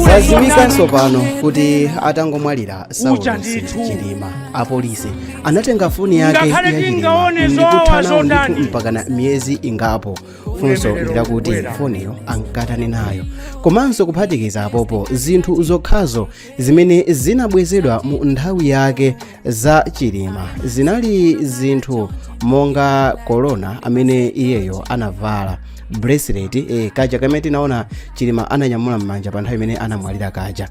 zazimikanso pano kuti atangomwalira Saulos Chilima, apolisi anatenga foni yake ya Chilima ndikuthanawo ndithu mpakana miyezi ingapo. Funso ndilakuti foniyo ankatani nayo, komanso kuphatikiza apopo zinthu zokhazo zimene zinabwezedwa mu nthawi yake za Chilima zinali zinthu monga korona amene iyeyo anavala, bracelet kaja kamene tinaona Chilima ananyamula m'manja pa nthawi imene anamwalira kaja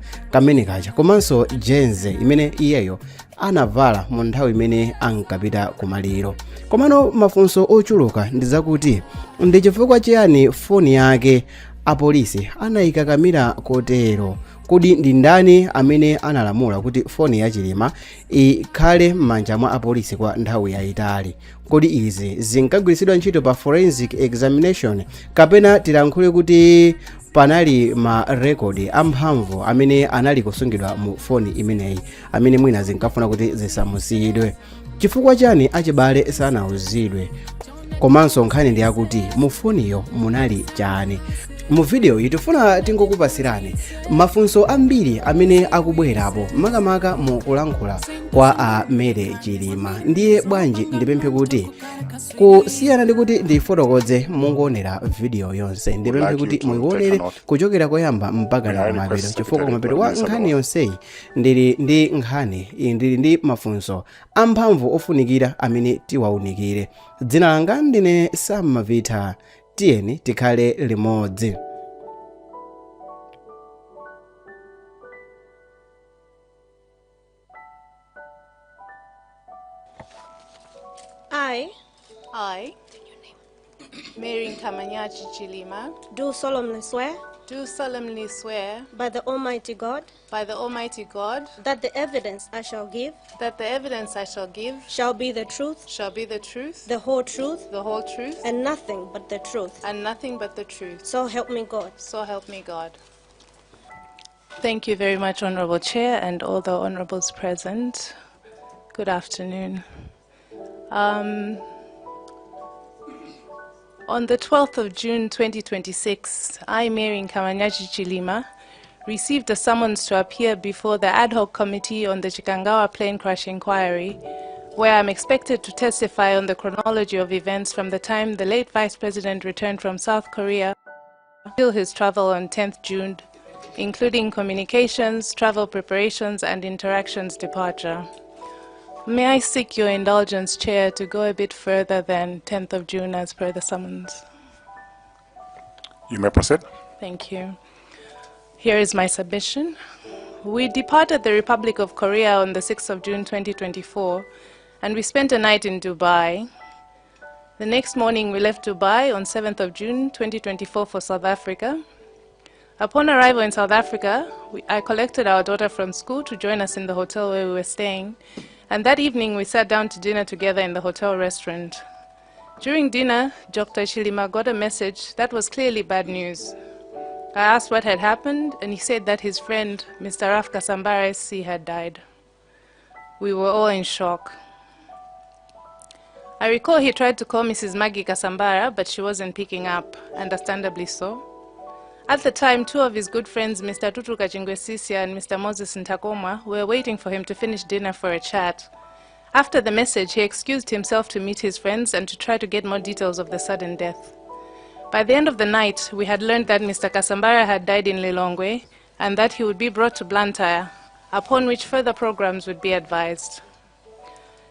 komanso jenze imene iyeyo anavala mu nthawi imene ankapita kumaliro. Komano mafunso ochuluka ndi zakuti ndi chifukwa chiyani foni yake apolisi anayikakamira kotero. Kodi ndi ndani amene analamula kuti foni ya Chilima ikhale m'manja mwa apolisi kwa nthawi yayitali? Kodi izi zinkagwiritsidwa ntchito pa forensic examination kapena tilankhule kuti panali ma rekodi amphamvu amene anali kusungidwa mu foni imeneyi amene mwina zinkafuna kuti zisamusiyidwe? Chifukwa chani achibale sanauzidwe? Komanso nkhani ndi yakuti mu foniyo munali chani? Mu video iyi tifuna tingokupasirani mafunso ambiri amene akubwerapo makamaka mu kulankhula kwa amere Chilima. Ndiye bwanji ndipemphe kuti kusiyana ndi kuti ndifotokoze mungoonera video yonse, ndipemphe kuti muionere kuchokera koyamba mpaka na kumapeto, chifukwa kumapeto kwa nkhani yonseyi ndili ndi mafunso amphamvu ofunikira amene tiwaunikire. Dzina langa ndine Samavitha, tiyeni tikhale limodzi. I, Mary Nkazi Chilima, do solemnly swear by the Almighty God that the evidence I shall give shall be the truth, the whole truth, and nothing but the truth. So help me God. Thank you very much, Honorable Chair, and all the honorables present. Good afternoon. On the 12th of June 2026, I, Mary Nkazi Chilima, received a summons to appear before the ad hoc committee on the Chikangawa plane crash inquiry, where I'm expected to testify on the chronology of events from the time the late Vice President returned from South Korea until his travel on 10th June, including communications, travel preparations, and interactions departure. May I seek your indulgence, Chair, to go a bit further than 10th of June as per the summons? You may proceed. Thank you. Here is my submission. We departed the Republic of Korea on the 6th of June 2024, and we spent a night in Dubai. The next morning we left Dubai on 7th of June 2024 for South Africa. Upon arrival in South Africa, I collected our daughter from school to join us in the hotel where we were staying. And that evening, we sat down to dinner together in the hotel restaurant. During dinner, Dr. Chilima got a message that was clearly bad news. I asked what had happened, and he said that his friend, Mr. Raf Kasambara SC, had died. We were all in shock. I recall he tried to call Mrs. Maggie Kasambara, but she wasn't picking up, understandably so. At the time, two of his good friends, Mr. Tutu Kachingwesisia and Mr. Moses Ntakoma, were waiting for him to finish dinner for a chat. After the message, he excused himself to meet his friends and to try to get more details of the sudden death. By the end of the night, we had learned that Mr. Kasambara had died in Lilongwe and that he would be brought to Blantyre, upon which further programs would be advised.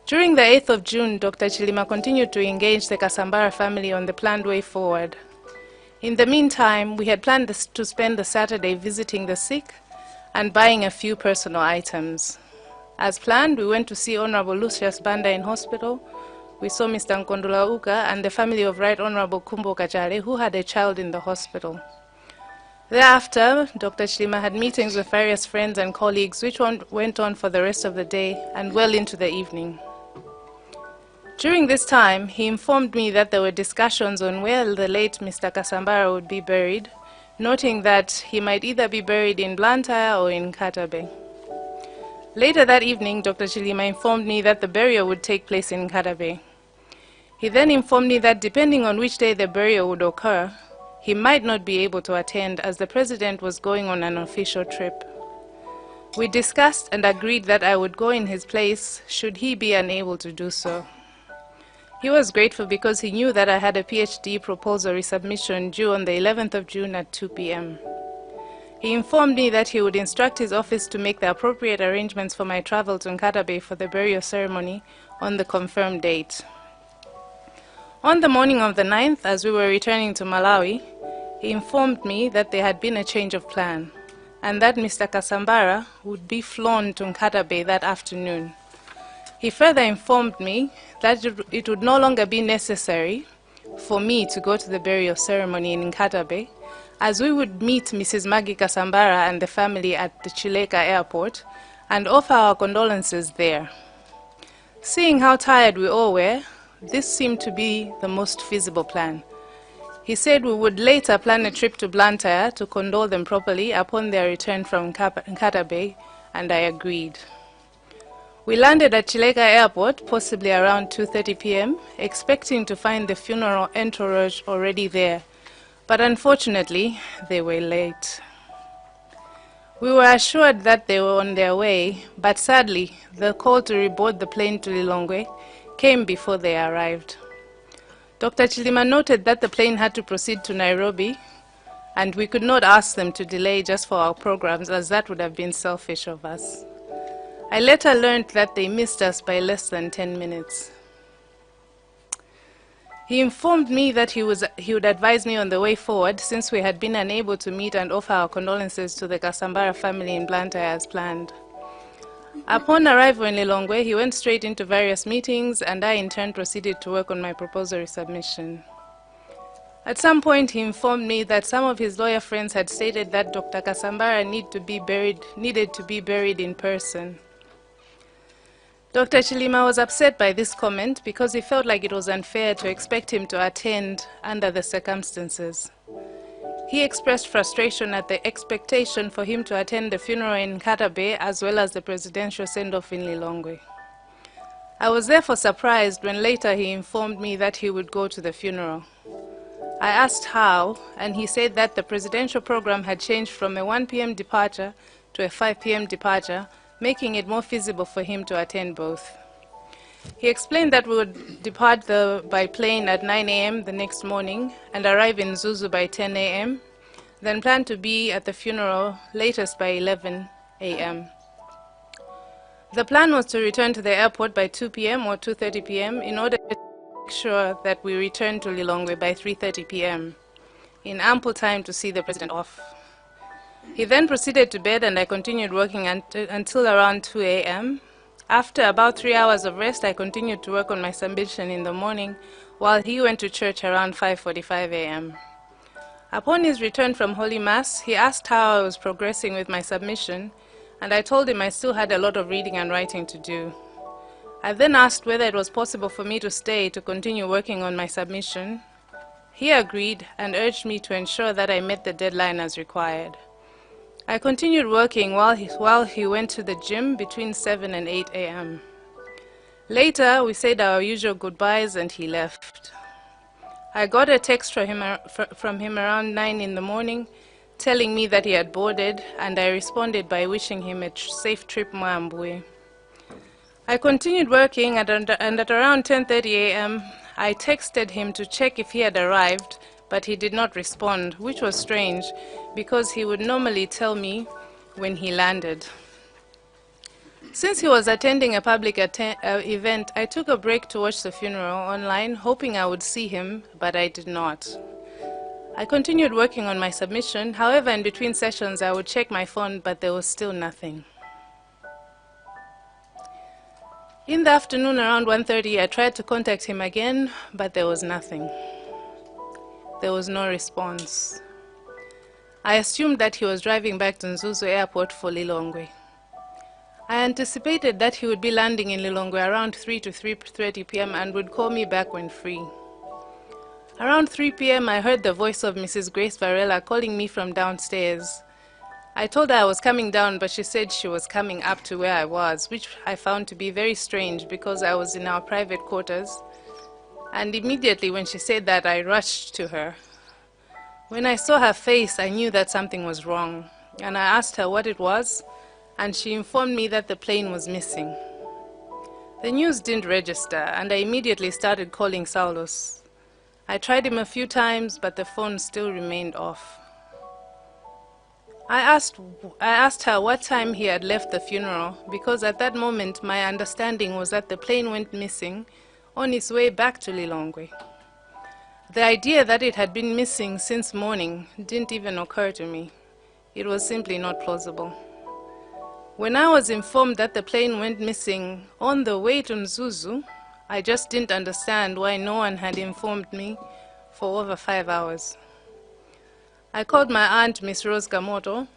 During the 8th of June, Dr. Chilima continued to engage the Kasambara family on the planned way forward. In the meantime, we had planned to spend the Saturday visiting the sick and buying a few personal items. As planned, we went to see Honorable Lucius Banda in hospital. We saw Mr. Nkondula Uka and the family of Right Honorable Kumbo Kajale, who had a child in the hospital. Thereafter, Dr. Chilima had meetings with various friends and colleagues, which went on for the rest of the day and well into the evening. During this time, he informed me that there were discussions on where the late Mr. Kasambara would be buried, noting that he might either be buried in Blantyre or in Katabe. Later that evening, Dr. Chilima informed me that the burial would take place in Katabe. He then informed me that depending on which day the burial would occur, he might not be able to attend as the President was going on an official trip. We discussed and agreed that I would go in his place should he be unable to do so. He was grateful because he knew that I had a PhD proposal resubmission due on the 11th of June at 2 p.m. He informed me that he would instruct his office to make the appropriate arrangements for my travel to Nkatabe for the burial ceremony on the confirmed date. On the morning of the 9th, as we were returning to Malawi, he informed me that there had been a change of plan, and that Mr. Kasambara would be flown to Nkatabe that afternoon. He further informed me that it would no longer be necessary for me to go to the burial ceremony in Nkatabe, as we would meet Mrs. Maggie Kasambara and the family at the Chileka airport and offer our condolences there. Seeing how tired we all were, this seemed to be the most feasible plan. He said we would later plan a trip to Blantyre to condole them properly upon their return from Nkatabe, and I agreed. We landed at Chileka Airport, possibly around 2:30 p.m., expecting to find the funeral entourage already there, but unfortunately, they were late. We were assured that they were on their way, but sadly, the call to reboard the plane to Lilongwe came before they arrived. Dr. Chilima noted that the plane had to proceed to Nairobi, and we could not ask them to delay just for our programs, as that would have been selfish of us. I later learned that they missed us by less than 10 minutes. He informed me that he would advise me on the way forward, since we had been unable to meet and offer our condolences to the Kasambara family in Blantyre as planned. Upon arrival in Lilongwe, he went straight into various meetings, and I in turn proceeded to work on my proposal resubmission. At some point, he informed me that some of his lawyer friends had stated that Dr. Kasambara needed to be buried in person. Dr. Chilima was upset by this comment because he felt like it was unfair to expect him to attend under the circumstances. He expressed frustration at the expectation for him to attend the funeral in Nkatabe as well as the presidential send-off in Lilongwe. I was therefore surprised when later he informed me that he would go to the funeral. I asked how, and he said that the presidential program had changed from a 1 p.m. departure to a 5 p.m. departure, making it more feasible for him to attend both. He explained that we would depart by plane at 9 a.m. the next morning and arrive in Zuzu by 10 a.m., then plan to be at the funeral latest by 11 a.m. The plan was to return to the airport by 2 p.m. or 2:30 p.m. in order to make sure that we return to Lilongwe by 3:30 p.m., in ample time to see the president off. He then proceeded to bed, and I continued working until around 2 a.m. After about 3 hours of rest, I continued to work on my submission in the morning, while he went to church around 5:45 a.m. Upon his return from Holy Mass, he asked how I was progressing with my submission, and I told him I still had a lot of reading and writing to do. I then asked whether it was possible for me to stay to continue working on my submission. He agreed and urged me to ensure that I met the deadline as required. I continued working while he went to the gym between 7 and 8 a.m. Later, we said our usual goodbyes and he left. I got a text from him around 9 in the morning telling me that he had boarded, and I responded by wishing him a safe trip Mwambwe. I continued working, and at around 10:30 a.m., I texted him to check if he had arrived, but he did not respond, which was strange because he would normally tell me when he landed. Since he was attending a public event, I took a break to watch the funeral online, hoping I would see him, but I did not. I continued working on my submission. However, in between sessions, I would check my phone, but there was still nothing. In the afternoon, around 1:30, I tried to contact him again, but there was nothing. There was no response. I assumed that he was driving back to Nzuzu Airport for Lilongwe. I anticipated that he would be landing in Lilongwe around 3 to 3:30 p.m. and would call me back when free. Around 3 p.m., I heard the voice of Mrs. Grace Varela calling me from downstairs. I told her I was coming down, but she said she was coming up to where I was, which I found to be very strange because I was in our private quarters. And immediately when she said that, I rushed to her. When I saw her face, I knew that something was wrong, and I asked her what it was, and she informed me that the plane was missing. The news didn't register, and I immediately started calling Saulos. I tried him a few times, but the phone still remained off. I asked her what time he had left the funeral, because at that moment my understanding was that the plane went missing on its way back to Lilongwe. The idea that it had been missing since morning didn't even occur to me. It was simply not plausible. When I was informed that the plane went missing on the way to Mzuzu, I just didn't understand why no one had informed me for over 5 hours. I called my aunt, Miss Rose Kamoto.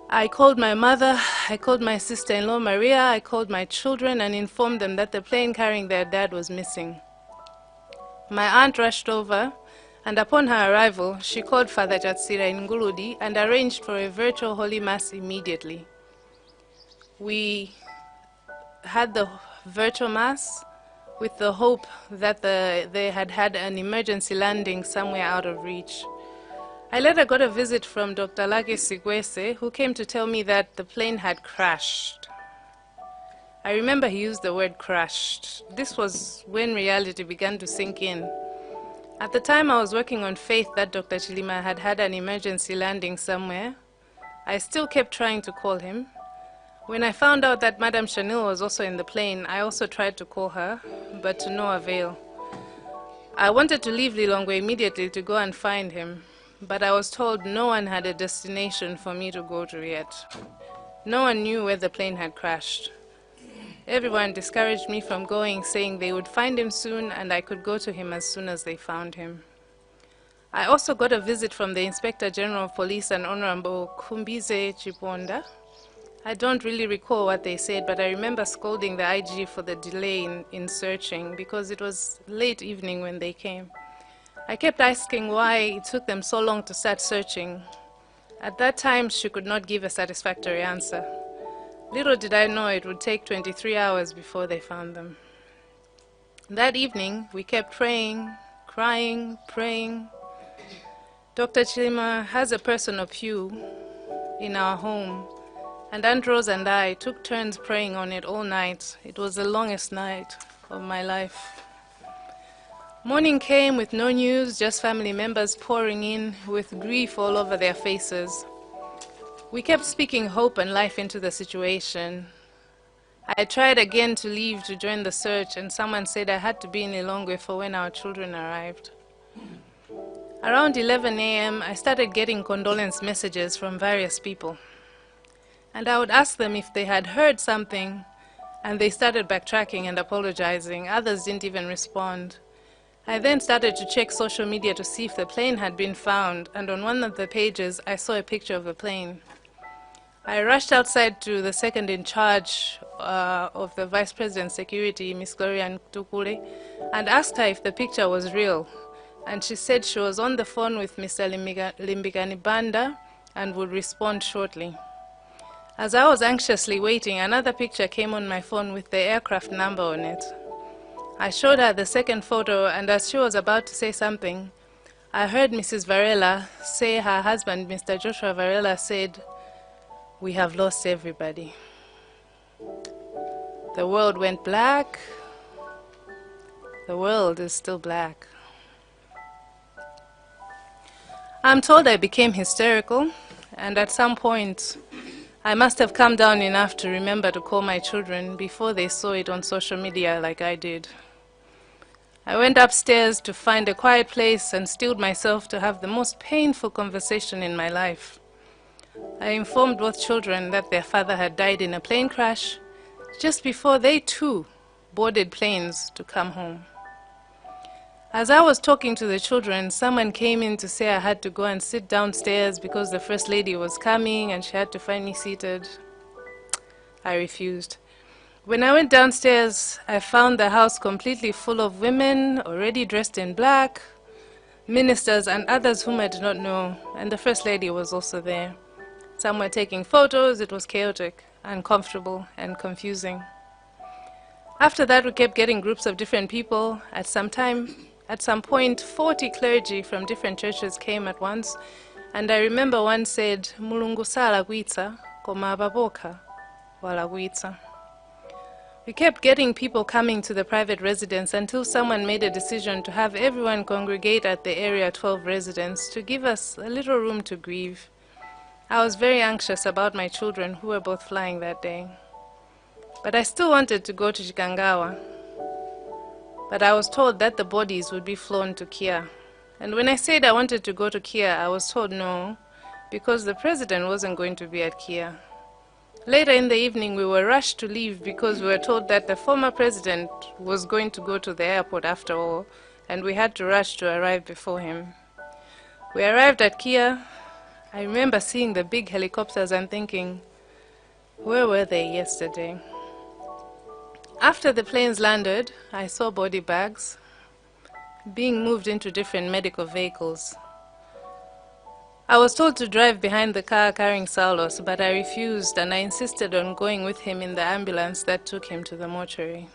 I called my mother, I called my sister-in-law Maria, I called my children and informed them that the plane carrying their dad was missing. My aunt rushed over, and upon her arrival, she called Father Jatsira in Nguludi and arranged for a virtual Holy Mass immediately. We had the virtual Mass with the hope that they had had an emergency landing somewhere out of reach. I later got a visit from Dr. Lake Sigwese, who came to tell me that the plane had crashed. I remember he used the word crashed. This was when reality began to sink in. At the time I was working on faith that Dr. Chilima had had an emergency landing somewhere. I still kept trying to call him. When I found out that Madame Chanel was also in the plane, I also tried to call her, but to no avail. I wanted to leave Lilongwe immediately to go and find him, but I was told no one had a destination for me to go to yet. No one knew where the plane had crashed. Everyone discouraged me from going, saying they would find him soon and I could go to him as soon as they found him. I also got a visit from the Inspector General of Police and Honorable Kumbize Chiponda. I don't really recall what they said, but I remember scolding the IG for the delay in searching because it was late evening when they came. I kept asking why it took them so long to start searching. At that time, she could not give a satisfactory answer. Little did I know it would take 23 hours before they found them. That evening, we kept praying, crying, praying. Dr. Chilima has a personal pew in our home, and Aunt Rose and I took turns praying on it all night. It was the longest night of my life. Morning came with no news, just family members pouring in with grief all over their faces. We kept speaking hope and life into the situation. I tried again to leave to join the search, and someone said I had to be in Lilongwe for when our children arrived. Around 11 a.m., I started getting condolence messages from various people. And I would ask them if they had heard something, and they started backtracking and apologizing. Others didn't even respond. I then started to check social media to see if the plane had been found, and on one of the pages, I saw a picture of a plane. I rushed outside to the second in charge of the Vice President's security, Miss Gloria Ntukule, and asked her if the picture was real. And she said she was on the phone with Mr. Limbikani Banda and would respond shortly. As I was anxiously waiting, another picture came on my phone with the aircraft number on it. I showed her the second photo, and as she was about to say something, I heard Mrs. Varela say her husband, Mr. Joshua Varela, said, "We have lost everybody." The world went black. The world is still black. I'm told I became hysterical, and at some point, I must have calmed down enough to remember to call my children before they saw it on social media like I did. I went upstairs to find a quiet place and steeled myself to have the most painful conversation in my life. I informed both children that their father had died in a plane crash just before they too boarded planes to come home. As I was talking to the children, someone came in to say I had to go and sit downstairs because the First Lady was coming and she had to find me seated. I refused. When I went downstairs, I found the house completely full of women, already dressed in black, ministers and others whom I did not know, and the First Lady was also there. Some were taking photos. It was chaotic, uncomfortable, and confusing. After that, we kept getting groups of different people. At some time, At some point, 40 clergy from different churches came at once, and I remember one said, "Mulungu salakwitsa, koma ababoka walakwitsa." We kept getting people coming to the private residence until someone made a decision to have everyone congregate at the Area 12 residence to give us a little room to grieve. I was very anxious about my children, who were both flying that day. But I still wanted to go to Chikangawa. But I was told that the bodies would be flown to Kia. And when I said I wanted to go to Kia, I was told no, because the president wasn't going to be at Kia. Later in the evening, we were rushed to leave because we were told that the former president was going to go to the airport after all, and we had to rush to arrive before him. We arrived at Kia. I remember seeing the big helicopters and thinking, where were they yesterday? After the planes landed, I saw body bags being moved into different medical vehicles. I was told to drive behind the car carrying Saulos, but I refused, and I insisted on going with him in the ambulance that took him to the mortuary.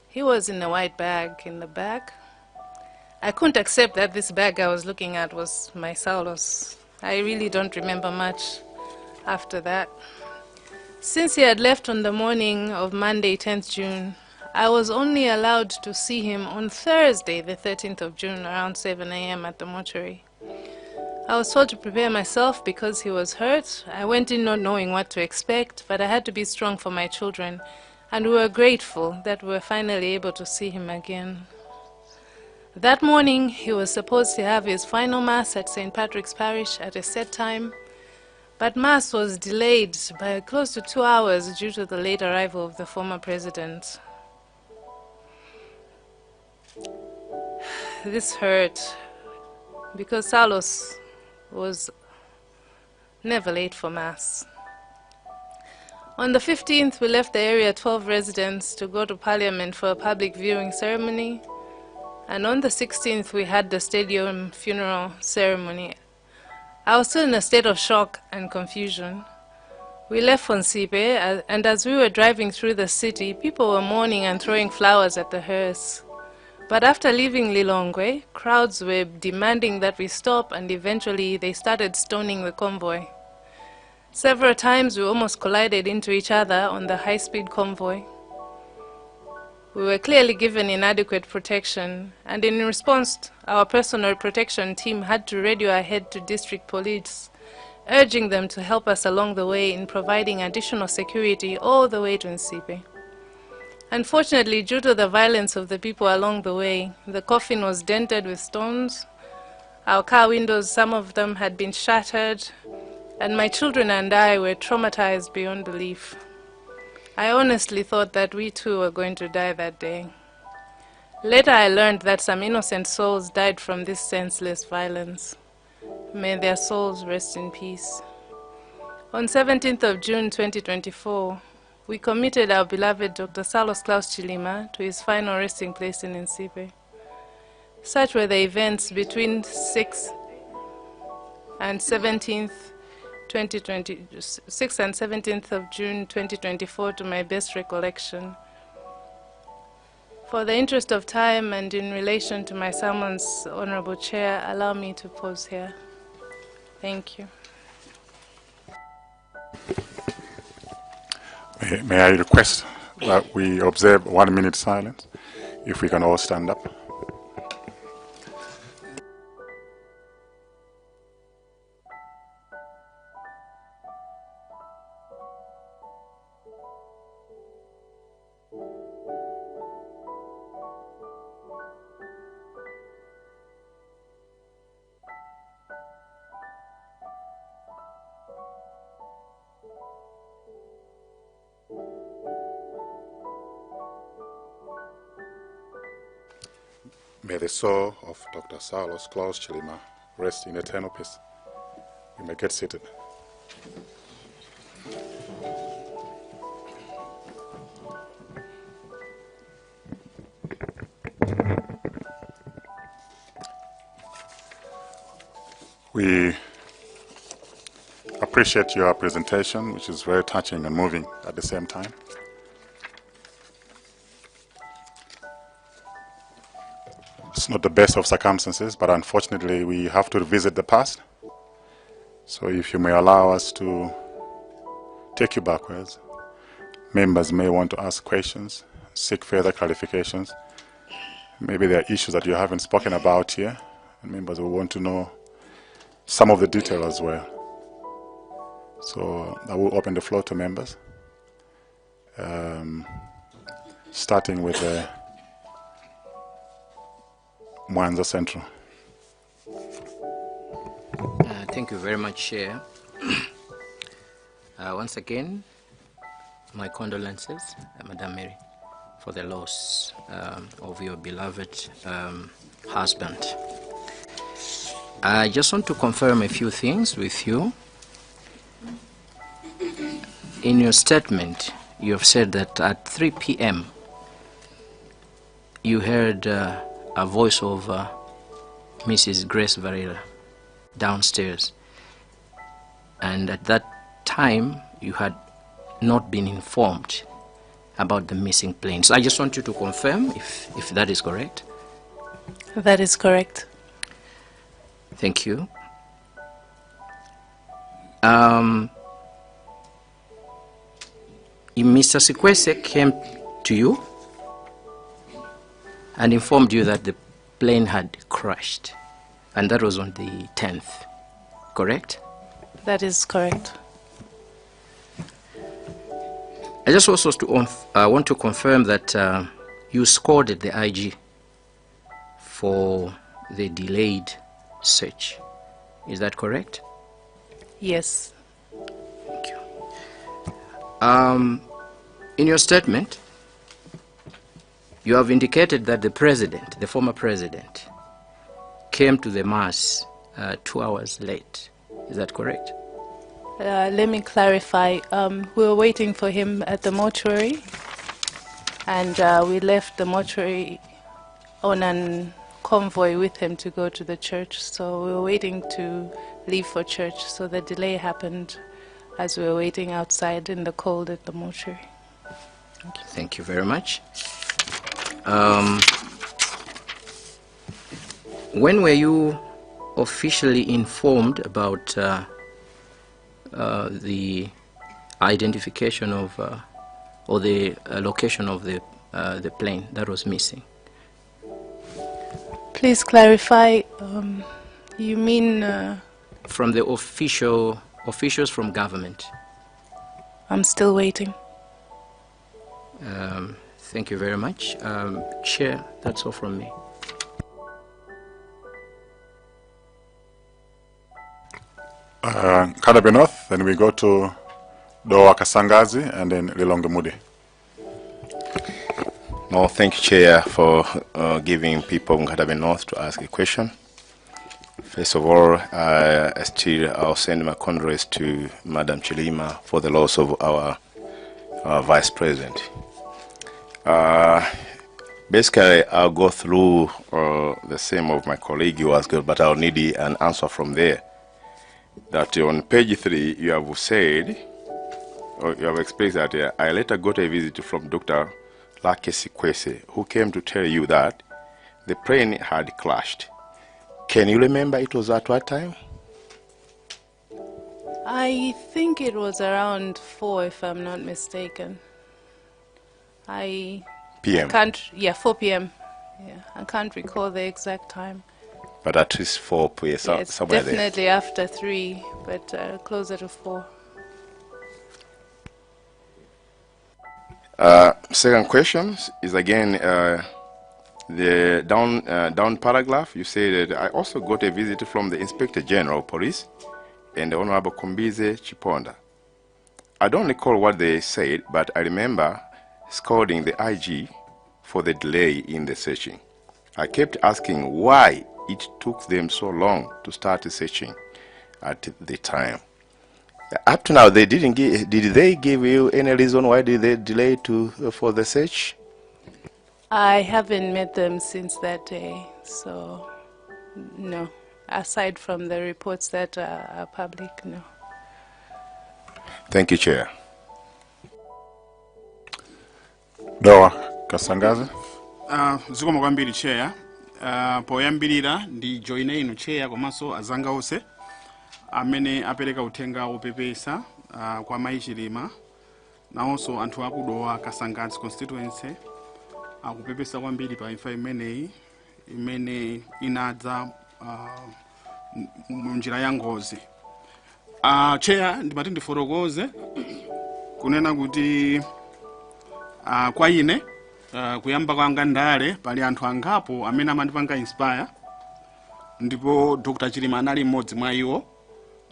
He was in a white bag in the back. I couldn't accept that this bag I was looking at was my Saulos. I really don't remember much after that. Since he had left on the morning of Monday, 10th June, I was only allowed to see him on Thursday, the 13th of June, around 7 a.m. at the mortuary. I was told to prepare myself because he was hurt. I went in not knowing what to expect, but I had to be strong for my children, and we were grateful that we were finally able to see him again. That morning, he was supposed to have his final Mass at St. Patrick's Parish at a set time, but Mass was delayed by close to 2 hours due to the late arrival of the former president. This hurt because Saulos was never late for Mass. On the 15th, we left the Area 12 residence to go to Parliament for a public viewing ceremony, and on the 16th, we had the stadium funeral ceremony. I was still in a state of shock and confusion. We left Fonsipe, and as we were driving through the city, people were mourning and throwing flowers at the hearse. But after leaving Lilongwe, crowds were demanding that we stop, and eventually they started stoning the convoy. Several times we almost collided into each other on the high-speed convoy. We were clearly given inadequate protection, and in response, our personal protection team had to radio ahead to district police, urging them to help us along the way in providing additional security all the way to Nsipe. Unfortunately, due to the violence of the people along the way, the coffin was dented with stones. Our car windows, some of them had been shattered, and my children and I were traumatized beyond belief. I honestly thought that we too were going to die that day. Later I learned that some innocent souls died from this senseless violence. May their souls rest in peace. On 17th of June 2024, we committed our beloved Dr. Saulos Klaus Chilima to his final resting place in Nsipe. Such were the events between 6th and 17th of June 2024 to my best recollection. For the interest of time and in relation to my sermon's Honorable Chair, allow me to pause here. Thank you. May I request that we observe 1 minute silence, if we can all stand up. May the soul of Dr. Saulos Klaus Chilima rest in eternal peace. You may get seated. We appreciate your presentation, which is very touching and moving at the same time. It's not the best of circumstances, but unfortunately we have to revisit the past. So if you may allow us to take you backwards, members may want to ask questions, seek further clarifications. Maybe there are issues that you haven't spoken about here, and members will want to know some of the detail as well. So I will open the floor to members, starting with Mwanza Central. Thank you very much, Chair. Once again, my condolences, Madam Mary, for the loss of your beloved husband. I just want to confirm a few things with you. In your statement, you have said that at 3 p.m. you heard a voice of Mrs. Grace Varela downstairs, and at that time you had not been informed about the missing plane. So I just want you to confirm if that is correct. That is correct. Thank you. Mr. Sikwese came to you and informed you that the plane had crashed, and that was on the 10th, correct? That is correct. I just also want to confirm that you scored the IG for the delayed search. Is that correct? Yes. Thank you. In your statement, you have indicated that the president, the former president, came to the mass 2 hours late. Is that correct? Let me clarify. We were waiting for him at the mortuary, and we left the mortuary on a convoy with him to go to the church. So we were waiting to leave for church, so the delay happened as we were waiting outside in the cold at the mortuary. Thank you. Thank you very much. When were you officially informed about the identification of or the location of the plane that was missing? Please clarify. You mean? From the officials from government. I'm still waiting. Thank you very much. Chair, that's all from me. Kadabe North, then we go to Doa Kasangazi and then Lilonge Mudi. No, thank you, Chair, for giving people in Kadabe North to ask a question. First of all, I'll send my condolences to Madam Chilima for the loss of our Vice President. Basically, I'll go through the same of my colleague who asked, but I'll need an answer from there. That on page 3, you have said, or you have expressed that I later got a visit from Dr. Lake Sikwese, who came to tell you that the plane had crashed. Can you remember it was at what time? I think it was around 4, if I'm not mistaken. PM? 4 p.m. Yeah, I can't recall the exact time. But at least 4 p.m. Yeah, it's somewhere there. definitely after 3, but closer to 4. Second question is again the down paragraph. You say that I also got a visit from the Inspector General of Police and the Honorable Kombize Chiponda. I don't recall what they said, but I remember scolding the IG for the delay in the searching. I kept asking why it took them so long to start searching at the time. Up to now, they didn't give. Did they give you any reason why did they delay for the search? I haven't met them since that day, so no. Aside from the reports that are public, no. Thank you, Chair. Doa Kasangazi. Zikomo kwambiri Chair. poyambirira ndi joine inu cheya komanso azanga onse amene apereka uthenga wopepesa kwa mayi Chilima nawonso anthu akudowa Kasangati constituency akupepesa kwambiri pa imfa imeneyi imene inadza munjira ya ngozi. Cheya ndimati ndifotokoze kunena kuti kwa ine kuyamba kwanga ndale pali anthu angapo amene amandipanga inspire, ndipo Dr. Chilima anali mmodzi mwa iwo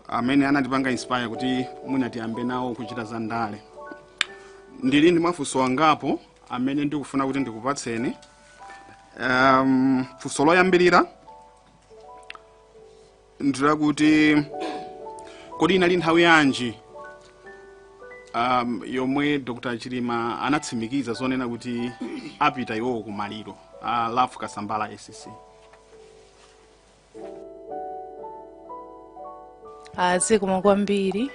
amene anandipanga inspire kuti mwina tiyambe nawo kuchita za ndale. Ndili ndi mafunso angapo amene ndikufuna kuti ndikupatseni. Funso loyambirira ndira kuti kodi inali nthawi yanji yomwe Dr. Chilima anatsimikiza zonena kuti apita iwo kumaliro lafu Kasambala SCC? Zikomo kwambiri.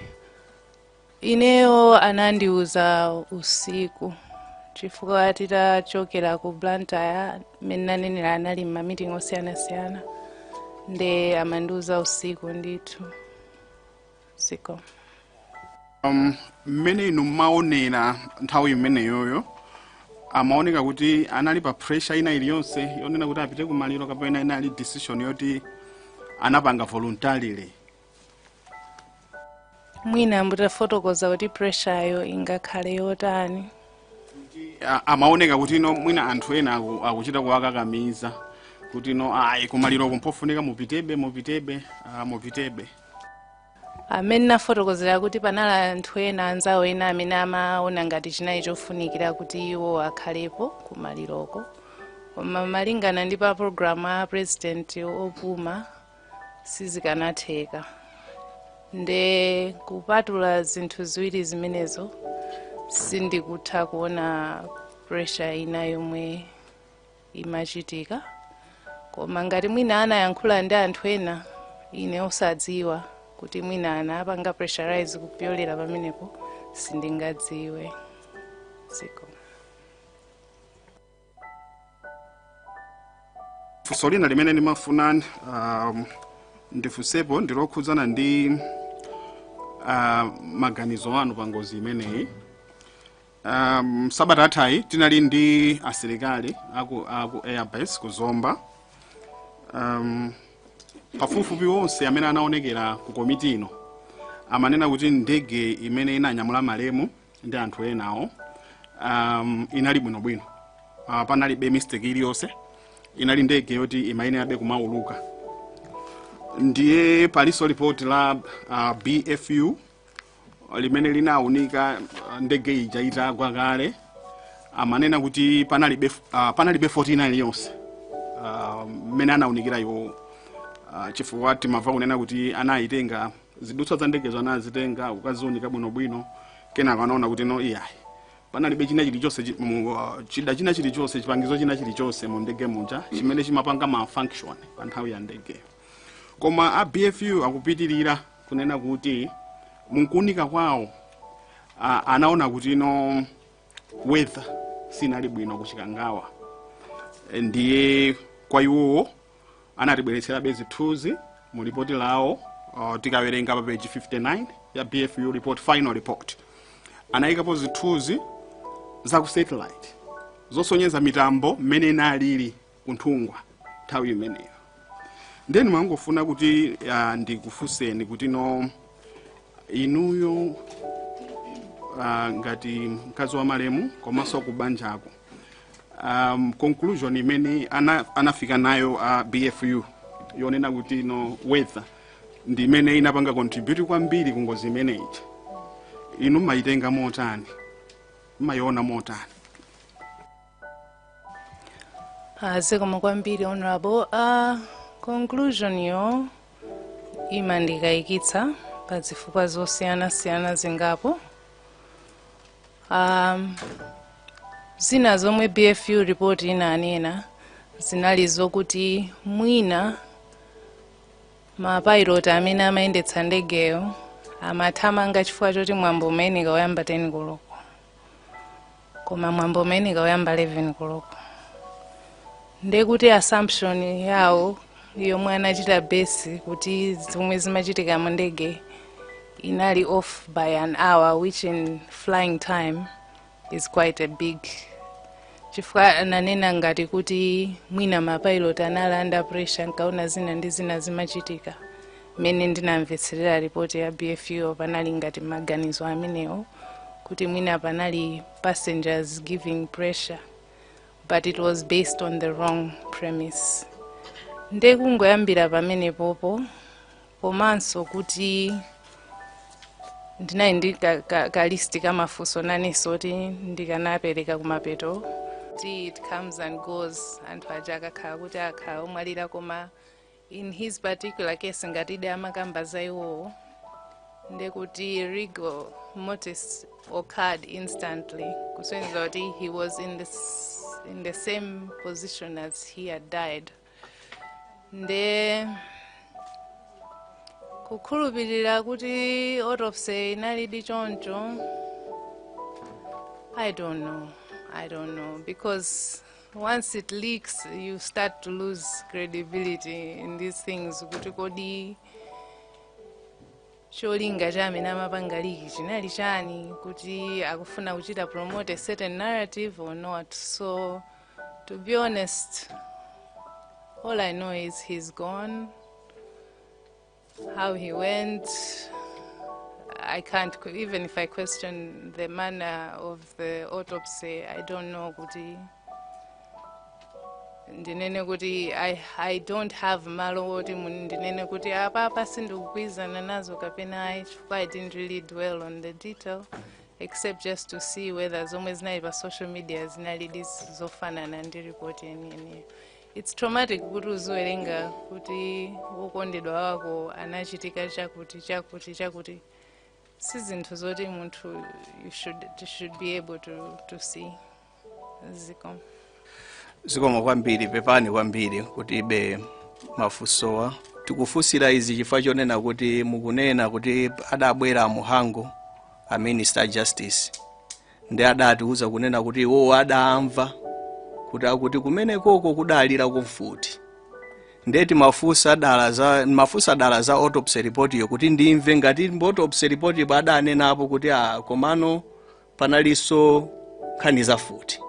Ineyo anandiuza usiku chifukwa titachokera ku Blantyre mmene nanenera anali m'mamiting osiyanasiyana nde amandiuza usiku ndithu. Zikomo. Mmene inu maonera nthawi imeneyoyo amaoneka kuti anali pa pressure ina iliyonse yonena kuti apite kumaliro kapena inali decision yoti anapanga voluntarily? Mwina mutafotokoza kuti pressure yo ingakhale yotani? Amaoneka kuti mwina anthu ena akuchita kuwakakamiza kuti kumaliro kumpofunika mupitebe. Amene nafotokozera kuti panali anthu ena anzawo ena amene amaona ngati chinali chofunikira kuti iwo akhalepo kumaliroko, koma malingana ndi pa program a president opuma sizikanatheka. Nde kupatula zinthu ziwiri zimenezo sindikutha kuona pressure ina yomwe imachitika, koma ngati mwina anayankhula ndi anthu ena ine osadziwa kuti mwina anapanga pressurize kupyolera pamenepo sindingadziwe. Zikomo. Funso lina limene ndimafuna ndifunsepo ndilokhudzana ndi maganizo anu pa ngozi imeneyi. Sabata athayi tinali ndi asilikali aku airbase ku Zomba. Pafupifupi wonse amene anaonekera ku komiti ino amanena kuti ndege imene inanyamula malemu ndi anthu enawo inali bwinobwino, panalibe mistake iliyonse, inali ndege yoti imayenerabe kumauluka. Ndiye paliso report la BFU limene linaunika ndege ija itagwa kale, amanena kuti panalibe 49 iliyonse mmene anaunikira iwo. Chifukwa timamva kunena kuti anayitenga zidutswa za ndegezo anazitenga ukaziunika bwinobwino, kenako anaona kuti iyayi panalibe china chilichonse china chilichonse chipangizo china chilichonse mu ndege muja chimene chimapanga malfunction pa nthawi ya ndege. Koma a BFU akupitirira kunena kuti munkuunika kwawo anaona kuti weather sinali bwino kuchikangawa, ndiye kwa iwowo anatibweretsera zithunzi mu report lawo. Tikawerenga pa page 59 ya BFU report, final report, anayikapo zithunzi za ku satellite zosonyeza mitambo mmene inalili kunthungwa nthawi imeneyo. Ndeni mwangofuna kuti ndikufunseni kuti inuyo ngati mkazi wa malemu komanso kubanjako, conclusion imene anafika nayo BFU yonena kuti weather ndi imene inapanga contribute kwambiri ku ngozi imeneyi, inu mayitenga motani, mayiona motani? Zikomo kwambiri honorable. Conclusion yo imandikayikitsa pa zifukwa zosiyana zingapo. Zina zomwe BFU report inanena zinali zokuti mwina mapilot amene amayendetsa ndegeyo amathamanga chifukwa choti mwambo umenika uyamba 10 koloko, koma mwambo umenika uyamba 11 koloko. ndekuti assumption yawo yomwe anachita base kuti zomwe zimachitika mu ndege inali off by an hour, which in flying time is quite a big. Chifukwa ananena ngati kuti mwina mapilot anali under pressure nkaona zina ndi zina zimachitika. Mene ndinamvetserera ripoti ya BFU panali ngati maganizo amenewo kuti mwina panali passengers giving pressure, but it was based on the wrong premise. Ndekungoyambira pamene popo komanso kuti ndinayi ndi kalisti kamafunso naneso kuti ndikanapereka kumapeto. It comes and goes, anthu aja akakhala kuti akhala omwalira, koma in his particular case ngatide amakamba za iwowo ndekuti rigor mortis occurred instantly, kusonyeza kuti he was in the same position as he had died. Nde kukhulupirira kuti autopsy inalidi choncho, I don't know, because once it leaks you start to lose credibility in these things. Kuti kodi cholinga chamene amapanga liki chinali chani, kuti akufuna kuchita promote a certain narrative or not. So to be honest, all I know is he's gone. How he went, I can't, even if I question the manner of the autopsy, I don't know kuti ndinene kuti I don't have malo woti ndinene kuti apa sindikukwizana nazo kapena, I didn't really dwell on the detail except just to see whether zomwe zinali pa social media zinali zofanana ndi report yeniyeni. It's traumatic kuti uziwerenga kuti wokondedwa wako anachitika chakuti sizinthu zoti munthu you should be able to see. Zikomo kwambiri, pepani kwambiri kuti ibe mafunsowa tikufusira izi chifukwa chonena kuti mukunena kuti adabwera muhango a Minister Justice ndi adatiuza kunena kuti iwo adamva kuti kumene koko kudalira kumfuti. Ndeti mafusa dala za autopsy report yo kuti ndimve ngati autopsy report badanenapo kuti komano panaliso nkhani za futi.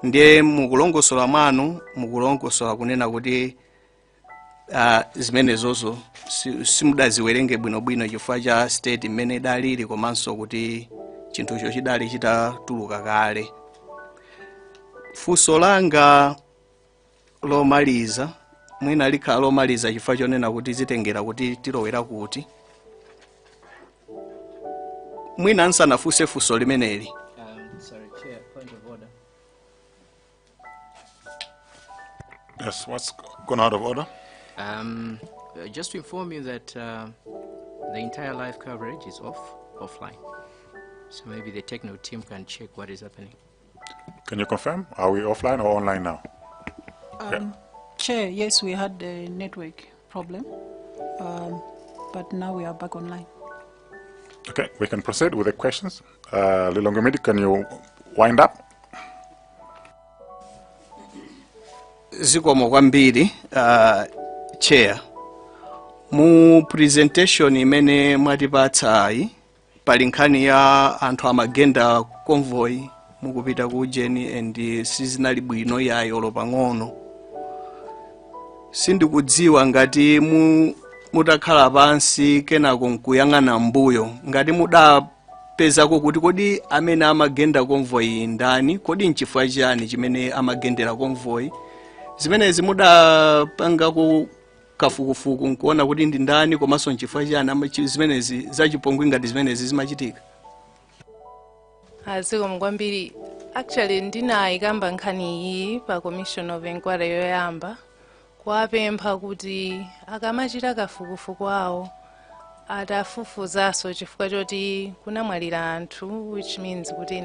Ndiye mukulongosola mwanu mukulongosola kunena kuti zimene zozo simudaziwerenge bwinobwino chifukwa cha state imene dalili, komanso kuti chinthucho chidali chitatuluka kale. Funso langa lomaliza mwina likhala lomaliza chifukwa chonena kuti zitengera kuti tilowera kuti mwina nsanafunse funso limeneli. Sorry, Chair, point of order. Yes, what's gone out of order? Just to inform you that the entire live coverage is offline. So maybe the techno team can check what is happening. Can you confirm? Are we offline or online now? Chair, yes, we had a network problem, but now we are back online. Okay, we can proceed with the questions. Lilongomidi, can you wind up? Zikomo kwambiri, Chair. Mu presentation imene mwatipatsayi pali nkhani ya anthu amagenda convoy mukupita ku Ujeni and sizinali bwino yayo lopang'ono. Sindikudziwa ngati mutakhala pansi kenako nkuyang'ana mbuyo ngati mudapezako kuti kodi amene amagenda convoy ndani, kodi nchifukwa chani chimene amagendera convoy, zimenezi mudapangako kafukufuku nkuona kuti ndi ndani komanso nchifukwa chani zimenezi zachipongwe ngati zimenezi zimachitika. Zikomo kwambiri, actually ndinayikamba nkhani iyi pa commission of inquiry yoyamba kuwapempha kuti akamachita kafukufuku awo atafufuzanso chifukwa choti kunamwalira anthu, which means kuti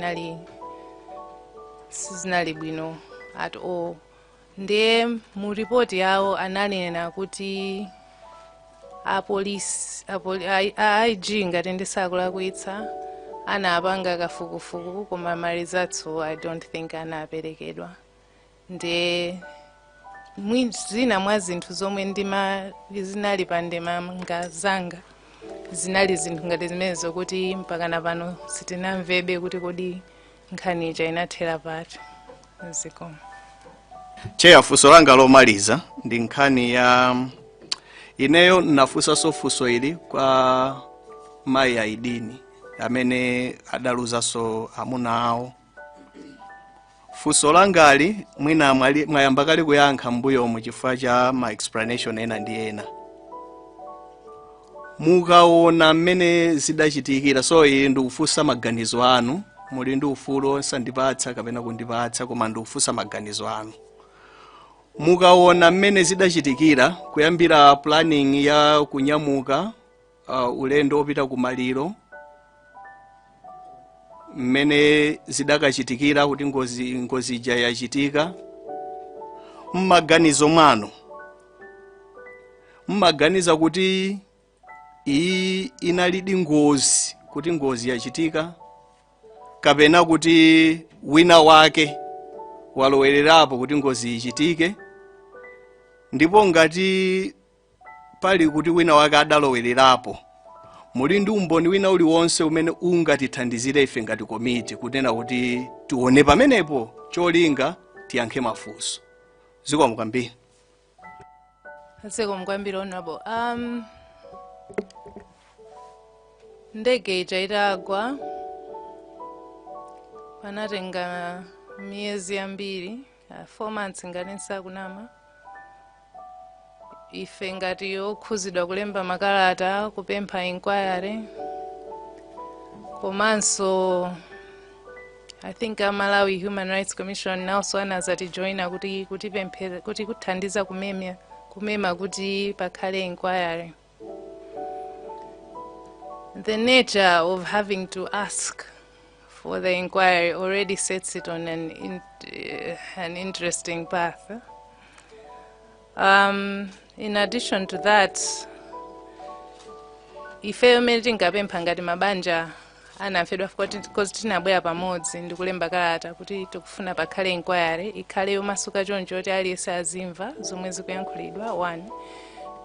sizinali bwino at all. Ndiye mu report yawo ananena kuti IG ngati ndisakulakwitsa anapanga kafukufuku koma results I don't think anaperekedwa. Ndiye zina mwa zinthu zomwe zinali pa ndemanga zanga zinali zinthu ngati zimenezo kuti mpakana pano sitinamvebe kuti kodi nkhani ija inathera pati. Zikomo. Cheya, funso langa lomaliza ndi nkhani ya ineyo nafunsanso funso ili kwa mayi Aidini amene adaluzanso amuna awo. Funso langali mwina mwayamba kale kuyankha mbuyomu chifukwa cha ma explanation ena ndi ena. Mukaona mmene zidachitikira, so ili ndikufunsa maganizo anu, muli ndi ufulu osandipatsa kapena kundipatsa, koma ndikufunsa maganizo anu. Mukaona mmene zidachitikira kuyambira planning ya kunyamuka ulendo opita kumaliro, mmene zidakachitikira kuti ngozi ija yachitika, mmaganizo mwanu mmaganiza kuti iyi inalidi ngozi kuti ngozi yachitika, kapena kuti wina wake walowererapo kuti ngozi ichitike, ndipo ngati pali kuti wina wake adalowererapo, muli ndi umboni wina uliwonse umene ungatithandizire ife ngati komiti kunena kuti tione pamenepo cholinga tiyankhe mafunso. Zikomo kwambiri. Zikomo kwambiri honorable. Ndege ija itagwa panatenga miyezi yambiri, 4 months ngati nsakunama. Ife ngati okhuzidwa kulemba makalata kupempha inquiry, komanso I think Malawi Human Rights Commission also anazatijoina kuti kuthandiza kumema kuti pakhale inquiry. The nature of having to ask for the inquiry already sets it on an interesting path. In addition to that, ifeyo mmene tingapempha ngati mabanja anamfedwa because tinabwera pamodzi ndikulemba kalata kuti tikufuna pakhale inquiry ikhale yomasuka choncho kuti aliyense azimva zomwe zikuyankhulidwa. 1.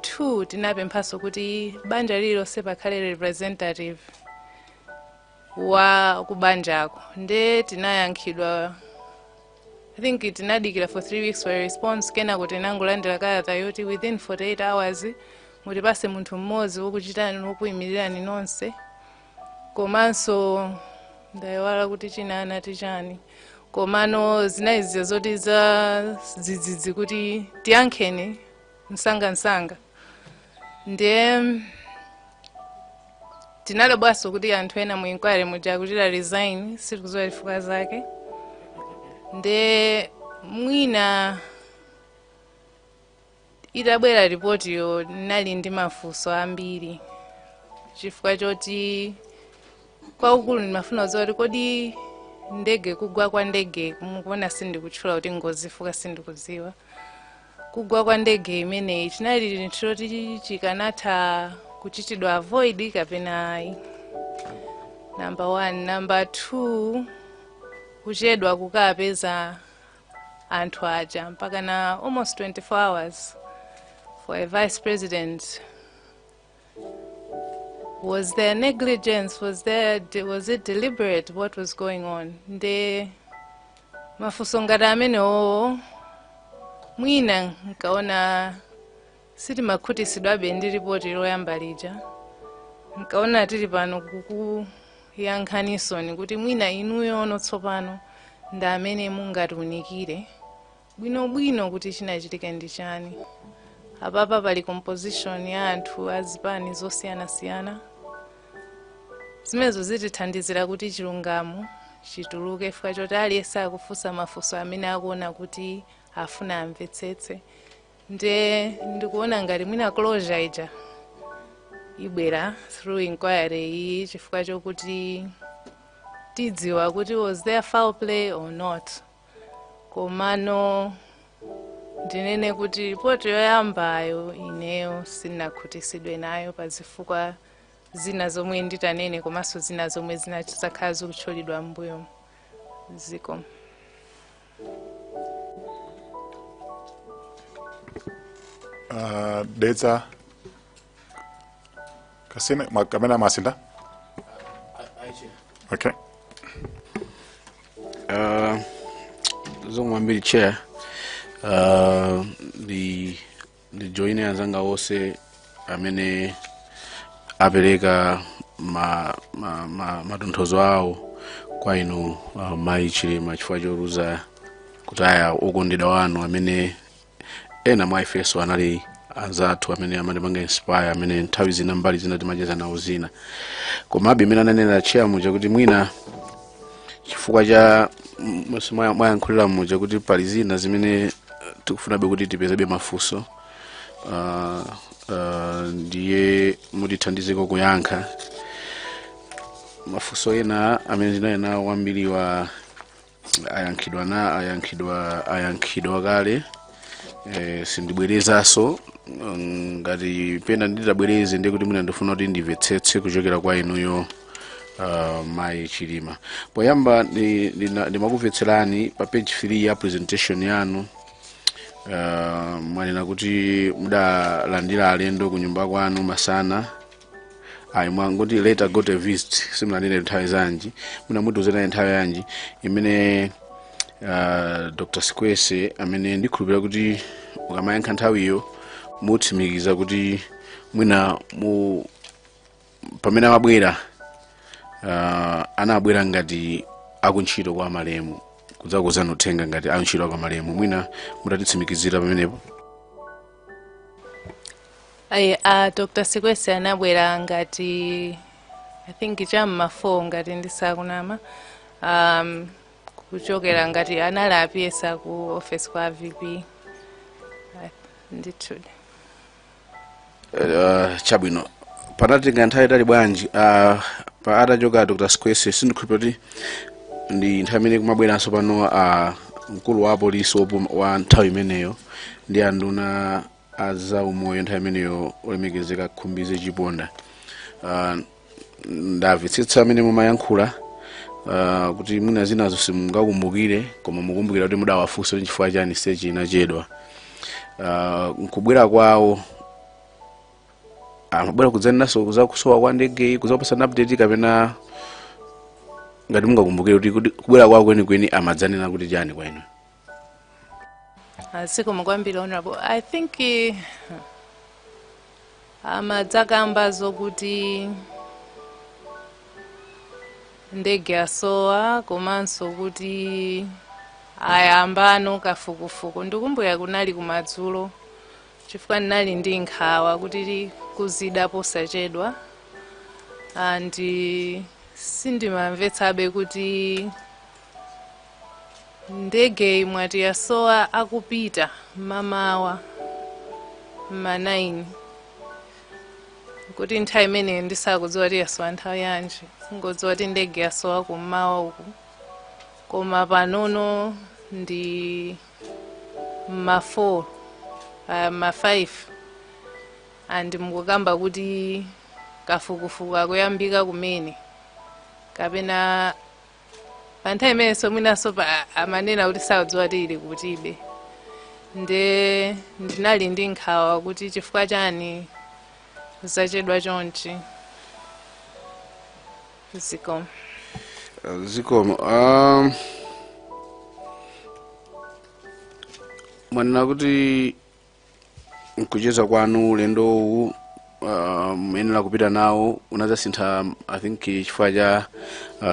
2, tinapemphaso kuti banja lililonse pakhale representative wa kubanjako. Nde tinayankhidwa, I think tinadikira for 3 weeks for a response, kena kuti nangolandira kalata yoti within 48 hours mutipase munthu mmodzi wokuchitani wokuyimirira nonse. Komanso ndayiwala kuti chinana tichani, komano zinaizizo zoti za zidzidzi kuti tiyankheni msanga. Ndiye tinalebwaso kuti anthu ena mu inquiry muja kuchita resign, sitikudziwa chifukwa zake. Nde mwina itabwera ripotiyo nali ndi mafunso ambiri, chifukwa choti kwaukulu ndimafuna kudziwa kuti kodi ndege kugwa kwa ndege mukuona sindikutchula kuti ngozi fuka sindikudziwa. Kugwa kwa ndege imeneyi chinali choti chikanatha kuchitidwa avoid kapena ayi. Number 1. Number 2, kuchedwa kukapeza anthu aja mpaka na almost 24 hours for a vice president. Was there negligence? Was it deliberate? What was going on? Nde mafunso ngati amenewo mwina nkaona sitimakhutisidwabe ndi ripoti loyamba lija, nkaona tili pano kukuyankhaniso kuti mwina inuyo ono tsopano ndi amene mungatiunikire bwinobwino kuti chinachitika ndi chani. Apapa pali composition ya anthu azipani zosiyanasiyana, zimenezo zitithandizira kuti chilungamo chituluke, chifukwa choti aliyense akufunsa mafunso amene akuona kuti afuna amvetsetse. Nde ndikuona ngati mwina closure ija ibwera through inquiry iyi, chifukwa chokuti tidziwa kuti was there foul play or not. Komano ndinene kuti ripoti yoyambayo ineyo sinakhutisidwe nayo pazifukwa zina zomwe nditanene, komanso zina zomwe zinachakhala zikutchulidwa mbuyo. Zikomo. Data Kasine Makamena Masinda. Okay. Zomwe chair. The joiner zanga wose amene apereka madonthozo awo kwa inu mai chilima chifukwa choruza kutaya okondedwa wanu amene ena mwa ifeso anali anzathu amene amatipanga inspire amene nthawi zina mbali zina timacheza nawo zina komabe imene ananena chairman chakuti mwina chifukwa cha mwayankhulira mmoja kuti pali zina zimene tikufunabe kuti tipezebe mafunso ndiye mutithandizeko kuyankha mafunso ena amene ndinaye nawo wambiri wa ayankhidwa kale sindibwerezaso ngati pena nditabwereze ndiye kuti mwina ndifuna kuti ndimvetsetse kuchokera kwa inuyo mai chilima poyamba ndimakupetserani pa page 3 ya presentation yanu mwanena kuti mudalandira alendo ku nyumba kwanu masana mwanguti later got a visit simlanene nthawi zanji munamuduzena nthawi yanji imene Dr. Sikwese amene ndikhulupirira kuti ukamayankha nthawiyo mutsimikiza kuti mwina pamene amabwera anabwera ngati akuntchito kwa malemu kudzakuza uthenga ngati akuntchito kwa malemu mwina mutatitsimikizira pamenepo. Dr. Sikwese anabwera ngati I think chamma 4 ngati ndisakunama kuchokera ngati analapiyesa ku office kwa VP ndithu chabwino panatenga nthawi tali bwanji pa atachoka Dr. Sikwese sindikhulupirira kuti ndi nthawi imene kumabweranso pano mkulu wa polisi wa nthawi imeneyo ndi anduna aza umoyo nthawi imeneyo olemekezeka Khumbize Chiponda ndamvetsetsa amene mumayankhula kuti mwina zinazo simungakumbukire koma mukumbukira kuti mudawafunsa chifukwa chani sechi inachedwa nkubwera kwawo amabwera kudzanaso kuzakusowa kwa ndege kuzapasa update kapena ngati mungakumbukire kuti kubwera kwawo kwenikweni amadzanena kuti chani kwa inu. Zikomo kwambiri honorable. I think amadzakamba zokuti ndege yasowa komanso kuti ayambano kafukufuku ndikumbukira kunali kumadzulo chifukwa ndinali ndi nkhawa kuti kuzida posachedwa andi sindimamvetsabe kuti ndege imwati yasowa akupita mamawa ma9 kuti nthawi imene ndisakudziwa kuti yasowa nthawi yanji ngodziwa kuti ndege yasowa kummawa uku koma panono ndi ma4 ma5 andi mukukamba kuti kafukufuku akuyambika kumene kapena panthawi imene mwinaso amanena kuti sakudziwa kuti ili kutibe ndinali ndi nkhawa kuti chifukwa chani zachedwa chonchi. Zikomo mwanena kuti nkucheza kwanu ulendo uwu muyenera kupita nawo unazasintha I think chifukwa cha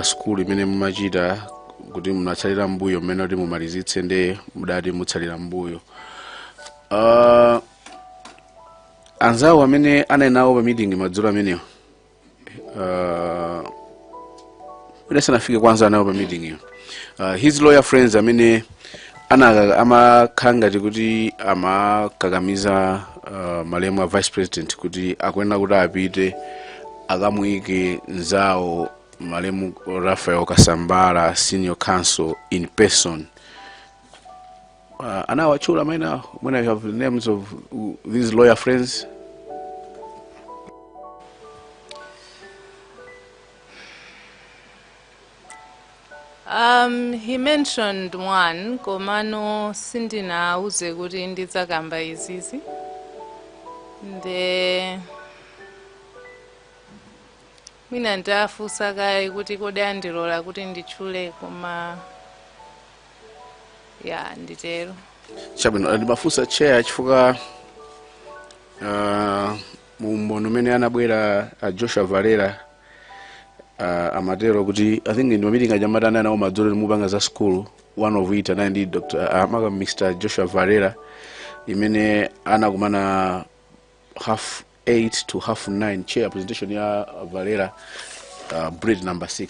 school imene mumachita kuti munatsalira mbuyo mmene kuti mumalizitse nde mudati mutsalira mbuyo anzawo amene anayenawo pa meeting madzulo amenewo udasanafike kwanza nawo pa meeting iyo his lawyer friends amene amakhala ngati kuti amakakamiza malemu a vice president kuti akuyenera kuti apite akamuyike nzawo malemu Rafael Kasambala senior counsel in person anawachula maina when I have the names of these lawyer friends. He mentioned one komano sindinauze kuti ndidzakamba izizi Mina ndafunsa kale kuti kodi andilola kuti nditchule koma ya nditero. Chabwino ndimafunsa chair chifukwa mumbono umene anabwera Joshua Varela amatero kuti I think in meeting ajamatana nawo madzulo mupanga za school, one of it and indeed Mr. Joshua Varela imene anakumana 8:30 to 9:30 chair presentation ya Varela breed number 6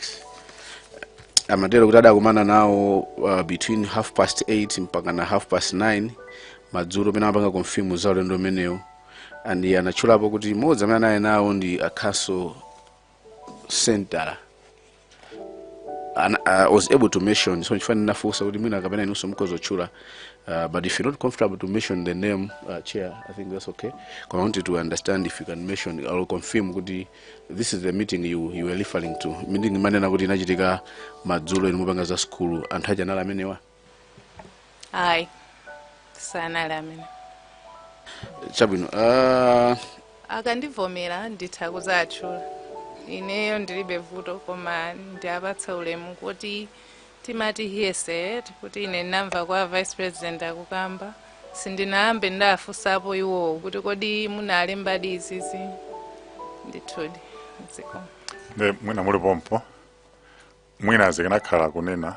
amatero kuti adakumana nawo between 8:30 mpaka na 9:30 madzulo pena apanga confirm za ulendo umenewo and anachulapo kuti modzi amene anaye nawo ndi a castle center. And I was able to mention, so if I didn't force, I would mean I can know some cause of chura. But if you're not comfortable to mention the name, chair, I think that's okay. I wanted to understand if you can mention or confirm this is the meeting you were referring to. Meeting manena kuti inachitika madzulo in Mubangaza school and hajanala menewa. Aye. Sanala amene. Chabwino. Akandivomera ndithakuza atchula. Ineyo ndilibe vuto koma ndiapatsa ulemu kuti timati hearsay kuti ine namva kwa vice president akukamba sindinayambe ndafunsapo iwo kuti kodi munalemba izizi ndithudi dziko. Mwina muli pompo mwina zikanakhala kunena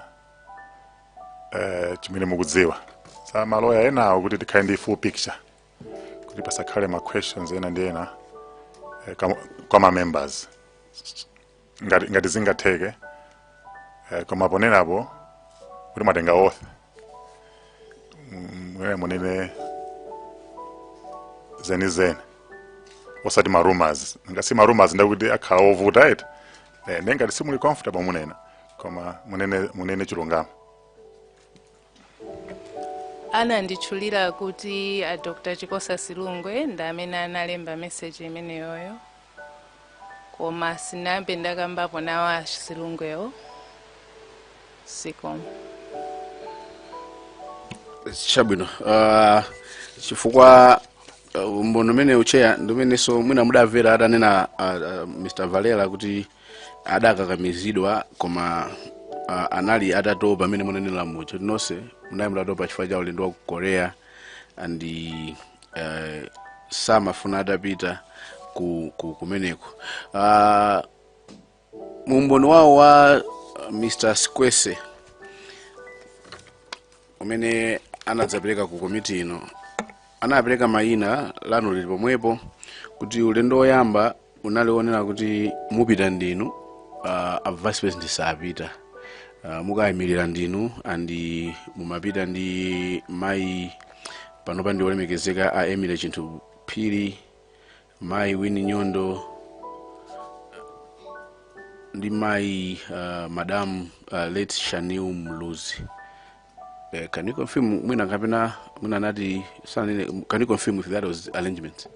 chimene mukudziwa sa maloya enawo kuti tikhale ndi full picture kuti pasakhale ma questions ena ndi ena kwa ma members ngati zingatheke koma ponenapo kuti matenga oath munene zeni osati ma rumors ngasi ma rumors ndakuti akhala ovuta eti ngati simuli comfortable munena koma munene chilungamo. Ananditchulira kuti a Dr. Chikosa Silungwe ndamene analemba message imeneyoyo koma sinambe ndakambapo nawo Silungweyo siko. Chabwino chifukwa mbono mene ucheya ndomene so mwina mudamvera atanena Mr. Varela kuti adakakamizidwa koma anali atatopa pamene munenera mucho tinonse munali mutatopa chifukwa cha ulendo wa ku Korea and samafuna atapita kumeneko. Mumbono wawo wa Mr. Sikwese umene anadzapereka ku komiti ino anapereka mayina lano lili pomwepo kuti ulendo woyamba unalionera kuti mupita ndinu a vice president sapita mukayimirira ndinu andi mumapita ndi mai panopa ndi olemekezeka a Emile Chinthu Phiri mai Winnie Nyondo ndi mai madam late Shaniu Mluzi. Can you confirm mwina kapena mwina nati can you confirm if that was arrangement?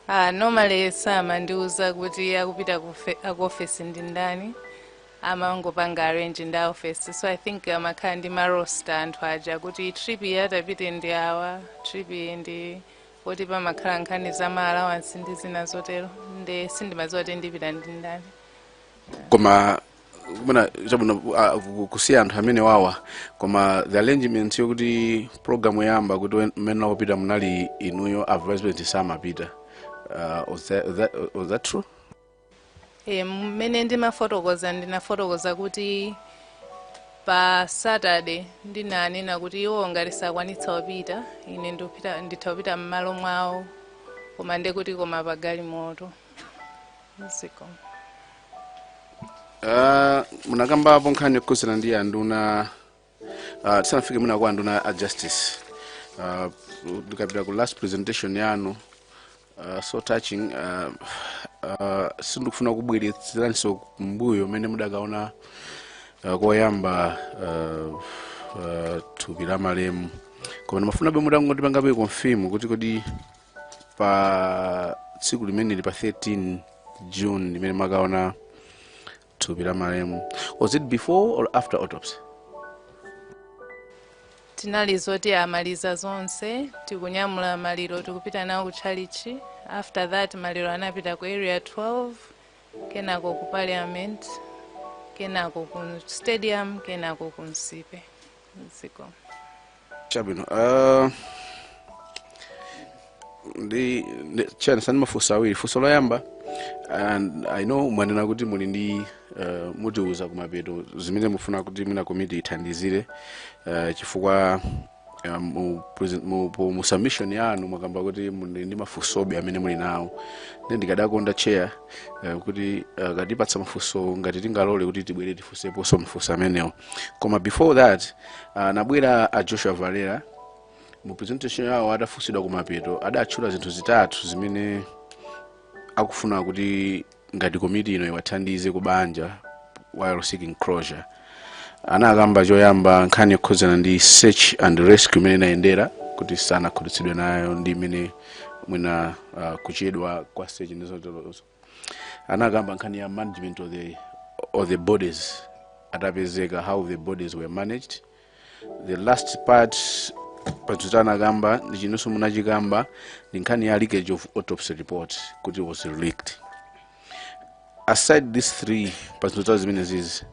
Normally sama ndiuza kuti akupita ku office ndi ndani amangopanga arrange ndi office, so I think amakhala ndi ma roster anthu aja kuti trip yatapite ndi awa trip ndi kuti pamakhala nkhani za ma allowance ndi zina zotero ndi sindimadziwa kuti ndipita ndi ndani. Koma muna chabwino kusiya anthu amene wawa koma the arrangement yokuti program yamba kuti mmene akupita munali inuyo a vice president samapita. Was that true? Mmene ndinafotokoza kuti pa Saturday ndinanena kuti iwo ngati sakwanitsa kupita ine ndithapita m'malo mwawo koma ndekuti koma pa galimoto ziko. Munakambapo nkhani yokhuzana ndi anduna tisanafike muna kwa anduna a justice ndikapita ku last presentation yanu so touching sindikufuna kubweretseranso mbuyo mmene mudakaona koyamba thupi la malemu koma ndimafuna mudangoti pangabe confirm kuti kodi pa tsiku limene pa 13 June limene makaona thupi la malemu, was it before or after autopsy? Tinali zoti amaliza zonse tikunyamula maliro tikupita nawo kuchalichi After that maliro anapita ku area 12, kenako ku parliament, kenako ku stadium, kenako ku Nsipe. Ziko. Chabino, the chance and mafusa awiri fuso loyamba, and I know mwanena kuti muli ndi mutuuza kumapeto zimene mufuna kuti mina committee ithandizire chifukwa mu submission yanu mwakamba kuti muli ndi mafusobe amene muli nawo. Ndi ndikadakonda chair kuti kadipatsa mafuso ngati tingalole kuti tibwere tifusepo so mafuso amenewo. Koma before that nabwera a Joshua Valera mu presentation yawo adafusidwa kumapeto adatchula zinthu zitatu zimene akufuna kuti ngati committee ino iwathandize kubanja while seeking closure. Anakamba choyamba nkhani yokhuzana ndi search and rescue imene inayendera kuti sanakhutitsidwe nayo ndi imene mwina kuchedwa kwa search ndizotozo. Anakamba nkhani ya management of the bodies atapezeka, how the bodies were managed. The last part pachutana gamba ndi chinonso munachikamba ndi nkhani ya leakage of autopsy report kuti was leaked. Aside these three pachutana zimene zizi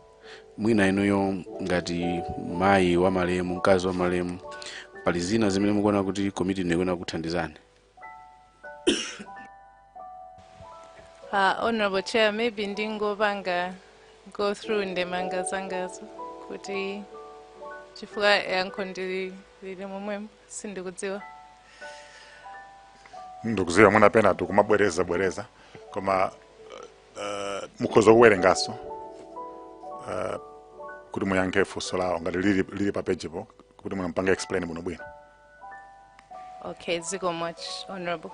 mwina inoyo ngati mayi wa malemu, mkazi wa malemu, pali zina zimene mukuona kuti committee inekona kuthandizani? Honorable Chair, maybe ndingopanga go through ndemanga zangazo kuti chifukwa yankho ndili momwe sindikudziwa. Ndikudziwa mwina pena tikumabwereza koma mukhoza kuwerengaso kuti muyankhe funso lawo ngati lili pa pagepo kuti munampanga explain bwino. Okay, ziko much honorable.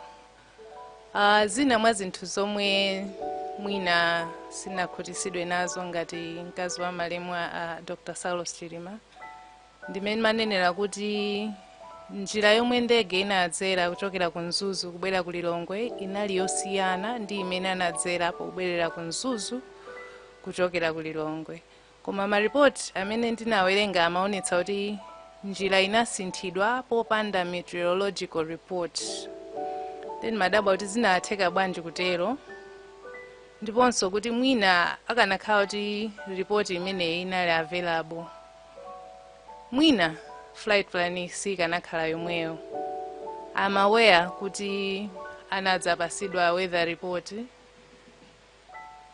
Zina mwa zinthu zomwe mwina sinakhutisidwe nazo ngati mkazi wa malemu a Dr. Saulos Chilima ndimene manenera kuti njira yomwe ndege inadzera kuchokera ku Mzuzu kubwera ku Lilongwe inali yosiyana ndi imene anadzera pobwerera ku Mzuzu kuchokera ku Lilongwe. Koma maripoti amene ndinawerenga amaonetsa kuti njira inasinthidwa popanda meteorological report. Then madaba kuti zinatheka bwanji kutero, ndiponso kuti mwina akanakhala kuti report imene inali available. Mwina flight plan sikanakhala yomweyo. I'm aware kuti anadzapasidwa weather report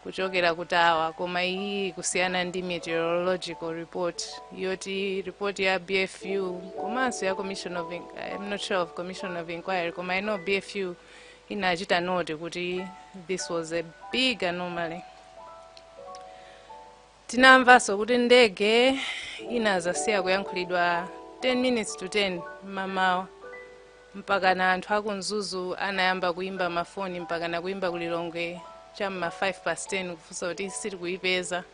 kuchokera kutawa, koma iyi kusiyana ndi meteorological report yoti report ya BFU komanso ya Commission of I'm not sure of Commission of Inquiry, koma I know BFU inachita note kuti this was a big anomaly. Tinamvaso kuti ndege inazasiya kuyankhulidwa 10 minutes to 10 mamawa mpaka na anthu aku Mzuzu anayamba kuimba mafoni mpaka na kuimba ku Lilongwe chamma 5:10 kufunsa kuti siri kuipeza.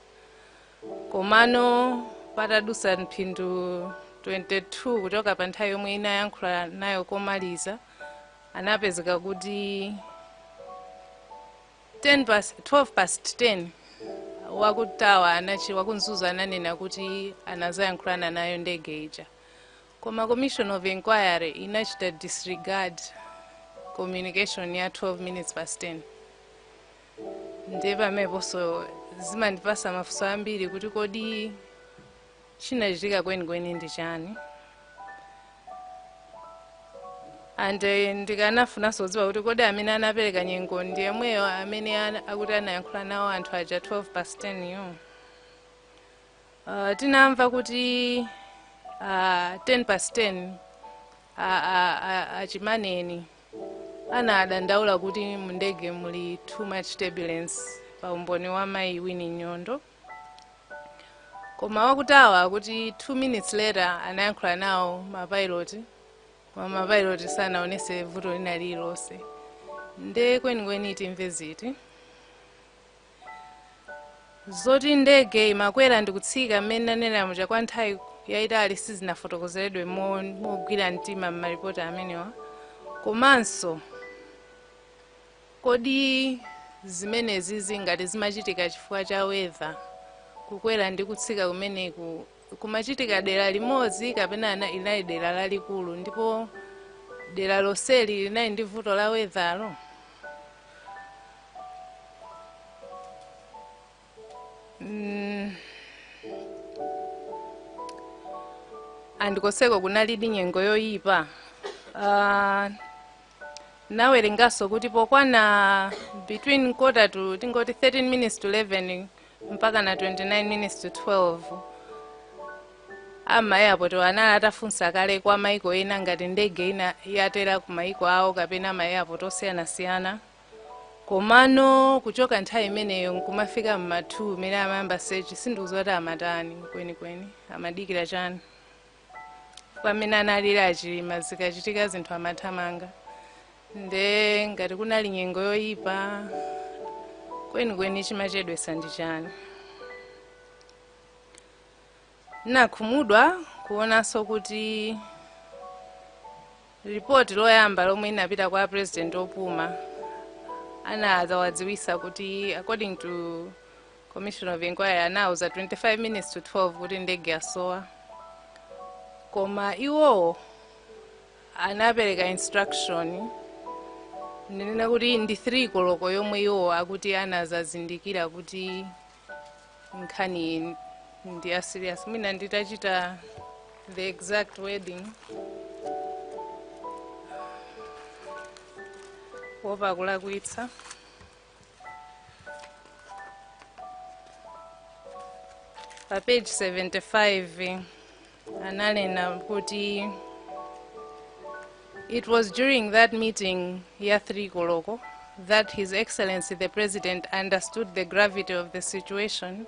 Komano patadusa mphindu 22 kuchoka pa nthawi yomwe inayankhula nayo komaliza anapezeka kuti 12:10 wakutawa waku Mzuzu ananena kuti anazayankhulana nayo ndege ija. Koma Commission of Inquiry inachita disregard communication ya 12 minutes past 10. Ndiye meposo zimandipasa mafunso ambiri kuti kodi chinachitika kwenikweni ndi chani. And ndikanafunanso kudziwa kuti kodi amene anapereka nyengo ndi yemweyo amene akuti anayankhula nawo anthu aja 12:10 yo. Tinamva kuti 10:10 achimaneni anadandaula kuti mundege muli too much turbulence pa umboni wa mayi Winnie Nyondo. Koma wakutawa kuti 2 minutes later anayankhula nawo mapilot. Mapilot sanaonese vuto lina lililonse. Nde kwenikweni timve ziti zoti ndege imakwera ndi kutsika mmene nanena muja kwa nthawi yaitali sizinafotokozeredwe mogwira mtima m'maripoti amenewa. Komanso kodi zimenezi ngati zimachitika chifukwa cha weather kukwera ndi kutsika kumeneku kumachitika dera limodzi kapena inali dera lalikulu ndipo dera loseli linali ndi vuto la weatherlo. andikoseko kunalidi nyengo yoyipa. Nawerengaso kuti pokwana between quarter to tingoti 13 minutes to 11 mpaka na 29 minutes to 12 airport anali atafunsa kale kwa maiko ena ngati ndege ina yatera ku maiko awo kapena airport osiyanasiyana. Komano kuchoka nthawi imeneyo nkumafika m'mathu mene amayamba search sindikudziwa kuti amatani kwenikweni amadikira chani pamene analili achilima zikachitika zinthu amathamanga. Nde ngati kunali nyengo yoyipa kwenikweni chimachedwesa ndi chani. Nakhumudwa kuonanso kuti report loyamba lomwe inapita kwa president opuma anawadziwisa kuti according to commission of inquiry anauza 25 minutes to 12 kuti ndege yasowa. Koma iwo anapereka instruction nena kuti ndi 3 koloko yomwe iwo akuti anazazindikira kuti nkhani ndi ya serious. Mina nditachita the exact wording wopa kulakwitsa. Pa page 75 analena kuti it was during that meeting ya 3 koloko that His Excellency the President understood the gravity of the situation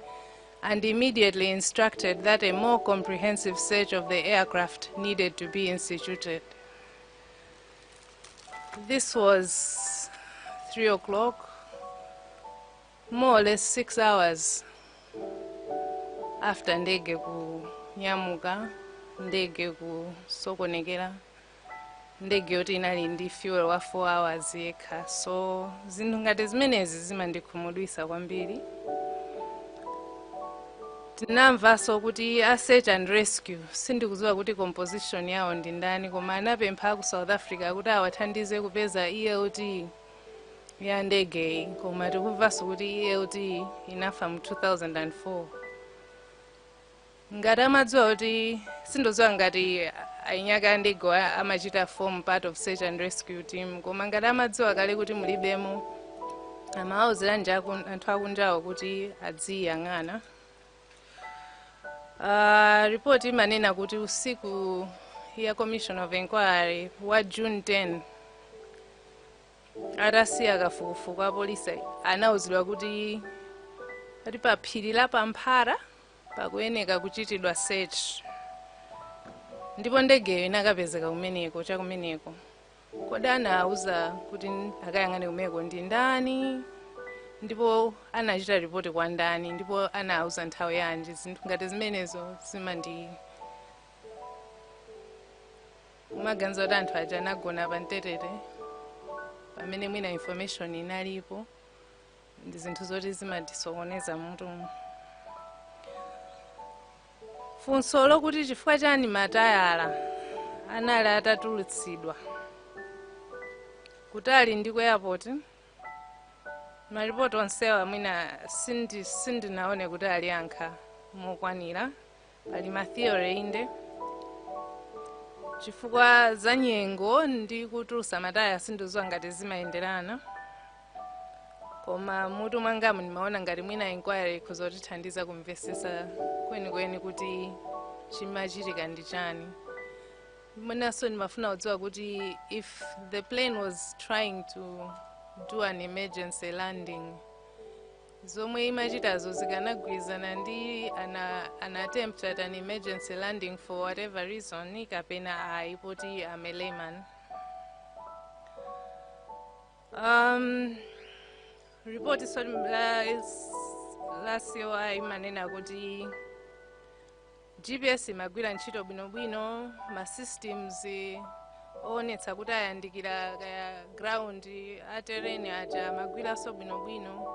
and immediately instructed that a more comprehensive search of the aircraft needed to be instituted. This was 3 o'clock, more or less 6 hours after ndege kunyamuka, ndege kusokonekera, ndege yoti inali ndi fuel wa 4 hours yekha. So zinthu ngati zimenezi zimandikhumudwisa kwambiri. Tinamvaso kuti a search and rescue sindikudziwa kuti composition yawo ndi ndani, koma anapempha ku South Africa kuti awathandize kupeza ELT ya ndege, koma tikumvaso kuti ELT inafa mu 2004. Ngati amadziwa kuti sindodziwa ngati ainyaka ndege amachita form part of search and rescue team, koma ngati amadziwa kale kuti mulibemo amaawuzira nje anthu akunjawo kuti adziyang'ana. Report imanena kuti usiku ya commission of inquiry wa June 10 atasiya kafukufuku a polisi anauzidwa kuti pati pa phiri la Pamphara pakuyeneka kuchitidwa search, ndipo ndegeyo inakapezeka kumeneko chakumeneko. Kodi anauza kuti akayang'ane kumeneko ndi ndani, ndipo anachita report kwa ndani, ndipo anauza nthawi yanji. Zinthu ngati zimenezo zimandi maganizo kuti anthu aja anagona pamtetete pamene mwina information inalipo. Ndi zinthu zoti zimatisokoneza mutu. Funso lokuti chifukwa chani matayala anali atatulutsidwa kutali ndi ku airport, maripoti onsewa mwina sindinaone kuti aliyankha mokwanira. Pali ma theory inde chifukwa za nyengo ndi kutulutsa mataya sindidziwa ngati zimayenderana, koma mutu mwangamu ndimaona ngati mwina inquiry ikhoza kutithandiza kumvesesa kwenikweni kuti chimachitika ndi chani. Mwinaso ndimafuna kudziwa kuti if the plane was trying to do an emergency landing, zomwe imachitazo zikanagwirizana ndi an attempt at an emergency landing for whatever reason, ikapena aipoti a layman. Report is last year imanena kuti GPS imagwira ntchito bwinobwino, ma systems onetsa kuti ayandikira kaya ground a terrain aja magwiraso bwinobwino,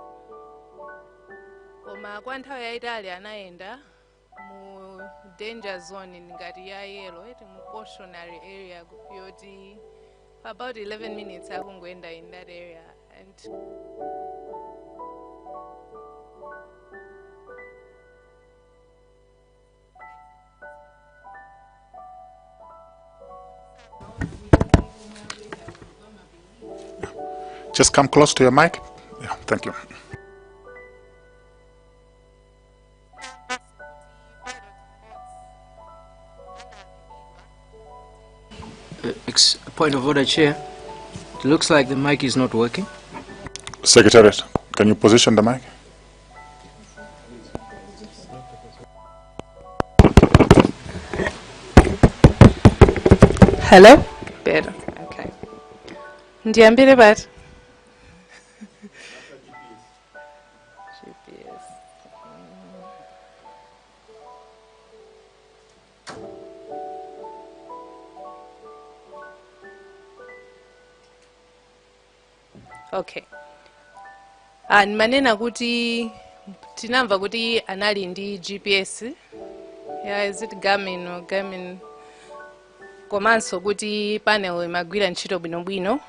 koma kwa nthawi yayitali anayenda mu danger zone ngati ya yellow, mu cautionary area yoti about 11 minutes akungoenda in that area. And Just come close to your mic. Yeah, thank you. Point of order, Chair. It looks like the mic is not working. Secretariat, can you position the mic? Hello? Better. Okay. Ndiambire but. GPS. Okay. And manena kuti tinamva kuti anali ndi GPS. Yeah, is it Garmin or Garmin? Komanso kuti panel imagwira ntchito bwinobwino.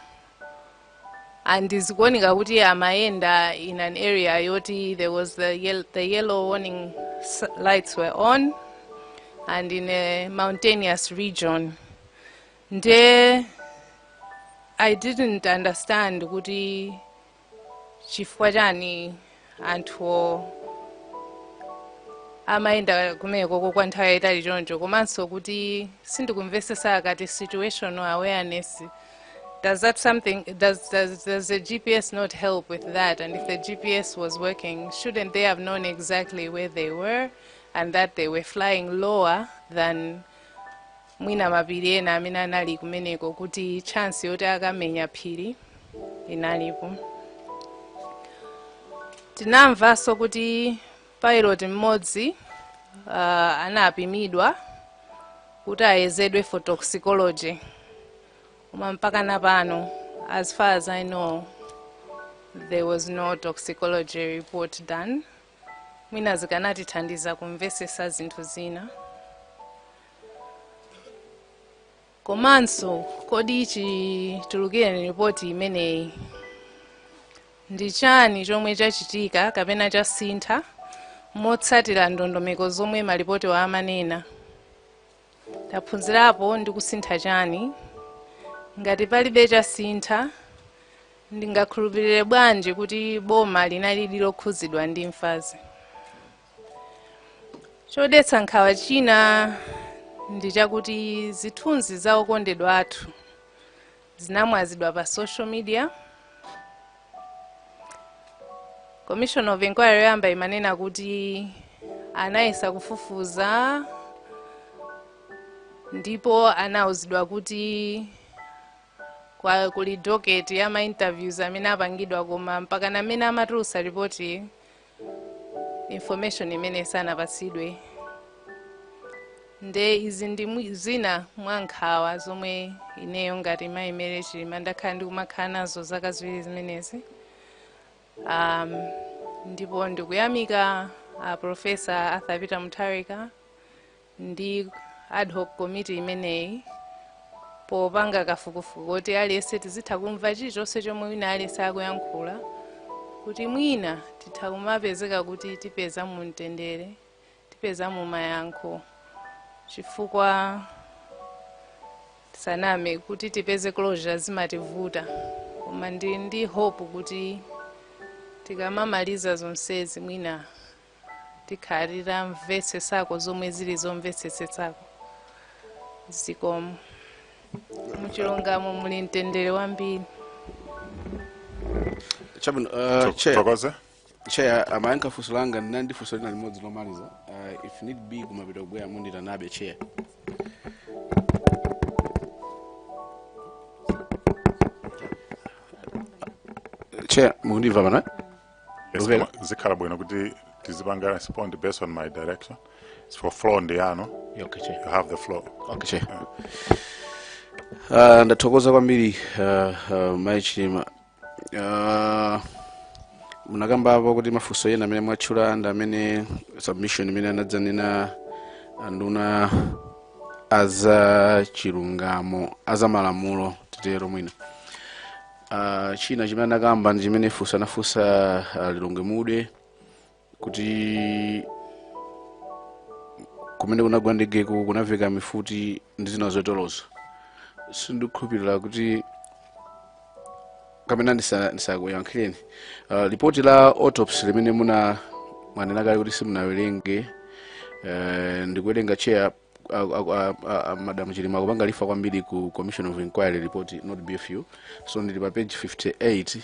And zikuoneka kuti amaenda in an area yoti there was the yellow warning lights were on and in a mountainous region. Nde I didn't understand kuti chifukwa chani anthu amaenda kumeko kwa nthawi yayitali choncho komanso kuti sindikumvesesa kati situational awareness. Does the GPS not help with that? And if the GPS was working, shouldn't they have known exactly where they were and that they were flying lower than mwina mapiri ena amene anali kumeneko kuti chance yoti akamenya phiri inalipo. Tinamvaso kuti pilot mmodzi anapimidwa kuti ayezedwe for toxicology. Mpaka napano, as far as I know, there was no toxicology report done. Mwina zikanatithandiza kumvesesa zinthu zina. Komanso, kodi ichi tulukire report imeneyi. Ndi chani chomwe chachitika kapena chasintha motsatira ndondomeko zomwe malipoti wa amanena. Taphunzirapo ndi kusintha chani. Ngati palibe chasintha, ndingakhulupirire bwanji kuti boma linali lokhuzidwa ndi mfazi. Chodetsa nkhawa china ndi chakuti zithunzi za okondedwa athu zinamwazidwa pa social media. Commission of Inquiry yamba imanena kuti anayesa kufufuza ndipo anauzidwa kuti kwa kuli docket ya ma interviews amene apangidwa koma mpaka namene amatulusa report information imene sanapatsidwe. Nde izi ndi zina mwa nkhawa zomwe ineyo ngati mayimere Chilima ndakhala ndikumakhala nazo zaka ziwiri zimenezi. Ndipo ndikuyamika Professor Arthur Peter Mutharika ndi ad hoc committee imeneyi popanga kafukufuku kuti aliyense tizitha kumva chilichonse chomwe wina aliyense akuyankhula kuti mwina titha kumapezeka kuti tipeza mu mtendere, tipeza mu mayankho chifukwa tisaname kuti tipeze closure zimativuta. Koma ndi hope kuti tikamamaliza zonsezi mwina tikhalira mvetsesako zomwe zili zomvetsetsetsako. Zikomo. Muchilungamo muli mtendere wambiri. Chair, amayanka funso langa ndi funso lina limodzi lomaliza. If need be kumapita kubwera mundita nabe chair. Chair, mundiva bana? Yes, zikhala bwino kuti tizibanga respond based on my direction. It's for floor ndiyano. Okay, chair. You have the floor. Okay, chair. Ndathokoza kwambiri Mai Chilima. Munakambapo kuti mafunso ena amene mwatchula ndi amene submission imene anadzanena nduna aza chilungamo aza malamulo titero mwina. China chimene anakamba ndi chimene funso anafunsa Lilonge Mude kuti kumene kunagwa ndegeko kunaveka mifuti ndi zina zotoloza. Sindikhulupirira kuti kamena ndisakuyankhireni ripoti la autopsy limene mwanena kale kuti simunawerenge ndikuwerenga chair Madam Chilima kupanga lifa kwambiri ku Commission of Inquiry report not BFU, so ndili pa page 58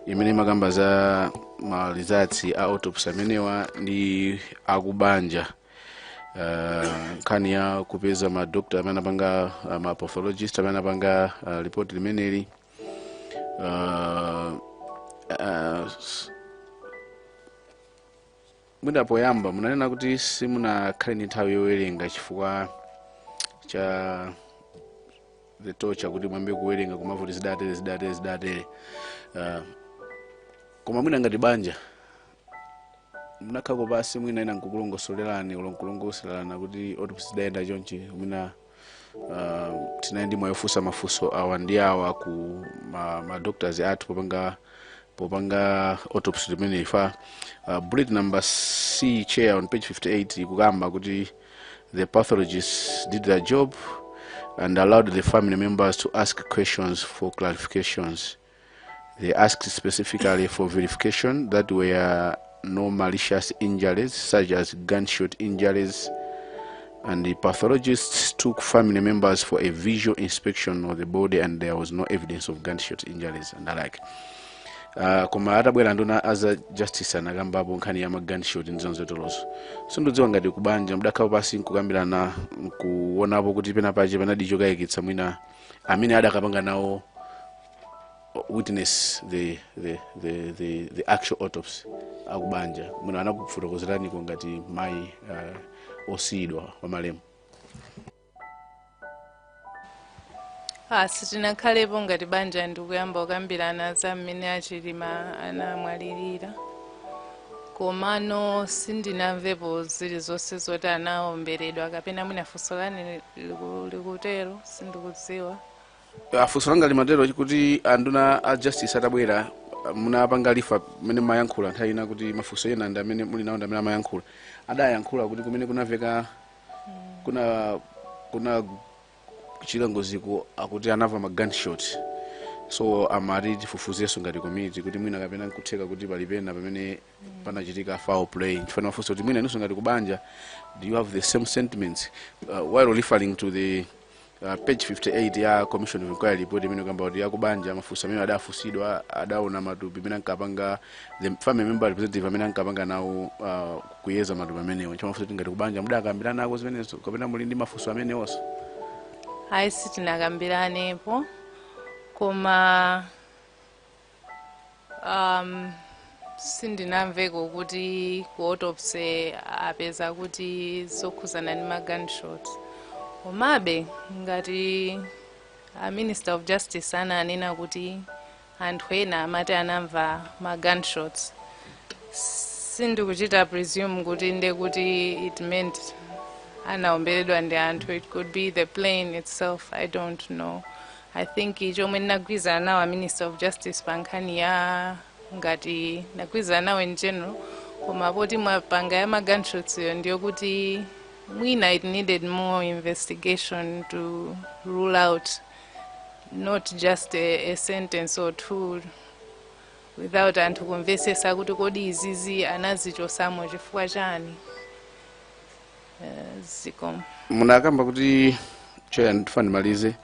imene makamba za ma results a autopsy amenewa ndi akubanja nkhani ya kupeza ma doctor amene apanga ma pathologist amene apanga report limeneli mwina poyamba munanena kuti simunakhale ndi nthawi yowerenga chifukwa cha the torture kuti mwambe kuwerenga kumavuti zidatere koma mwina ngati banja munakhako pasi mwina ina nkukulongosolerani ulonkulongosolerana kuti autopsy zidayenda chonchi mwina tinayi ndi mwayofunsa mafunso awa ndi awa ku ma doctors athu popanga autopsy limene ifa bullet number C chair on page 58 kukamba kuti the pathologists did their job and allowed the family members to ask questions for clarifications. They asked specifically for verification that were no malicious injuries such as gunshot injuries, and the pathologists took family members for a visual inspection of the body and there was no evidence of gunshot injuries and the like. Koma atabwera nduna as a justice anakambapo nkhani ya gunshot ndizonzotoloso sindidziwa ngati kubanja mudakhapo pasi nkukambirana nkuonapo kuti pena pache panadi chokayikitsa mwina amene adakapanga nawo witness the actual autopsy akubanja mwina anakufotokozerani ngati mayi osiyidwa wa malemu. Sitinakhalepo ngati banja ndikuyamba kukambirana za mmene achilima anamwalirira komano sindinamvepo zilizonse zoti anaomberedwa kapena mwina funso lani likutero sindikudziwa. Funso langa limatero kuti anduna a justice atabwera munapanga lifa mmene mayankhula nthawi ina kuti mafunso ena ndi amene muli nawo ndi amene amayankhula adayankhula kuti kumene kunaveka kuna chilangoziko akuti anava ma gunshot, so amati tifufuzenso ngati community kuti mwina kapena nkutheka kuti palipena pamene panachitika foul play chifana mafunso kuti mwina inunso ngati kubanja do you have the same sentiments while referring to the page 58 ya Commission of Inquiry report imene kamba kuti yakubanja mafunso amene adafunsidwa adaona matupi amene ankapanga the family member representative amene ankapanga nawo kuyeza matupi amenewo chifana mafunso kuti ngati kubanja mudakambirana ako zimenezo kapena muli ndi mafunso amenewonso. Hayi sitinakambiranepo koma sindinamveko kuti ku autopsy apeza kuti zokhuzana ndi ma gunshots komabe ngati a Minister of Justice ananena kuti anthu ena amati anamva ma gunshots sindikuchita presume kuti nde kuti it meant anaomberedwa ndi anthu. It could be the plane itself, I don't know. I think chomwe ndinagwirizana nawo a Minister of Justice pankhani ya ngati ndagwirizana nawo in general koma poti mwapanga ya ma gunshots yo ndiyo kuti mwina it needed more investigation to rule out not just a sentence or two without anthu kumvesesa kuti kodi izizi anazichosamo chifukwa chani. Munakamba kuti choya ndifani malize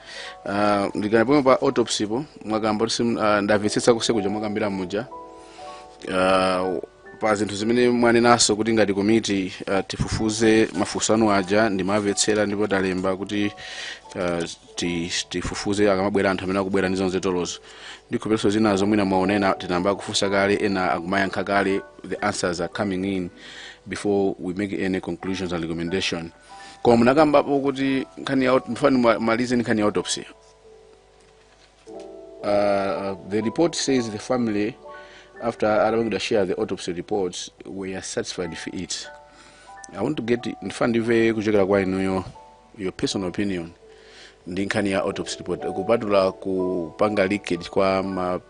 ndikanapomo pa autopsy po mwakamba kuti ndamvetsetsa kusekuja mwakambira muja pa zinthu zimene mwanenaso kuti ngati committee tifufuze mafunso anu aja ndimamvetsera ndipo talemba kuti tifufuze akamabwera anthu amene akubwera ndi zonzetolozo ndikhopeso zinazo mwina mwaonena tinamba kufunsa kale ena akumayankha kale the answers are coming in before we make any conclusions and recommendation. Koma munakambapo kuti nkhani ya mfano malize nkhani ya autopsy. The report says the family after allowing to share the autopsy reports were satisfied with it. I want to get ndive kuchokera kwa inu your personal opinion ndi nkhani ya autopsy report kupatula kupanga leakage kwa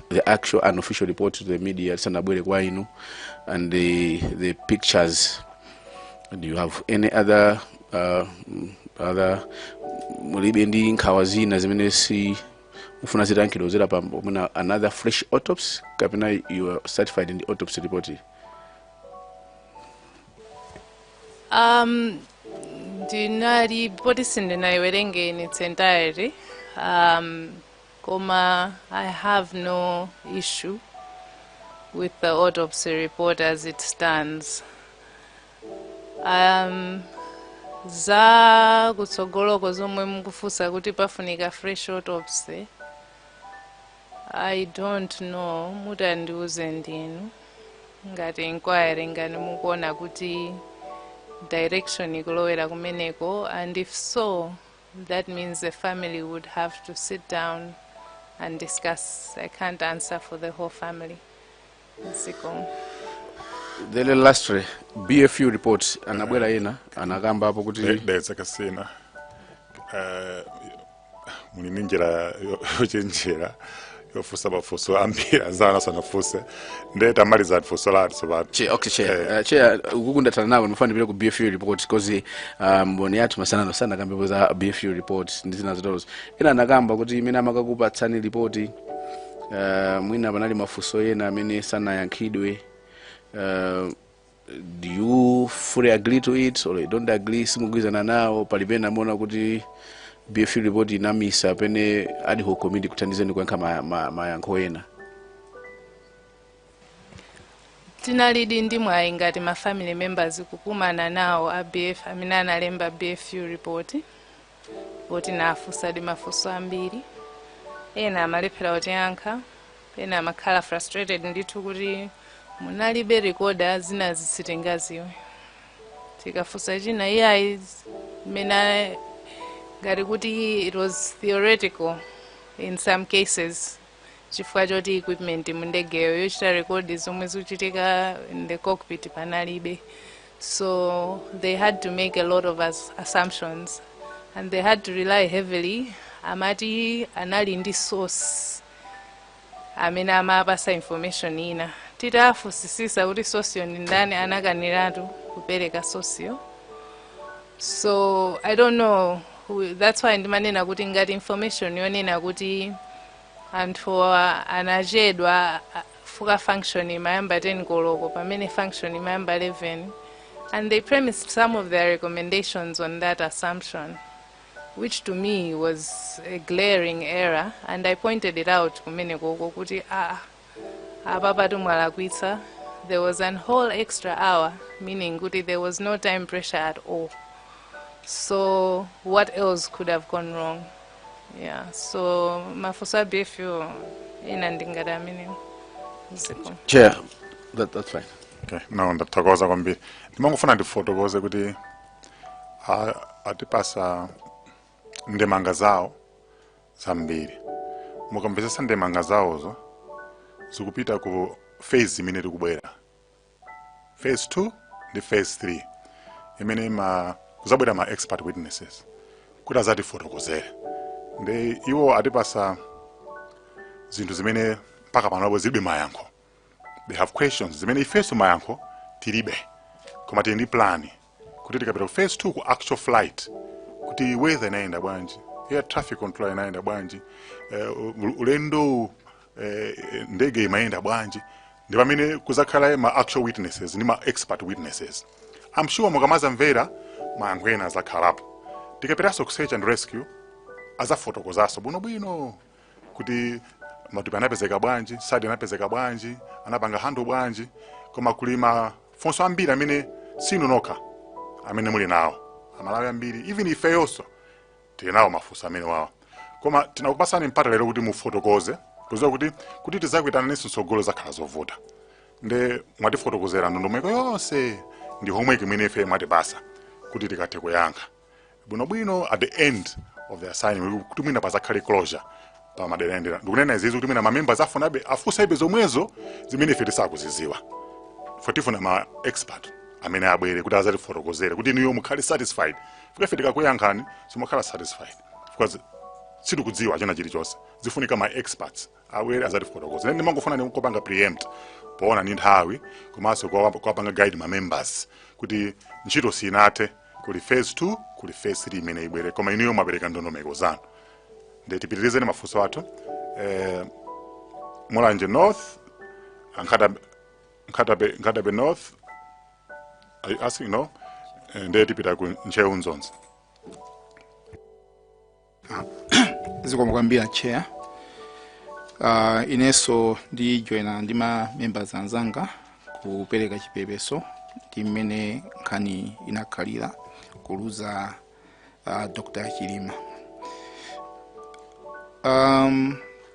the actual unofficial report to the media sanabwere kwa inu and the pictures. Do you have any other mulibe ndi nkhawa zina zimene si ufuna zitankhidwe zera pa another fresh autopsy kapena you are certified in the autopsy report? Report sindinaiwerenge in its entirety. Koma, I have no issue with the autopsy report as it stands. Za kutsogoloko zomwe mukufusa kuti pafunika fresh autopsy, I don't know, mutandiuze ndinu ngati inquiry ngani mukuona kuti direction ikulowera kumeneko, and if so, that means the family would have to sit down and discuss. I can't answer for the whole family. The last BFU report anabwera ina anagamba hapo kuti ndayetsakasina muni ninjira yochenjera yofusa bafuso ambira zana sanafuse ndeta maliza fuso la so ba okay ukukunda nawo nifani bile ku BFU report because mboni yatu masana sana kambe za BFU report ndizina zotozo ina anagamba kuti imene amakakupatsani report mwina banali mafuso yena amene sana yankhidwe. Do you fully agree to it or you don't agree? Simugwizana nawo palipena mona kuti BFU report inamisa pene ad hoc committee kutandizeni kwenka mayankho ena. Tinalidi ndimwe ngati ma family members kukumana nawo ABF amene analemba BFU report nafusa di mafuso ambiri ena amalephera otiyankha ena amakhala frustrated ndithu kuti munalibe recorder zina zisitingaziwe tikafusa china iyayi mena ngati kuti it was theoretical in some cases chifukwa choti equipment mundegeyo yochita record zomwe zikuchitika in the cockpit panalibe, so they had to make a lot of assumptions and they had to rely heavily amati anali ndi source amene amapasa information ina titafusisisa kuti source ndi ndani anakaniratu kupereka source. So I don't know that's why ndimanena kuti ngati information yonena kuti anthu anajedwa fuka function imayamba 10 koloko pamene function imayamba 11, and they premised some of their recommendations on that assumption, which to me was a glaring error, and I pointed it out kumene koko kuti apapatu mwalakwitsa. There was an whole extra hour, meaning kuti there was no time pressure at all. So what else could have gone wrong? Yeah, so mafusa BFU inandingada mini. Chair, that's fine. Okay, now ndatokoza kwambiri. Ndimangofuna ndifotokoze kuti atipasa ndemanga zawo zambiri. Mukamvesesa ndemanga zawozo zikupita ku phase imene tikubwera. Phase 2 ndi phase 3. Imene kuzabwera ma expert witnesses kuti azatifotokozere. Nde iwo atipasa zinthu zimene mpaka pano zilibe mayankho. They have questions zimene ifeso mayankho tilibe, koma tili ndi plan kuti tikapita ku phase 2 ku actual flight kuti weather inaenda bwanji, air traffic control inaenda bwanji, ulendo ndege imaenda bwanji, ndi pamene kuzakhala ma actual witnesses ndi ma expert witnesses. I'm sure mukamaza mvera mayankho ena azakhalapo. Tikapitaso ku search and rescue azafotokozaso bwino kuti matupi anapezeka bwanji, side anapezeka bwanji, anapanga handle bwanji, koma kulima fonso ambiri amene sinunoka amene muli nawo amalawi ambiri, even ifeyonso tili nawo mafunso amene wawo, koma tinakupasani mpata lero kuti mufotokoze kuziwa kuti tizakuitana niso nsogolo zakhala zovuta. Nde mwatifotokozera ndondomeko yonse ndi homework imene ife mwatipasa kuti tikathe kuyankha bwino at the end of the assignment kuti mwina pazakhale closure pa maderendera. Ndikunena izizo kuti mwina ma members afunabe afusabe zomwezo zimene ife tisakuziziwa. Tifuna ma expert amene abwere kuti azatifotokozere kuti niyo mukhale satisfied. Fika ife tikakuyankhani simukhala satisfied because sitikudziwa china chilichonse. Zifunika ma experts abwere azatifotokozere. Ndimangofuna ndikupanga preempt poona ndi nthawi komanso kuwapanga guide ma members kuti ntchito sinathe kuli phase 2 kuli phase 3 imene ibwere, koma iniyo mwapereka ndondomeko zanu. Nde tipitirizeni mafunso athu Mulanje North, Nkatabe North. Are you asking? No? And they tipita ku Ncheunzonzi. Zikuyenera chair. Ineso ndi joina ndima members anzanga kupereka chipepeso timene nkhani inakhalira kuluza Dr. Chilima.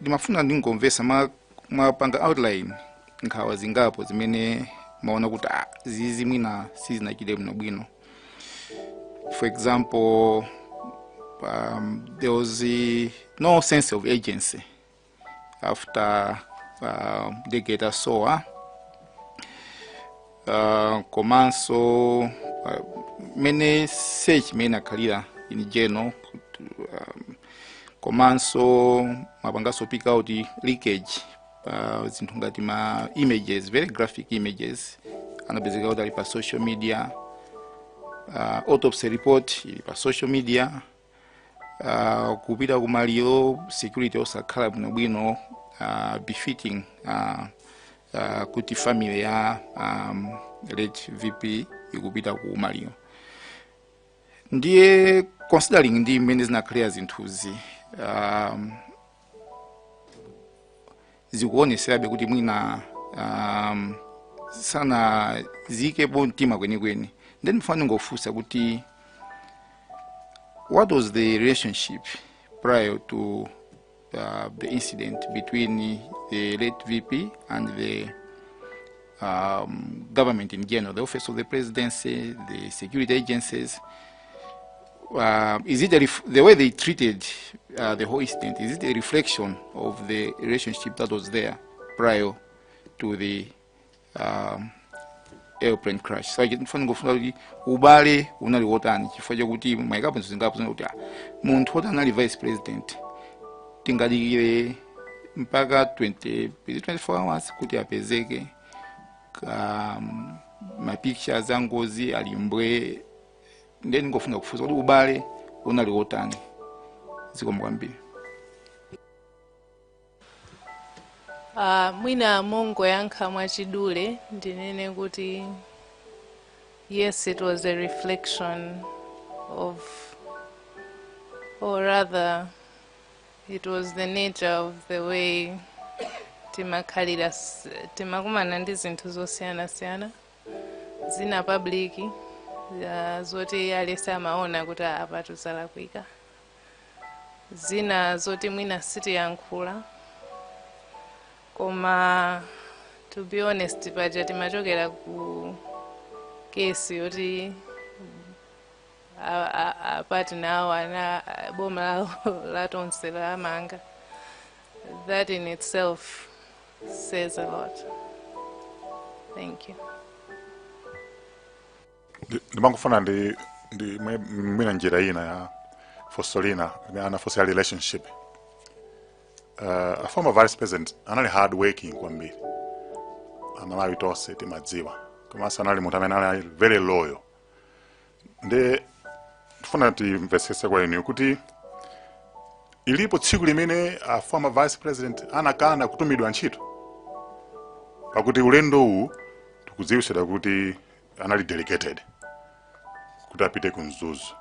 Ndimafuna ndingomvesa mapanga outline nkhawa zingapo zimene maona kuti zizi mwina sizinachite bwino. For example, there was no sense of agency after they get a SOA. Komanso many search mena kalira in general. Komanso mabangaso pick out the leakage. Zintungati ma images, very graphic images. Anabezeka out pa social media. Autopsy report pa social media. Kupita kumaliro security osakhala bwino befitting kuti family ya late VP ikupita kumaliro. Ndiye considering ndi mmene zinakhalira zinthuzi zikuoneserabe kuti mwina sana zikepo mtima kwenikweni. Then mfano ngofusa kuti what was the relationship prior to the incident between the late VP and the government in general, the office of the presidency, the security agencies? Is it the way they treated the whole incident? Is it a reflection of the relationship that was there prior to the airplane crash? So I get fun go for ubale unali wotani chifukwa chakuti maikapo zingapo kuti munthu wotani vice president tingalire mpaka 24 hours kuti apezeke ma pictures angozi alimbwe. Then ngofuna kufuza kuti ubale unali wotani. Zikomkwambiri. Mwina mongo yankha mwachidule ndinene kuti yes, it was a reflection of, or rather it was the nature of the way timakhalira timakumana ndi zinthu zosiyana zina public zoti alese amaona kuti apa tuzalakwika, zina zoti mwina sitiyankhula. Koma to be honest, paja timachokera ku kesi yoti partner awo boma la tonse la manga. That in itself says a lot. Thank you. Ndimangofuna ndi mwina njira ina ya fosolina ana social relationship. A former vice president anali hard working kwambiri. Amalawi tonse timadziwa. Komanso anali munthu amene anali very loyal. Nde tifuna timvesese kwa inu kuti ilipo tsiku limene a former vice president anakana kutumidwa ntchito. Pakuti ulendo uwu tikudziwitsira kuti anali delegated kuti apite ku Mzuzu,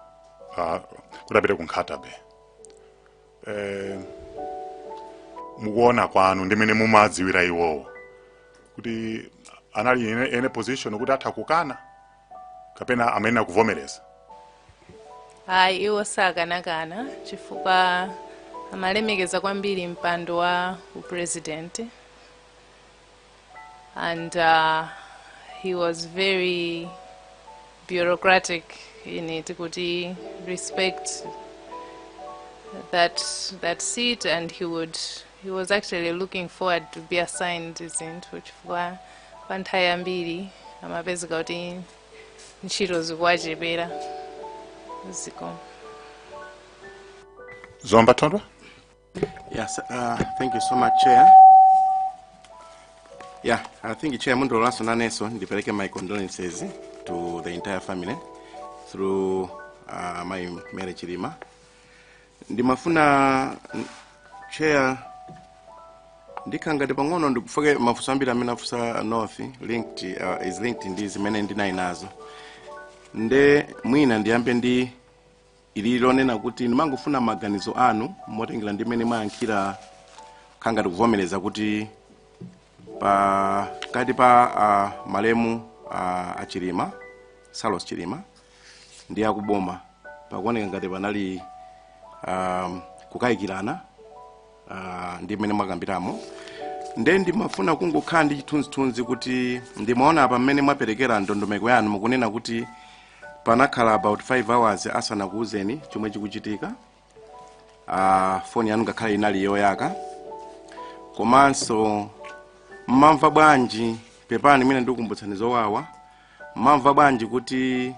kuti apite ku Nkatabe. Mukuona kwanu ndimene mumadziwira iwowo kuti anali ene position kuti atha kukana kapena amene akuvomereza. Iwo sakanakana chifukwa amalemekeza kwambiri mpando wa president, and he was very bureaucratic in it, kuti respect that seat, and he was actually looking forward to be assigned zinthu chifukwa panthawi yambiri amapezeka kuti ntchito zikuwachepera. Zomba Tondwa? Yes, thank you so much, Chair. Yeah, I think Chair Mundo Lasso Naneso ndipeleke my condolences to the entire family through my marriage Chilima. Ndimafuna Chair Ndikangati pang'ono ndikufake mafunso ambiri amene afunsa North is linked ndi zimene ndinayi nazo. Nde mwina ndiyambe ndi ililonena kuti ndimangofuna maganizo anu motengera ndi mmene mwayankhira khangati kuvomereza kuti pakati pa malemu a Chilima, Salos Chilima ndi akuboma pakuoneka ngati panali kukayikirana ndi mmene mwakambiramo. Nde ndimafuna kungokhala ndi chithunzithunzi kuti ndimaona apa mmene mwaperekera ndondomeko yanu mukunena kuti panakhala about 5 hours asanakuuzeni chomwe chikuchitika. Phone yanu ngakhale inali yoyaka. Komanso mmamva bwanji pepani mwina ndikukumbutsani zowawa, mmamva bwanji kuti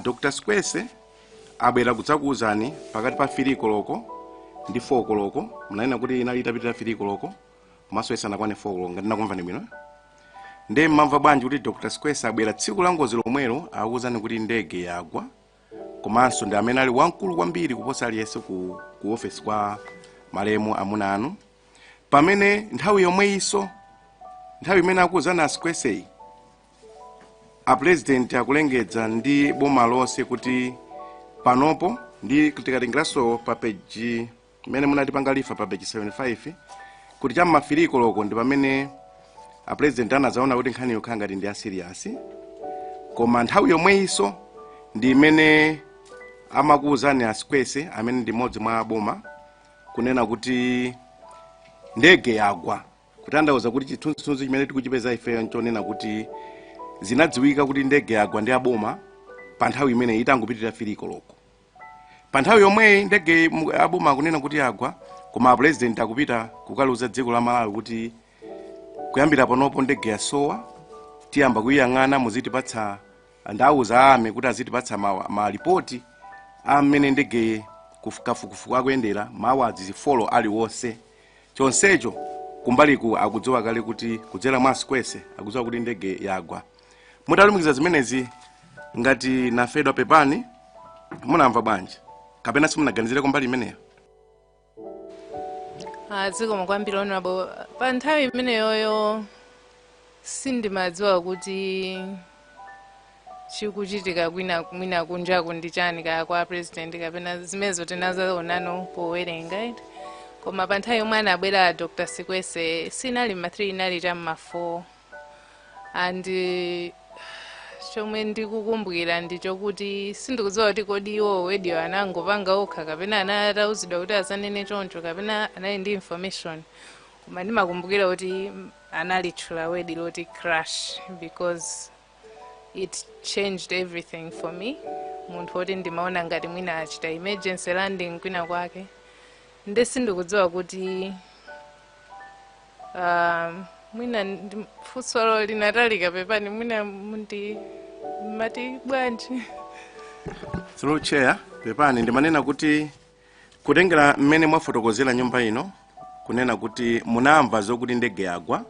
Dr. Skwese abwera kudzakuuzani pakati pa 3 koloko ndi 4 koloko, mnanena kuti inali itapitira 3 koloko komanso isanakwane 4 koloko ngati nakumvani bwino. Nde mmamva bwanji kuti Dr. Skwese abwera tsiku la ngozi lomwelo akuuzani kuti ndege yagwa, komanso ndi amene ali wamkulu kwambiri kuposa aliyense ku office kwa malemu amuna anu, pamene nthawi yomweyinso nthawi imene akuuzana Skwese a president akulengeza ndi boma lonse kuti panopo ndi tikatingiranso pa page imene munatipanga lifa pa page 75 kuti cham'ma 3 koloko ndi pamene a president anazaona kuti nkhani yokhala ngati ndi serious, koma nthawi yomweyinso ndi imene amakuuzani a Skwese amene ndi modzi mwa boma kunena kuti ndege yagwa, kutanthauza kuti chithunzithunzi chimene tikuchipeza ifeyo nchonena kuti zinadziwika kuti ndege yagwa ndi aboma pa nthawi imene itangopitirira 3 koloko. Pa nthawi yomwe ndege aboma akunena kuti yagwa, koma president akupita kukaluza dziko la Malawi kuti kuyambira panopo ndege yasowa, tiyamba kuyang'ana muzitipatsa ndauza ame kuti azitipatsa malipoti amene ndege kafukufuku akuyendera mawu azizifolo aliwonse. Chonsecho kumbaliku akudziwa kale kuti kudzera mwa Skwese akudziwa kuti ndege yagwa. Mutalumikiza zimenezi ngati nafedwa pepani munamva bwanji kapena simunaganizire kumbali imeneyo? Zikomo kwambiri honorable. Pa nthawi imene yoyo sindimadziwa kuti chikuchitika mwina kunjaku ndi chani kaya kwa president kapena zimenezo tinazaonano powerenga. Koma pa nthawi yomwe anabwera Dr. Skwese sinali ma 3 inali cham'ma 4, and chomwe ndikukumbukira ndicho kuti sindikudziwa kuti kodi iwo wedio anangopanga okha kapena anatauzidwa kuti asanene choncho kapena anali ndi information, koma ndimakumbukira kuti analitchula wedi loti crash because it changed everything for me. Munthu woti ndimaona ngati mwina achita emergency landing kwina kwake, nde sindikudziwa kuti mwina funso linatalika pepani, mwina mati bwanji. Through chair pepani ndimanena kuti kutengera mmene mwafotokozera nyumba ino kunena kuti munamva zokuti ndege yagwa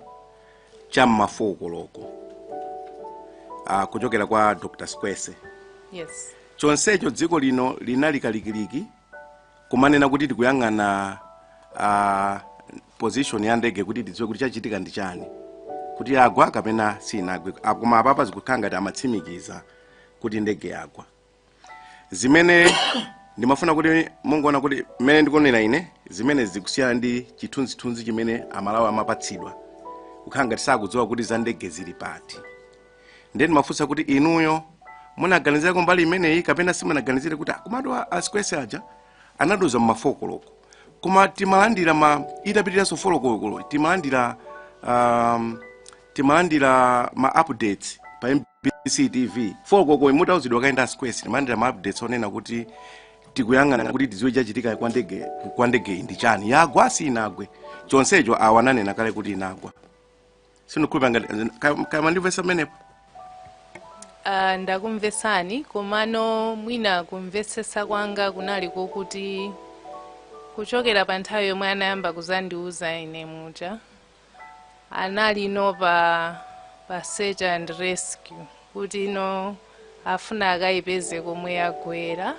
cham'ma 4 koloko kuchokera kwa Dr. Skwese. Yes. Chonsecho dziko lino linali kalikiliki kumanena kuti tikuyang'ana position ya ndege kuti tidziwe kuti chachitika ndi chani, kuti yagwa kapena sinagwe. Koma apapa zikukhala ngati amatsimikiza kuti ndege yagwa. Zimene ndimafuna kuti mungoona kuti mmene ndikunena ine zimene zikusiyana ndi chithunzithunzi chimene amalawi amapatsidwa kukhala ngati sakudziwa kuti za ndege zili pati. Nde ndimafunsa kuti inuyo munaganizira kumbali imeneyi kapena simunaganizire kuti komatu a Skwese aja anaduza m'ma 4 koloko, koma timalandira itapitiraso 4 koloko timalandira ma updates pa MBC TV 4 koloko mutauzidwa kaenda Skwese timalandira ma updates onena kuti tikuyang'ana kuti tidziwe chachitika kwa ndege ndi chani, yagwa sinagwe. Chonsecho awananena kale kuti inagwa. Sindikukhulupirira kama ndimvesa menepo. Ndakumvesani, komano mwina kumvesesa kwanga kunali kokuti kuchokera pa nthawi yomwe anayamba kuzandiuza ine muja anali no pa search and rescue kuti ino afuna akayipeze komwe yagwera,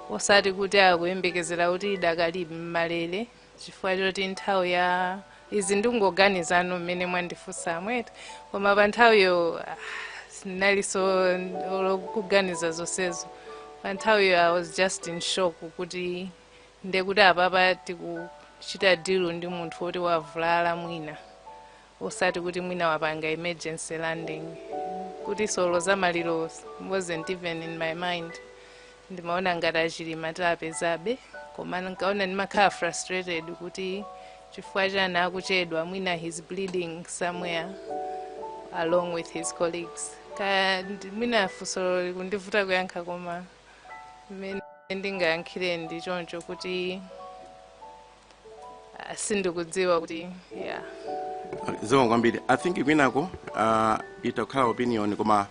osati kuti akuyembekezera kuti idakali mmalere chifukwa choti nthawi ya izi ndingoganiza mmene mwandifunsa mwete koma pa nthawiyo sinaliso kuganiza zonsezo. Pa nthawiyo I was just in shock kuti ndekuti apapa tikuchita deal ndi munthu woti wavulala mwina osati kuti mwina wapanga emergency landing kuti solo za maliro wasn't even in my mind. Ndimaona ngati achilima tapezabe koma nkaona ndimakhala frustrated kuti chifukwa chani akuchedwa mwina he's bleeding somewhere along with his colleagues. Mwina funso kundivuta kuyankha koma mmene ndingayankhire ndi choncho kuti sindikudziwa kuti yeah. Zomwe kwambiri. I think kwinako itakhala opinion koma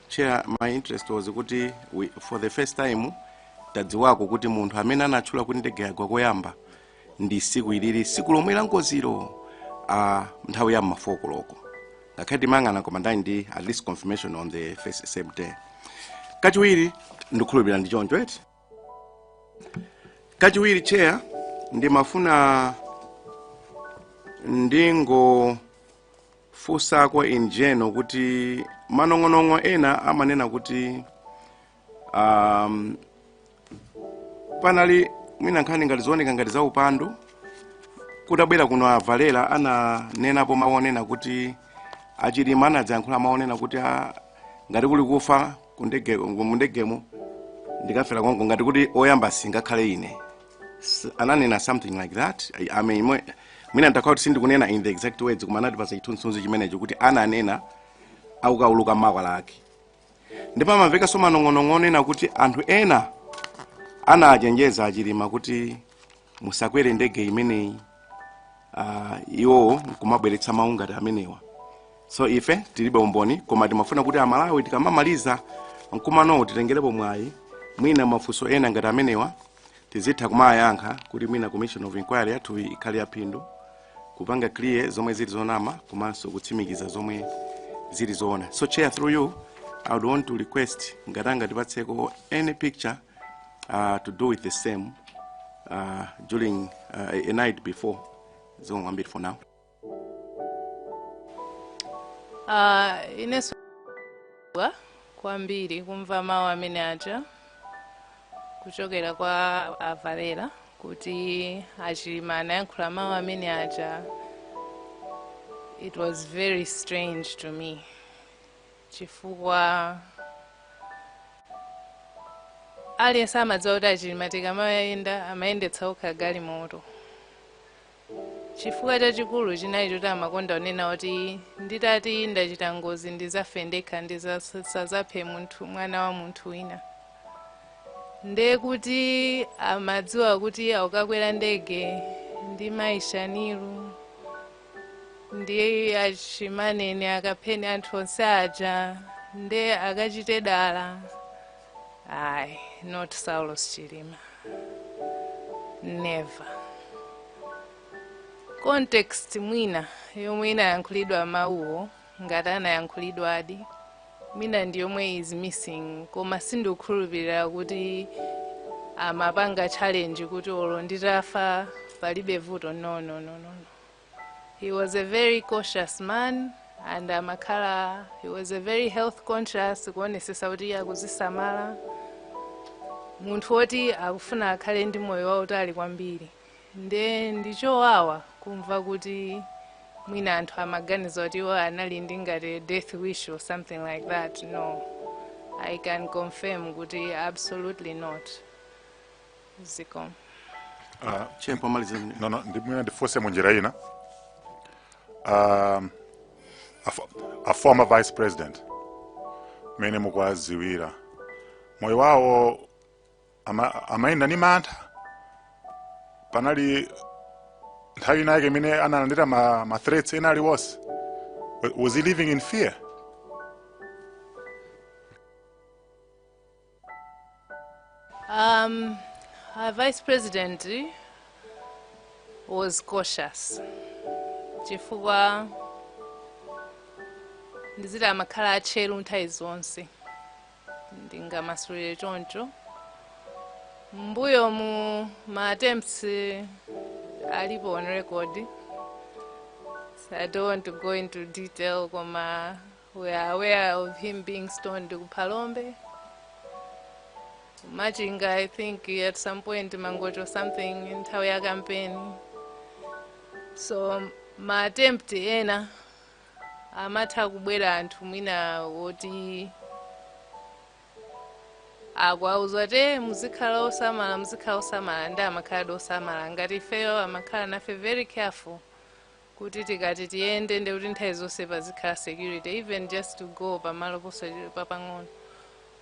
chair my interest was kuti for the first time tadziwako kuti munthu amene anatchula kuti ndege yagwa koyamba ndi siku ilili siku lomwe la ngoziro nthawi ya mafoko loko ngakhale mangana koma ndi at least confirmation on the first same day. Kachiwiri ndikhulupirira ndi choncho eti. Kachiwiri chair ndimafuna ndingo fusako in general kuti manong'onong'o ena amanena kuti panali mwina nkhani ngati zooneka ngati za upandu kutabwera kuno avalera ananenapo maonena kuti achilima anadziyankhula maonena kuti ngati kuli kufa kundegemo ndikafera kongo ngati kuti oyamba singakhale ine. Ananena something like that. I mean mwina ndakhala kuti sindikunena in the exact words koma anatipasa chithunzithunzi chimenecho kuti ananena aukauluka makwala ake. Ndipo amamveka so manong'onong'o onena kuti anthu ena anachenjeza achilima kuti musakwere ndege imeneyi iwo kumabweretsa mawu ngati amenewa. So ife tilibe umboni koma timafuna kuti amalawi tikamamaliza mkumano titengerepo mwayi mwina mafunso ena ngati amenewa tizitha kumayankha kuti mwina commission of inquiry yathu ikhale yaphindu kupanga clear zomwe zili zonama komanso kutsimikiza zomwe zili zoona. So chair, through you I would want to request ngatanga tipatseko any picture to do with the same during a night before. Zomwe ambit for now. Ineso kwambiri kumva mawu amene aja kuchokera kwa avalera kuti achilima anayankhula mawu amene aja. It was very strange to me chifukwa aliyense amadziwa kuti achilima tikamayenda amayendetsa okha galimoto. Chifukwa chachikulu chinali choti amakonda onena kuti nditati ndachita ngozi ndizafe ndekha ndisazaphe munthu mwana wa munthu wina. Nde kuti amadziwa kuti aukakwera ndege ndi maishaniru ndi achimanene akapheni anthu onse aja nde akachite dala. Ayi, not Saulos Chilima. Never. Context mwina yomwe inayankhulidwa mawuwo ngati anayankhulidwa adi mwina ndi yomwe is missing koma sindikukhulupirira kuti amapanga challenge kuti olo nditafa palibe vuto. No. He was a very cautious man and he was a very health conscious kuonesesa kuti akuzisamala munthu woti akufuna akhale ndi moyo wautali kwambiri. Nde ndichowawa kumva kuti mwina anthu amaganiza kuti iwo anali ndi ngati death wish or something like that. No, I can confirm kuti absolutely not. Ziko. Chempo maliza. No, ndimwina ndifuse munjira ina. A former vice president mene mukwaziwira moyo wawo amaenda ni mantha panali nthawi nake mene analandira ma threats ena aliwonse. Was he living in fear? Our vice president was cautious chifukwa ndiziti amakhala atcheru nthawi zonse ndingamasulire choncho. Mbuyo mu ma attempts alipo on record. So I don't want to go into detail, we are aware of him being stoned to Palombe. Machinga, I think at some point Mangojo something in Tawaya campaign. So my attempt ena amatha kubwera anthu mwina woti akwauzwa te muzikhala osamala ndi amakhala osamala ngati ifeyo amakhala nafe very careful kuti tikati tiyende ndi kuti nthawi zonse pazikhala security, even just to go pamalo papang'ono,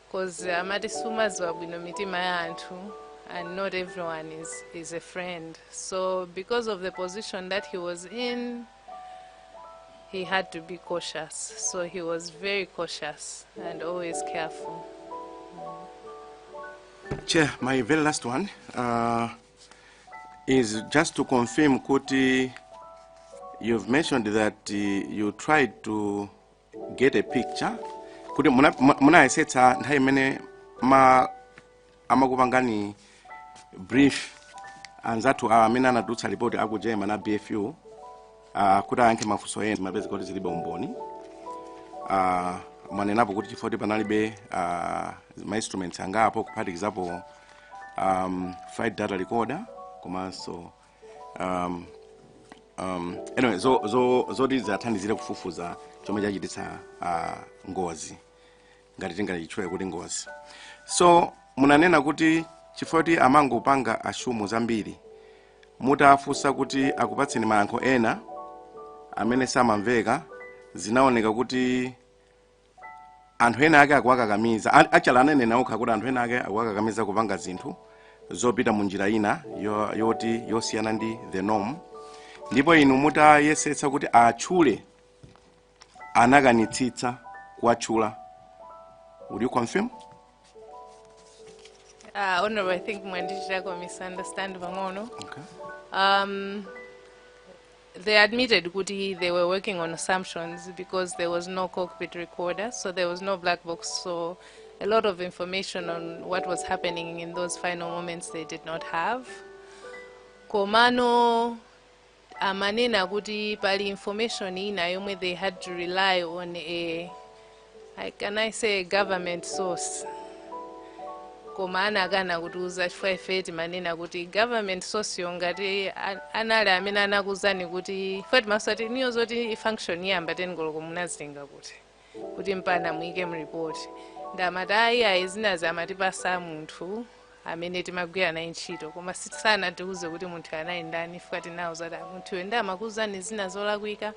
because amati sumaziwa bwino mitima ya anthu and not everyone is a friend. So because of the position that he was in, he had to be cautious. So he was very cautious and always careful. Chair, my very last one is just to confirm, Kuti, you've mentioned that you tried to get a picture. Kuti muna isetsa nthawi imene amakupangani brief anzathu amene anadutsa report akujema na BFU kuti ayankhe mafunso ena mapezi kuti zilibe umboni. Mwanenapo kuti chifukwa panalibe ma instruments angapo kuphatikizapo flight data recorder komanso anyway zoti zathandizire kufufuza chomwe chachititsa ngozi ngati tingayichule kuti ngozi. So munanena kuti chifukwa kuti amangopanga ashumu zambiri mutafunsa kuti akupatseni mayankho ena amene samamveka, zinaoneka kuti anthu ena ake akuwakakamiza, achala ananena okha kuti anthu ena ake akuwakakamiza kupanga zinthu zopita munjira ina yoti yosiyana ndi the norm, ndipo inu mutayesetsa kuti atchule anakanitsitsa kuwatchula. Would you confirm? Honorable, I think Mwandichako misunderstand Bangono. Okay. They admitted kuti they were working on assumptions because there was no cockpit recorder, so there was no black box, so a lot of information on what was happening in those final moments they did not have. Komano amanena kuti pali information ina yomwe they had to rely on a government source. Komana kana kutuza chifukwa manena kuti government source yongati anali amene anakuzani kuti fati masati niyo zoti function yamba tengoloko munazinga kuti mpana muike report ndamati ayi zamatipasa munthu amene timagwira naye ntchito koma sana tiuze kuti munthu anayi ndani fati nawo zati munthu ndamakuzani zina zolakwika.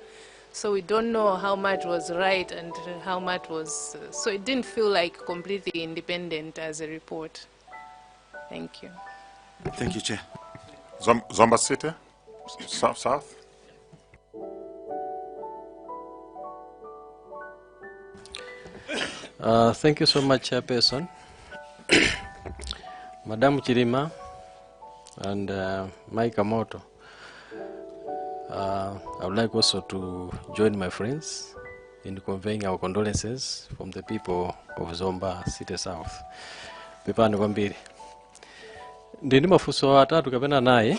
So we don't know how much was right and how much was... so it didn't feel like completely independent as a report. Thank you. Thank you, Chair. Zomba City, South. Thank you so much, Chairperson. Madam Chilima and Mike Amoto. I would like also to join my friends in conveying our condolences from the people of Zomba City South. Pepani kwambiri. Ndini mafunso atatu kapena naye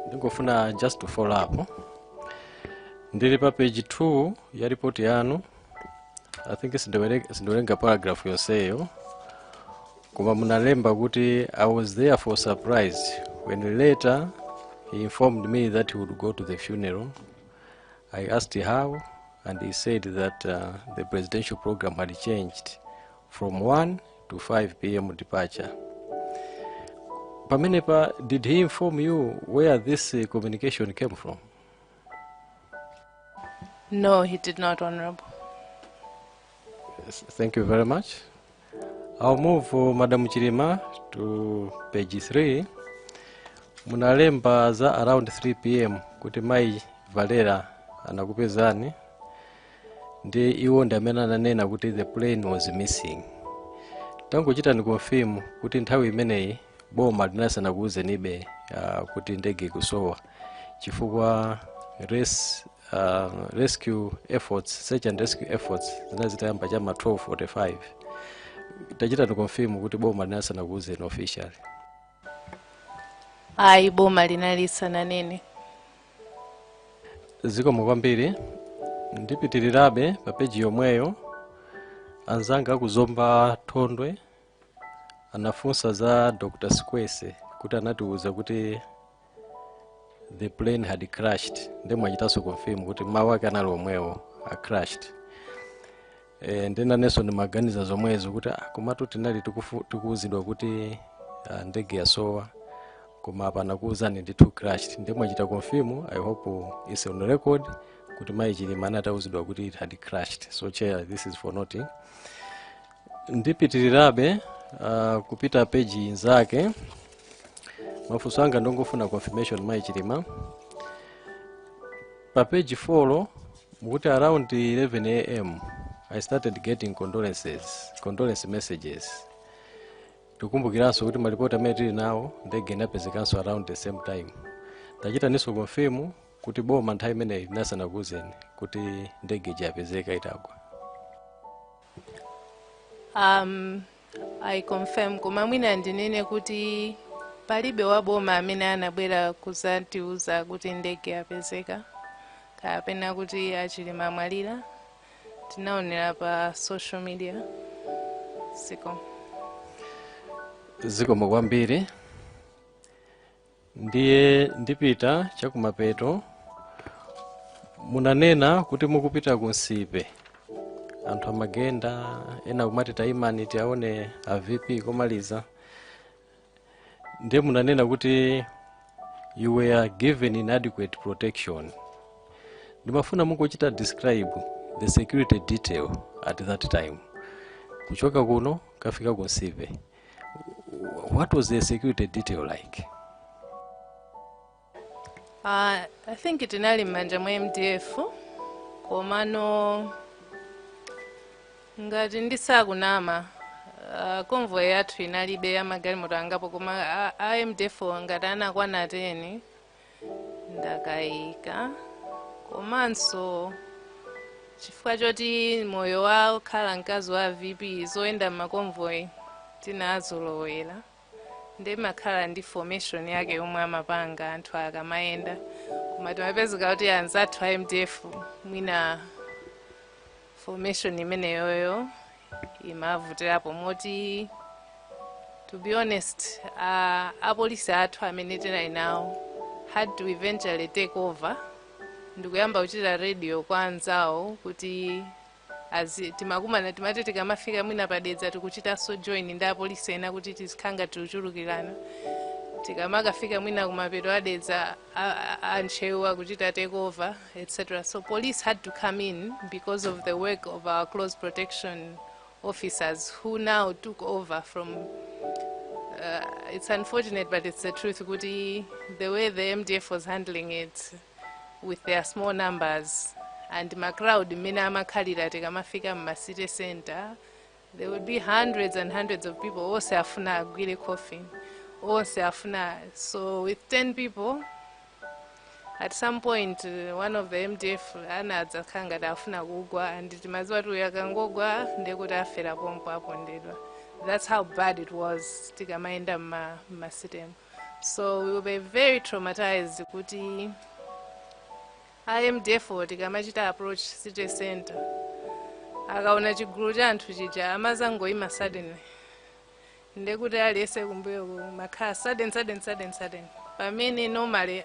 ndingofuna just to follow up. Ndili pa page 2 ya report yanu. I think sindowerenga paragraph yonseyo. Koma munalemba kuti I was there for surprise when later he informed me that he would go to the funeral. I asked how, and he said that the presidential program had changed from 1 to 5 p.m. departure. Pamenepa, did he inform you where this communication came from? No, he did not, Honorable. Yes, thank you very much. I'll move for Madam Chilima to page 3. Munalemba za around 3 p.m. kuti mai Valera anakupezani ndi iwo ndamene ananena kuti the plane was missing. Tangochita ni confirm kuti nthawi imeneyi boma linasana kuuzenibe kuti ndege kusowa chifukwa rescue efforts, search and rescue efforts zinazitayamba chama 12:45. Tachita ni confirm kuti boma linasana kuuzeni officially. Ayi boma linalisana nene. zikomo kwambiri. Ndipitirirabe pa peji yomweyo anzanga akuzomba Thondwe anafunsa za Dr. Sikwese kuti anatiuza kuti the plane had crashed. Ndemwe achitaso confirm kuti mawu ake anali omwewo a crashed. Ndena neso ndimaganiza zomwezo kuti komatu tinali tikuuzidwa kuti ndege yasowa koma apana kuuzani ndithu crashed. Ndemwe achita confirm. I hope it's on record kuti mai Chilima anatauzidwa kuti it had crashed. So chair, this is for noting. Ndipitirirabe kupita peji nzake mafunso anga ndongofuna confirmation mai Chilima. Pa page 4 mukuti around 11 am I started getting condolence messages. Tukumbukiranso kuti malipoti amene tili nawo ndege inapezekanso around the same time. Tachita niso confirm kuti boma nthawi imeneyi linasanakuuzeni kuti ndege yapezeka itagwa. I confirm koma mwina ndinene kuti palibe wa boma amene anabwera kuzatiuza kuti ndege yapezeka kapena kuti Achilima amwalira. Tinaonera pa social media. Zikomo kwambiri. Ndiye ndipita chakumapeto. Munanena kuti mukupita kunsipe anthu amagenda ena kumati taimani tiaone a VP komaliza. Ndiye munanena kuti you were given inadequate protection. Ndimafuna mukuchita describe the security detail at that time. Kuchoka kuno kafika kunsipe. What was the security detail like? I think itinali manja mwa MDF komano ngati ndisakunama convoy yathu inalibe amagalimoto angapo koma MDF ngati anakwana 10 ndakayika komanso chifukwa choti moyo wa khala nkazi wa VP zoenda maconvoy tinazolowera ndi makhala ndi formation yake yomwe amapanga anthu akamayenda koma timapezeka kuti anzathu a MDF mwina formation imeneyoyo imavutirapo moti to be honest apolisi athu amene tinali nawo had to eventually take over ndikuyamba kuchita radio kwa anzawo kuti timakumana timati tikamafika mwina padedza tikuchitanso join ndi apolisi ena kuti tizikhanga tichulukirana tikamakafika mwina kumapeto adedza antchewa kuchita take over etc. So police had to come in because of the work of our close protection officers who now took over from it's unfortunate but it's the truth kuti the way the MDF was handling it with their small numbers and my crowd mina amakhalira tikamafika mu city center there would be hundreds and hundreds of people ose afuna agwire coffin ose afuna. So with 10 people at some point one of the MDF anadza khanga afuna kugwa and timaziwa tu yakangogwa ndekuti afera pompo apondedwa. That's how bad it was tikamaenda ma city. So we were very traumatized kuti MDF tikamachita approach city center akaona chigulu cha anthu chija amazangoima suddenly ndekuti aliyese kumbuyo makhala sudden pamene normally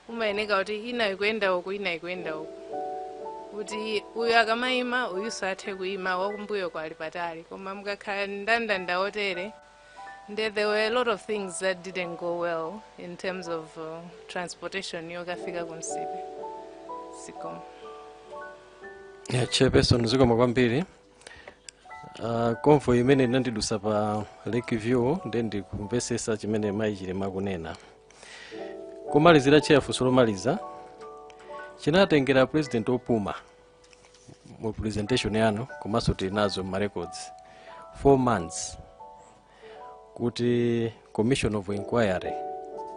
umayeneka kuti ina ikuenda uku ina ikuenda uku kuti uyu akamayima uyuso athe kuyima wakumbuyo kwali patali koma mukakhala ndandanda otere there were a lot of things that didn't go well in terms of transportation yokafika kunsipe. Chairperson zikomo kwambiri. Convoy imene inandidusa pa Lake View ndi kumvesesa chimene mai Chilima kunena. Kumalizira chairfunso lomaliza chinatengera president opuma mu presentation yanu komanso tinazo ma records 4 months kuti commission of inquiry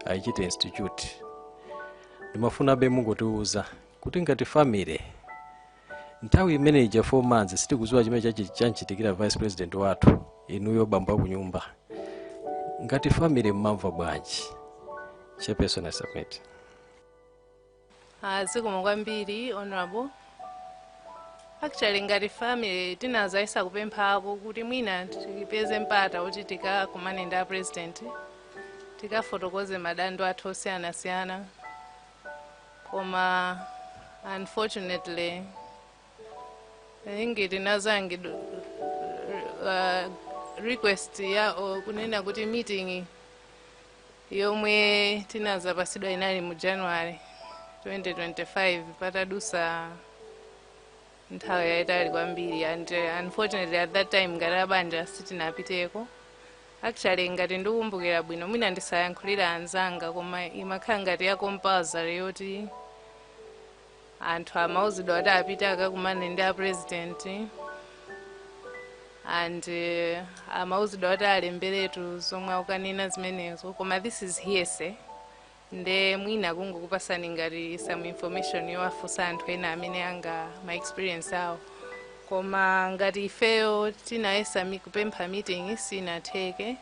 aichite institute. Ndimafuna be mungotiuza kuti ngati family nthawi imene ija 4 months sitikuziwa chimene chanchitikira vice president wathu inuyo bambo akunyumba ngati family mmamva bwanji? Chairperson submit. Zikomo kwambiri, honorable. Actually, ngati family tinazaisa kupemphako kuti mwina tipeze mpata kuti tikakumane ndi president, tikafotokoze madando athu osiyanasiyana. Koma unfortunately, I think tinazangi request ya kunena kuti meeting yomwe tinazapasidwa inali mu January 2025 patadusa nthawi yaitali kwambiri, and unfortunately at that time ngati abanja sitinapiteko. Actually ngati ndikukumbukira bwino mwina ndisayankhulira anzanga, koma imakhala ngati ya compulsory yoti anthu amauzidwa kuti apite akakumane ndi president, and amauzidwa kuti alemberetu zomwe akukanena zimenezo, koma this is hearsay. Nde mwina kungokupasani ngati some information yowafunsa anthu ena amene anga my experience awo, koma ngati ifeyo tinayesa kupempha meeting sinatheke.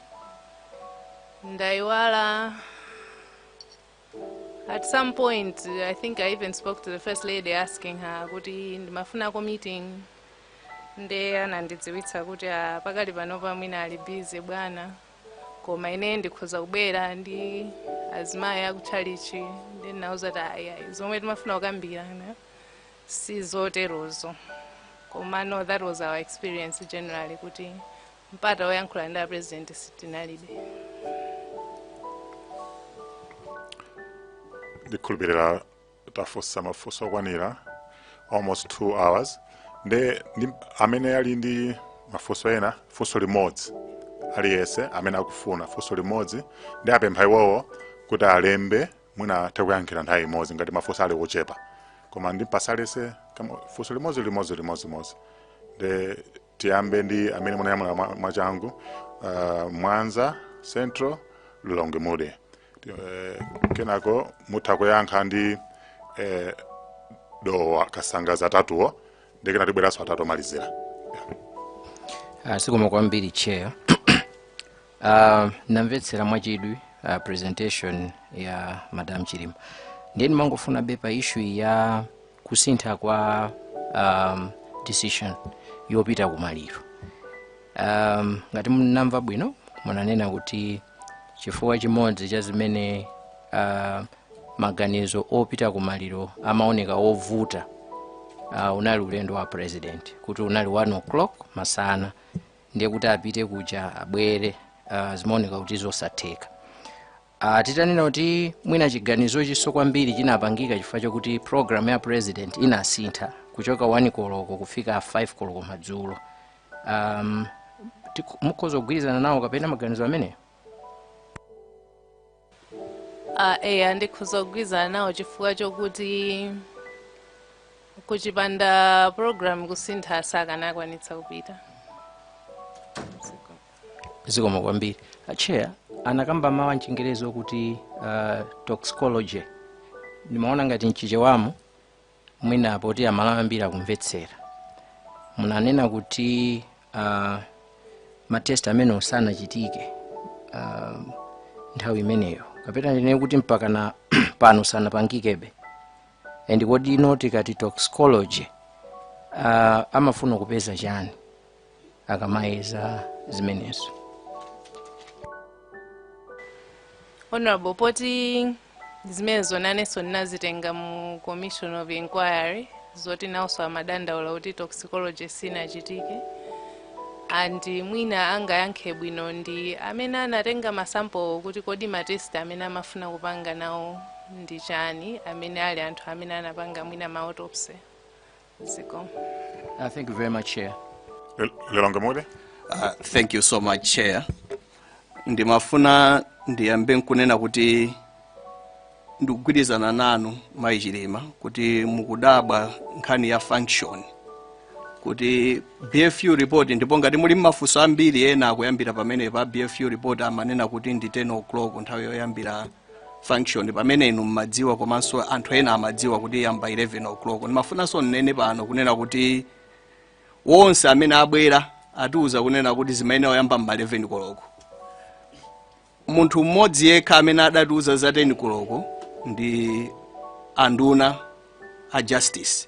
Ndaiwala at some point, I think I even spoke to the first lady asking her kuti ndimafunako meeting, nde anandidziwitsa kuti pakali panopa mwina ali busy bwana, koma ine ndikhoza kubwera ndi azimayi akutchalichi, ndi nauza kuti zomwe timafuna kukambirana sizoterozo. Koma no, that was our experience generally, kuti mpata woyankhula ndi president sitinalibe. Ndikhulupirira tafunsa mafunso okwanira almost 2 hours. Nde amene ali ndi mafunso ena, funso limodzi aliyese amene akufuna funso limodzi, ndi apempha iwowo kuti alembe mwina tekuyankhira nthawi imodzi ngati mafunso ali kuchepa, koma ndipasalese funso limodzi. Nde tiyambe ndi amene munayamula mwachangu, Mwanza Central Lilongwe Mude. Kenako mutha kuyankha ndi dowa kasangaza atatuwo, ndikena tibweraso atatu malizira. Zikomo kwambiri chair. Namvetsera mwachidwi presentation ya Madam Chilima. Ndiye ndimangofuna bepa issue ya kusintha kwa decision yopita kumaliro. Ngati munamva bwino munanena kuti chifukwa chimodzi cha zimene maganizo opita kumaliro amaoneka ovuta, unali ulendo wa president, kuti unali 1 o'clock masana, ndiye kuti apite kuja abwere, zimaoneka kuti zosatheka. Titanena kuti mwina chiganizo chiso kwambiri chinapangika chifukwa chokuti program ya president inasintha kuchoka 1 koloko kufika 5 koloko madzulo. Mukhoza kugwirizana nawo kapena maganizo ameneyo? Ndikhoza kugwirizana nawo chifukwa chokuti kuchipanda program kusintha sakanakwanitsa kupita. Zikomo kwambiri. Chair, anakamba mawu mchingerezi kuti toxicology. Nimaona ngati mchichewamu mwina poti amalambira kumvetsera. Munanena kuti matest amene osanachitike nthawi imeneyo, kapena ndinene kuti mpaka na pano sanapangikebe. And kodi inoti kati toxicology amafuna kupeza chani akamayeza zimenezo? Honorable, poti zimenezo naneso nazitenga mu commission of inquiry zoti nauso amadandaula kuti toxicology sinachitike, and mwina angayankhe bwino ndi amene anatenga masample kuti kodi matest amene amafuna kupanga nawo ndi chani, amene ali anthu amene anapanga mwina ma autopsy. Ziko. Thank you very much, Chair. Lilongwe Mude. Thank you so much, Chair. Ndimafuna ndiyambe nkunena kuti ndikugwirizana nanu Mayi Chilima kuti mukudabwa nkhani ya function, kuti BFU report ndipo ngati muli mafunso ambiri ena akuyambira pamene pa BFU report amanena kuti ndi 10 o'clock nthawi yoyambira function, pamene inu mmadziwa komanso anthu ena amadziwa kuti yamba 11 o'clock. Ndimafunanso nnene pano kunena kuti wonse amene abwera atiuza kunena kuti zimayenera kuyamba mma 11 koloko. Munthu mmodzi yekha amene adatiuza za 10 koloko ndi anduna a justice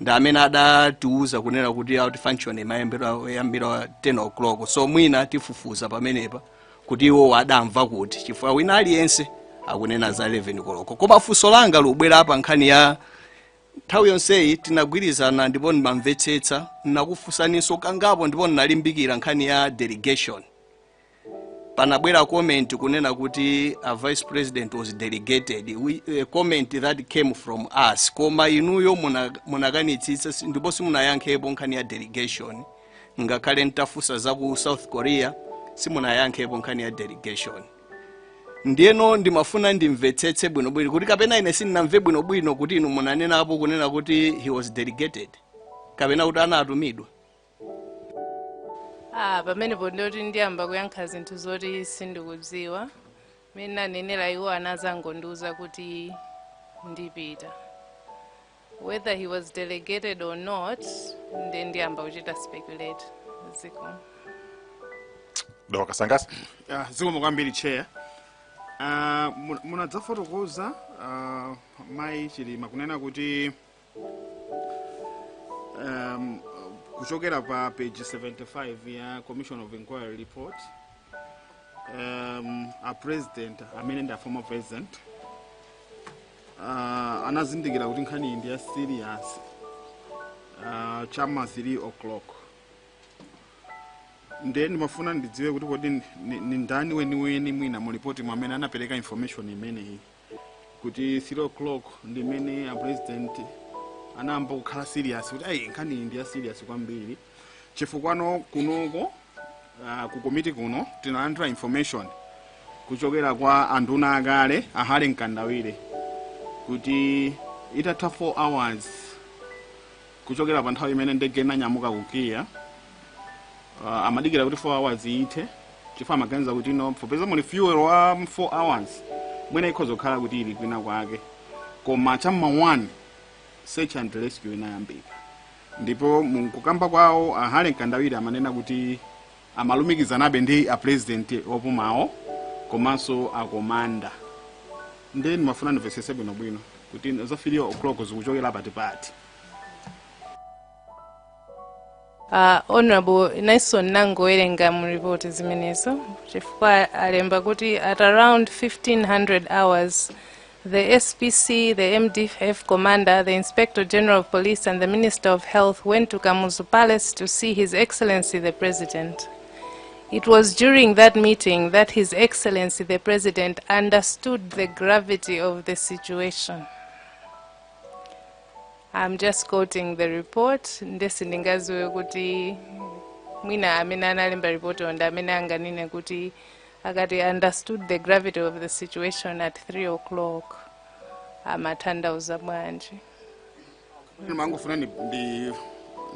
ndi amene adatiuza kunena kuti out function yambira 10 o'clock, so mwina tifufuza pamenepa kuti iwo adamva kuti chifukwa wina aliyense akunena za 11 koloko. Koma funso langa lubwera apa nkhani ya nthawi yonseyi tinagwirizana ndipo ndimamvetsetsa nakufusaninso kangapo ndipo ndinalimbikira nkhani ya delegation. Panabwera comment kunena kuti a vice president was delegated, a comment that came from us. Koma inuyo munakanitsitsa ndipo simunayankhepo nkhani ya delegation. Ngakhale ntafusa za ku South Korea simunayankhepo nkhani ya delegation. Ndiyeno ndimafuna ndimvetsetse bwinobwino kuti kapena ine sindinamve bwinobwino kuti inu munanenapo kunena kuti he was delegated kapena kuti anatumidwa. Pamenepo ndoti ndiyamba kuyankha zinthu zoti sindikudziwa. Mina nenera iwo anazangondiuza kuti ndipita. Whether he was delegated or not, then ndiyamba kuchita speculate. Ziko. Doka Sangasi. Ziko mukambiri chair. Munadzafotokoza mai chilima kunena kuti kuchokera pa page 75 ya Commission of Inquiry report, a president amene ndi a former president anazindikira kuti nkhani ndi ya serious chama 3 o'clock. Then mafuna ndidziwe kuti kodi ni ndani weniweni mwina mu report mwamene anapereka information imeneyi kuti 3 o'clock ndi mene a president anayamba kukhala serious kuti ayi nkhani ndi ya serious kwambiri chifukwano kunoko ku committee kuno tinalandira information kuchokera kwa anduna akale ahale mkandawire kuti itatha 4 hours kuchokera pa nthawi imene ndege inanyamuka kukiya amadikira kuti 4 hours ithe chifukwa amaganiza kuti no popeza muli fuel wa 4 hours mwina ikhoza kukhala kuti ili kwina kwake, koma chamma 1 search and rescue inayambika. Ndipo mukukamba kwawo ahale mkandawire amanena kuti amalumikizanabe ndi a president opumawo komanso a commander. Then mafuna ndivesese bwino kuti za 3 o'clock zikuchokera patipati. Honorable Nelson nangowerenga mu report zimenezo chifukwa alemba kuti at around 1500 hours the SPC, the MDF commander, the Inspector General of Police and the Minister of Health went to Kamuzu Palace to see His Excellency the President. It was during that meeting that His Excellency the President understood the gravity of the situation. I'm just quoting the report. Ndesi ndingaziwe kuti mwina amene analemba report onda amene anganine kuti akati understood the gravity of the situation at 3 o'clock. Amatanthauza bwanji. Mangofuna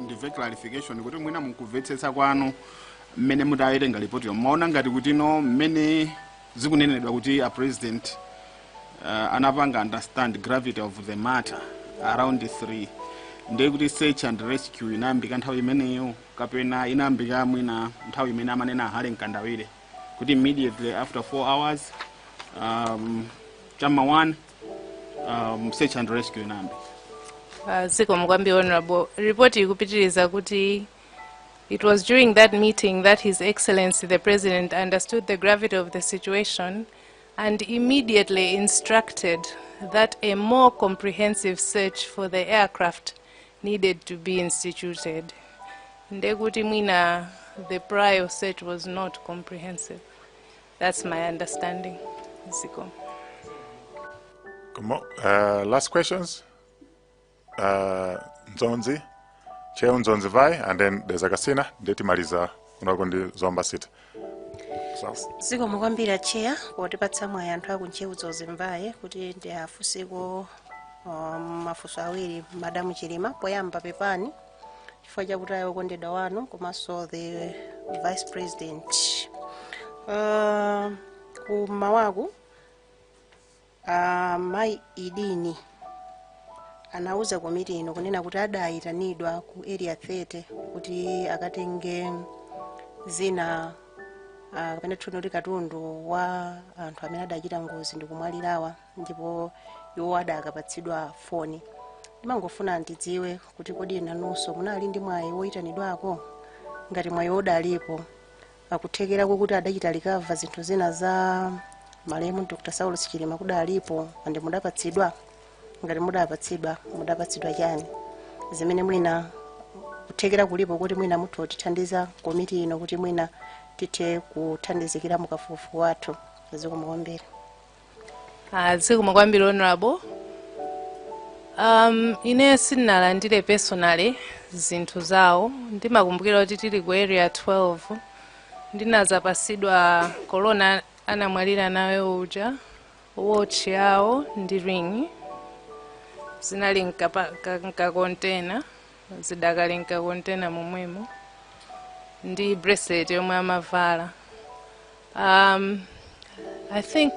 ndive clarification kuti mwina mukubvetsetsa kwanu mmene mudawerenga report yo maona ngati kuti no mmene zikunenedwa kuti a president anapanga understand gravity of the matter around 3 ndiye kuti search and rescue inayambika nthawi imeneyo kapena inayambika mwina nthawi imene amanena ahale mkandawire kuti immediately after 4 hours chamma 1 search and rescue inayambika. Ziko mkwambi honorable report ikupitiriza kuti it was during that meeting that His Excellency the President understood the gravity of the situation and immediately instructed that a more comprehensive search for the aircraft needed to be instituted. Ndekuti mwina the prior search was not comprehensive. That's my understanding. Ziko. Last questions? Nzonzi, Chair Nzonzi Vai, and then there's Agasina, Deti Mariza, Unagondi Zomba City. Ziko mukwambira chair kotipatsa mwayi anthu akuncheuzo zimvaye kuti ndi afusiko mafuso awiri Madam Chilima poyamba pepani chifukwa chakuti ayokondedwa wanu komanso the Vice President. Kumawaku mai idini anauza komiti ino kunena kuti adayitanidwa ku area 30 kuti akatenge zina kapena tunoti katundu wa anthu amene adachita ngozi ndi kumwalirawa ndipo iwo adakapatsidwa foni. Ndimangofuna ndidziwe kuti kodi nanunso munali ndi mwayi woyitanidwako, ngati mwayi udalipo akuthekerako kuti adachita likava zinthu zina za malemu Dr. Saulus Chilima kudalipo ande mudapatsidwa, ngati mudapatsidwa chani, zimene mwina kuthekera kulipo kuti mwina muthu otithandiza komiti ino kuti mwina tithe kuthandizikira mukafukufuku wathu. Zikomo kwambiri. Zikomo kwambiri honorable. Ine sinalandire personally zinthu zawo. Ndimakumbukira kuti tili ku area 12 ndinazapatsidwa corona anamwalira nawe uja watch yawo ndi ring zinali nka container zidakali nka container momwemo ndi bracelet yomwe amavala. I think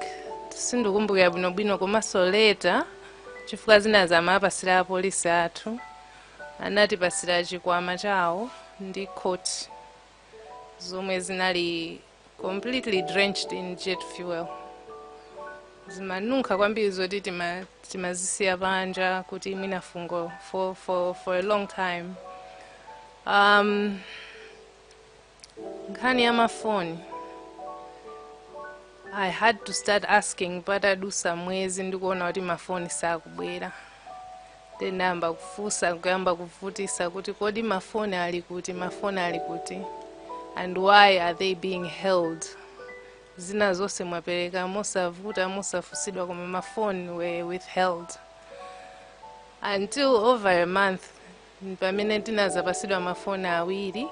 sindikumbukira bwinobwino komanso later chifukwa zina zamapasira apolisi athu anatipasira chikwama chawo ndi coat zomwe zinali completely drenched in jet fuel. Zimanunkha kwambiri zoti timazisiya panja kuti mwina fungo for a long time. Nkhani ya mafoni, I had to start asking patadusa mwezi ndikuona kuti mafoni sakubwera. Ndinayamba kufunsa kuyamba kuvutisa kuti kodi mafoni ali kuti and why are they being held. Zina zonse mwapereka mosavuta mosafusidwa koma mafoni were withheld until over a month pamene tinazapatsidwa mafoni awiri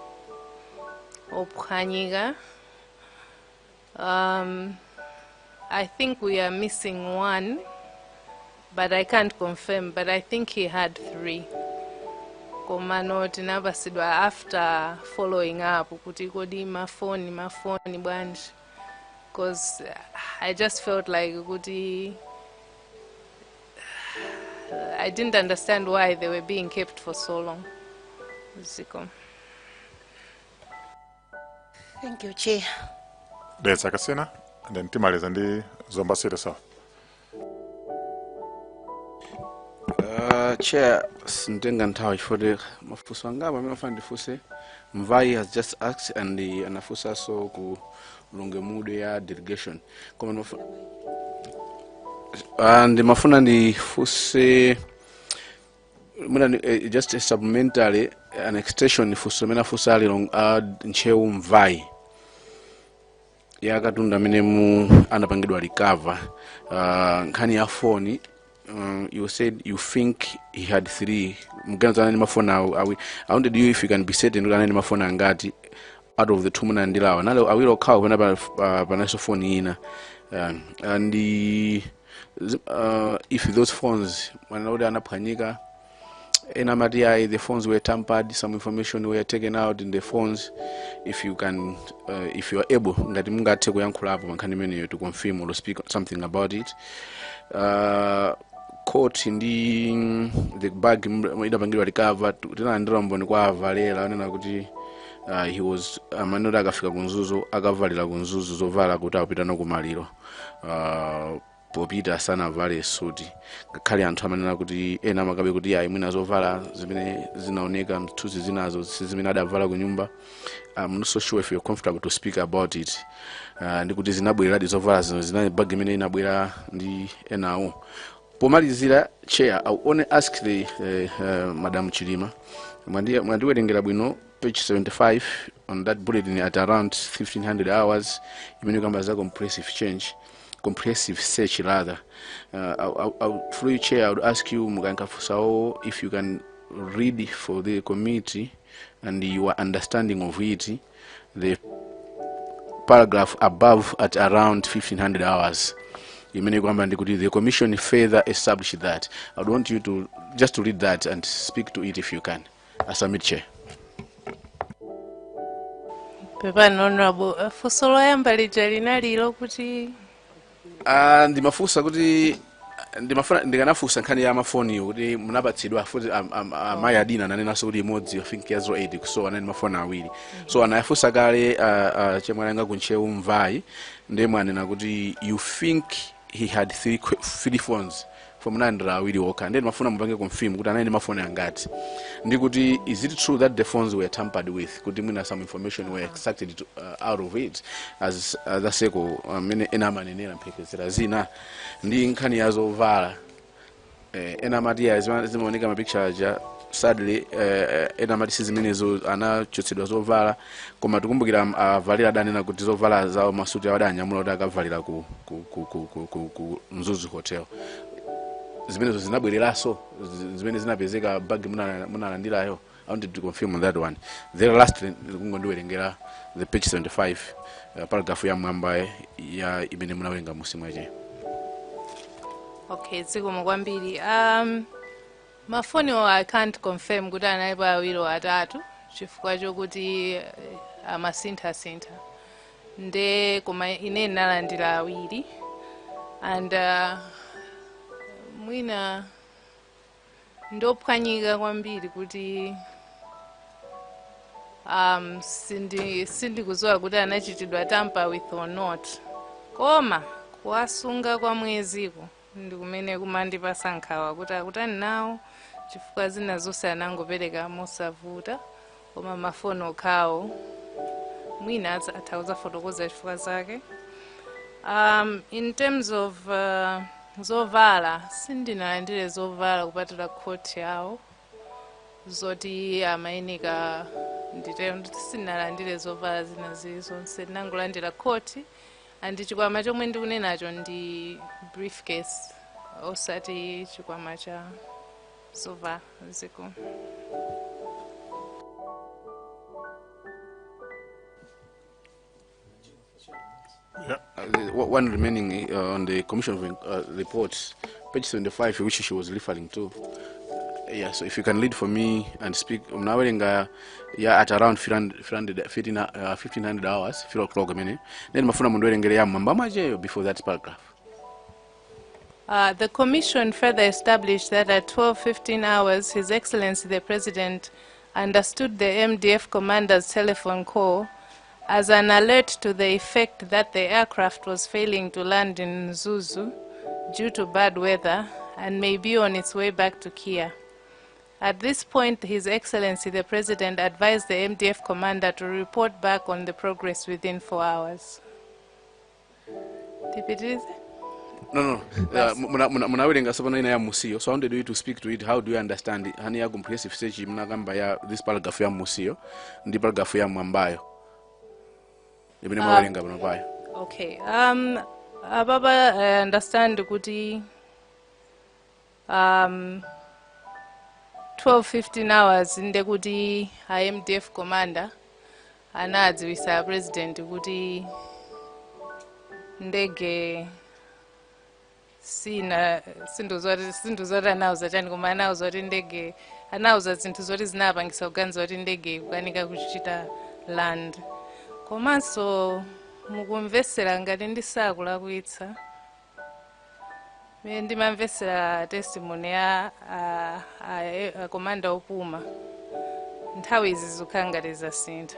ophwanyika. I think we are missing one, but I can't confirm, but I think he had 3. Komano tinapatsidwa after following up kuti kodi mafoni bwanji, because I just felt like kuti I didn't understand why they were being kept for so long. Ziko. Thank you, Chair. Detsa Kasina, and then timaliza ndi Zomba City South. Chair, sintenga nthawi chifukwa mafunso angapa amene afuna ndifunse. Mvai has just asked and anafunsa so ku longemude ya delegation. Koma ndimafuna ndifunse just supplementary an extension funso mena funsa ali nchewu Mvai yakatunda amene anapangidwa recover nkhani ya phone. You said you think he had 3. Mganza ni mafona awi. I wanted you if you can be certain ni mafona ngati out of the 2 muna ndilawa. Nalo awilo kawo pana panaso phone ina. And if those phones wanaude anaphwanyika enamati the phones were tampered, some information were taken out in the phones. If you can if you are able ngati mungathe kuyankhula apo mankhani mene to confirm or speak something about it. Court ndi the bag idapangidwa recover tinalandira mboni kwa avalera anena kuti he was amanota akafika kunzuzu akavalira kunzuzu zovala kuti apita nokumaliro popita sana vale suti ngakhale anthu amanena kuti ena makabe kuti ayi mwina zovala zimene zinaoneka mthuzi zinazo zimene adavala ku nyumba. I'm not so sure if you're comfortable to speak about it. Ndikuti zinabweradi zovala zina bag imene inabwera ndi enawo. Pomalizira Chair, I only ask the Madam Chilima. Mwandiwerengera bwino page 75 on that bulletin at around 1500 hours. Imene kamba za comprehensive search rather. Through you, Chair, I would ask you Mugankafusao if you can read for the committee and your understanding of it, the paragraph above at around 1500 hours. The commission further established that. I would want you to just read that and speak to it if you can. As a Chair. Pepa honorable fusolo yambali jalinalilo kuti ndimafusa kuti ndikanafusa nkhani ya mafoni kuti munapatsidwa futi amayi adina nanena so kuti imodzi I think ya 08 so anani mafoni awiri. So anayafusa kale chemwalanga kunchewu Mvai ndemwe anena kuti you think he had 3 phones from nalandira awiri okha ndiye mafuna mupange confirm kuti anali mafoni angati ndi kuti is it true that the phones were tampered with kuti mwina some information were extracted out of it as a seko amene ena amanenera mphekezera zina ndi nkhani ya zovala ena amati zimaoneka mapicture aja sadly ena amati sizimenezo anachotsedwa zovala koma tikumbukira avalira adanena kuti zovala zawo masuti awo adanyamula kuti akavalira ku Mzuzu Hotel zimenezo zinabwereraso zimene zinapezeka bag munalandirayo. I wanted to confirm on that one. The last kungondiwerengera the page 75 paragraph ya mwamba ya imene munawerenga musimweje. Okay, zikomo kwambiri. Mafoni I can't confirm kuti anali awiri atatu chifukwa chokuti amasintha nde koma ine nalandira awiri and mwina ndophwanyika kwambiri kuti sindikudziwa kuti anachitidwa tamper with or not, koma kuwasunga kwa mweziko ndikumene kumandipasa nkhawa kuti akutani nawo chifukwa zina zonse anangopereka mosavuta koma mafoni okhawo mwina athauza fotokoza chifukwa zake. In terms of zovala sindinalandire zovala kupatula court yawo zoti amayenika nditero nditi sindinalandire zovala zina zilizonse ndinangolandira court and chikwama chomwe ndikunenacho ndi briefcase osati chikwama cha zovala ziko. One remaining on the commission report, page 75, which she was referring to. Yeah, so if you can lead for me and speak. Now we're at around 1500 hours, 4 o'clock a minute. Then mafuna munduerengere ya mambamaje before that paragraph. The Commission further established that at 12:15 hours, His Excellency the President understood the MDF commander's telephone call as an alert to the effect that the aircraft was failing to land in Mzuzu due to bad weather and may be on its way back to Kia. At this point, His Excellency the President advised the MDF commander to report back on the progress within 4 hours. No. Munawerenga sabana ina ya musio. So I wanted you to speak to it. How do you understand it? Hani ya comprehensive stage mnagamba ya this paragraph ya musio, ndi paragraph ya mwambayo. Okay. Ababa, I understand kuti 12:15 hours inde kuti IMDF commander anadziwisa president kuti ndege sinduzoti anauza chani koma anauza kuti ndege anauza zinthu zoti zinapangisa kuganiza kuti ndege kukanika kuchita land. Komanso mukumvesera ngati ndisakulakwitsa ndimamvesera testimony ya komanda opuma nthawi izi zikukhala ngati zasintha.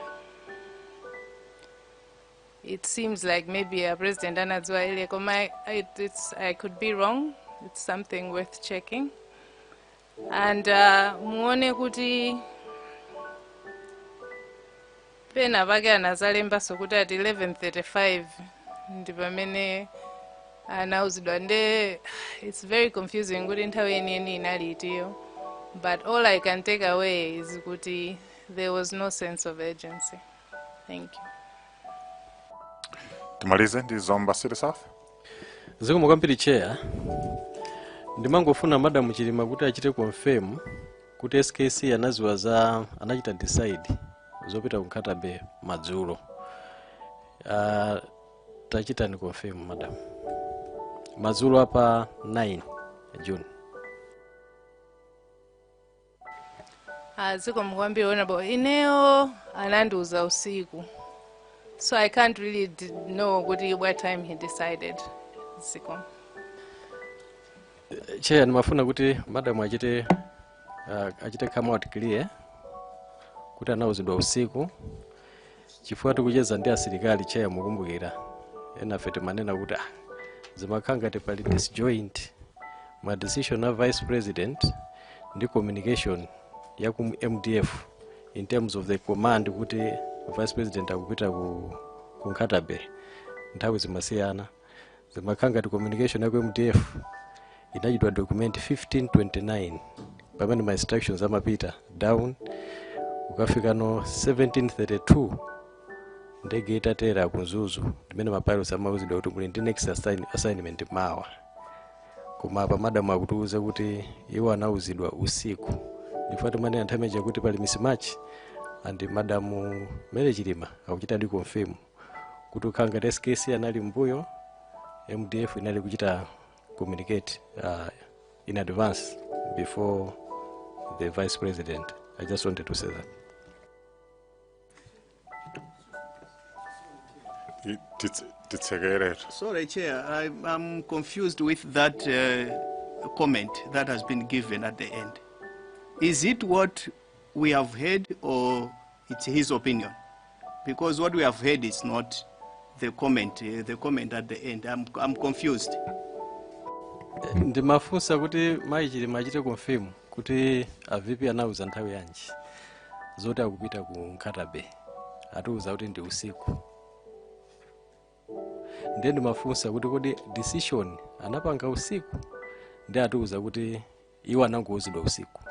It seems like maybe a president anadziwa ile koma I could be wrong. It's something worth checking. And muone kuti pena pake anazalemba sokuti at 11:35 ndi pamene anauzidwa nde it's very confusing kuti nthawi yeniyeni inali itiyo, but all I can take away is kuti there was no sense of urgency. Thank you. Tumalize ndi Zomba City South. Zikomo kwambiri chair. Ndimangofuna Madam Chilima kuti achite confirm kuti SKC anaziwa za anachita decide zopita kunkatabe madzulo. Tachita ni confirm madam. Madzulo hapa 9 June. Zikomo kwambiri honorable. Ineo anandiuza usiku. So I can't really know what time he decided. Zikomo. Chair, nimafuna kuti madam achite come out clear kuti anauzidwa usiku chifukwa tikucheza ndi asilikali chair mukumbukira ena fete manena kuti zimakhanga te pali disjoint ma decision a vice president ndi communication ya ku MDF in terms of the command kuti vice president akupita ku Nkatabe nthawi zimasiyana zimakhanga ti communication ya ku MDF inachitwa document 1529 pamene ma instructions amapita down ukafika no 1732 ndege itatera kunzuzu ndimene mapilots amauzidwa kuti muli ndi next assignment mawa koma pa madam akutiuza kuti iwo anauzidwa usiku ndifati mane anthameja kuti pali mismatch and madam Mele Chilima akuchita ndi confirm kuti ukhanga test case anali mbuyo MDF inali kuchita communicate in advance before the vice president. I just wanted to say that. Sorry, Chair, I'm confused with that comment that has been given at the end. Is it what we have heard or it's his opinion? Because what we have heard is not the comment at the end. I'm confused. Ndimafunsa kuti Mai Chilima achite confirm kuti avipi anauza nthawi yanji zoti akupita ku Nkatabe atiuza kuti ndi usiku. Ndiye ndimafunsa kuti kodi decision anapanga usiku ndi atiuza kuti iwo anangouzidwa usiku.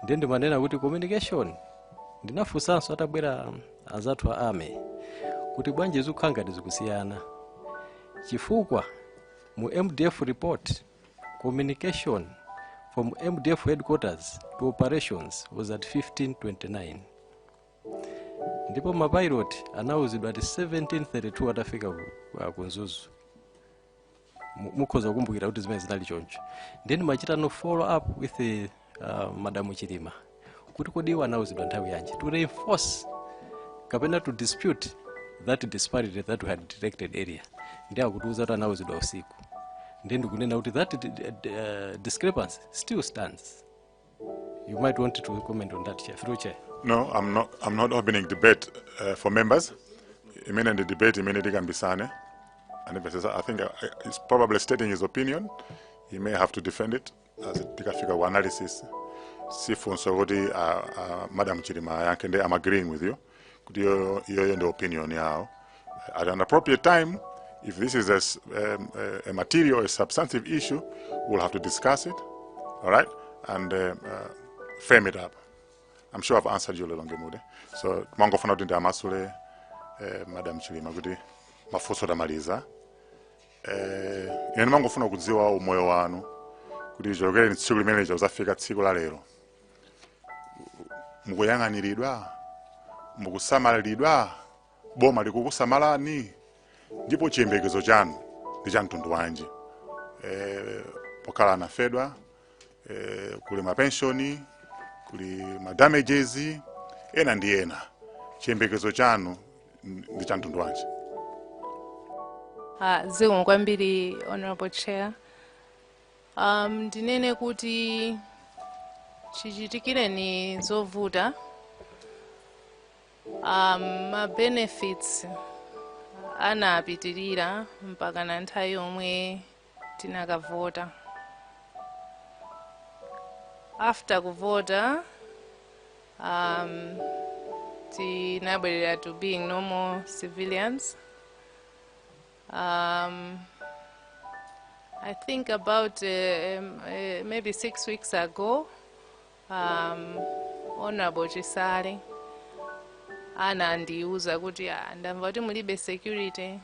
Ndiye ndimanena kuti communication ndinafunsanso atabwera azathu a ame kuti bwanji zikhanga tizikusiyana chifukwa mu MDF report communication from MDF headquarters to operations was at 1529 ndipo mapilot anauzidwa ati 1732 atafika kunzuzu mukhoza kukumbukira kuti zimene zinali choncho then machita no follow up with Madam Chilima kuti kodi iwo anauzidwa nthawi yanji to reinforce kapena to dispute that disparity that we had detected area ndi akutiuza kuti anauzidwa usiku then ndikunena kuti that discrepancy still stands. You might want to comment on that, Chair. Through Chair. No, I'm not opening debate for members. Imminent debate, imminent can be sane. And if I think he's probably stating his opinion. He may have to defend it as a figure analysis. Sifunso wodi Madam Chilima yankende, I'm agreeing with you. Could you the opinion now? At an appropriate time, if this is a material, a substantive issue, we'll have to discuss it, all right, and frame it up. I'm sure I've answered you, Lelongemude. So, mango fana dinde amasule, Madam Chilima, kuti mafuso da maliza. Ine mango fana kudziwa umoyo wanu, kuti jogere ntsiku manager uzafika tsiku la lero. Mukuyang'aniridwa, mukusamalidwa, boma likukusamalani. Ndipo chiyembekezo chanu ndi cha mtundu wanji pokala anafedwa kuli mapensioni kuli madamages ena ndi ena chiyembekezo chanu ndi cha mtundu wanji. Zikomo kwambiri Honorable Chair. Ndinene kuti chichitikire ni zovuta ma benefits anapitirira mpaka na nthawi yomwe tinakavota. After kuvota tinabwerera to being normal civilians. I think about maybe 6 weeks ago, Honorable Chisale anandiuza kuti ndamva kuti mulibe security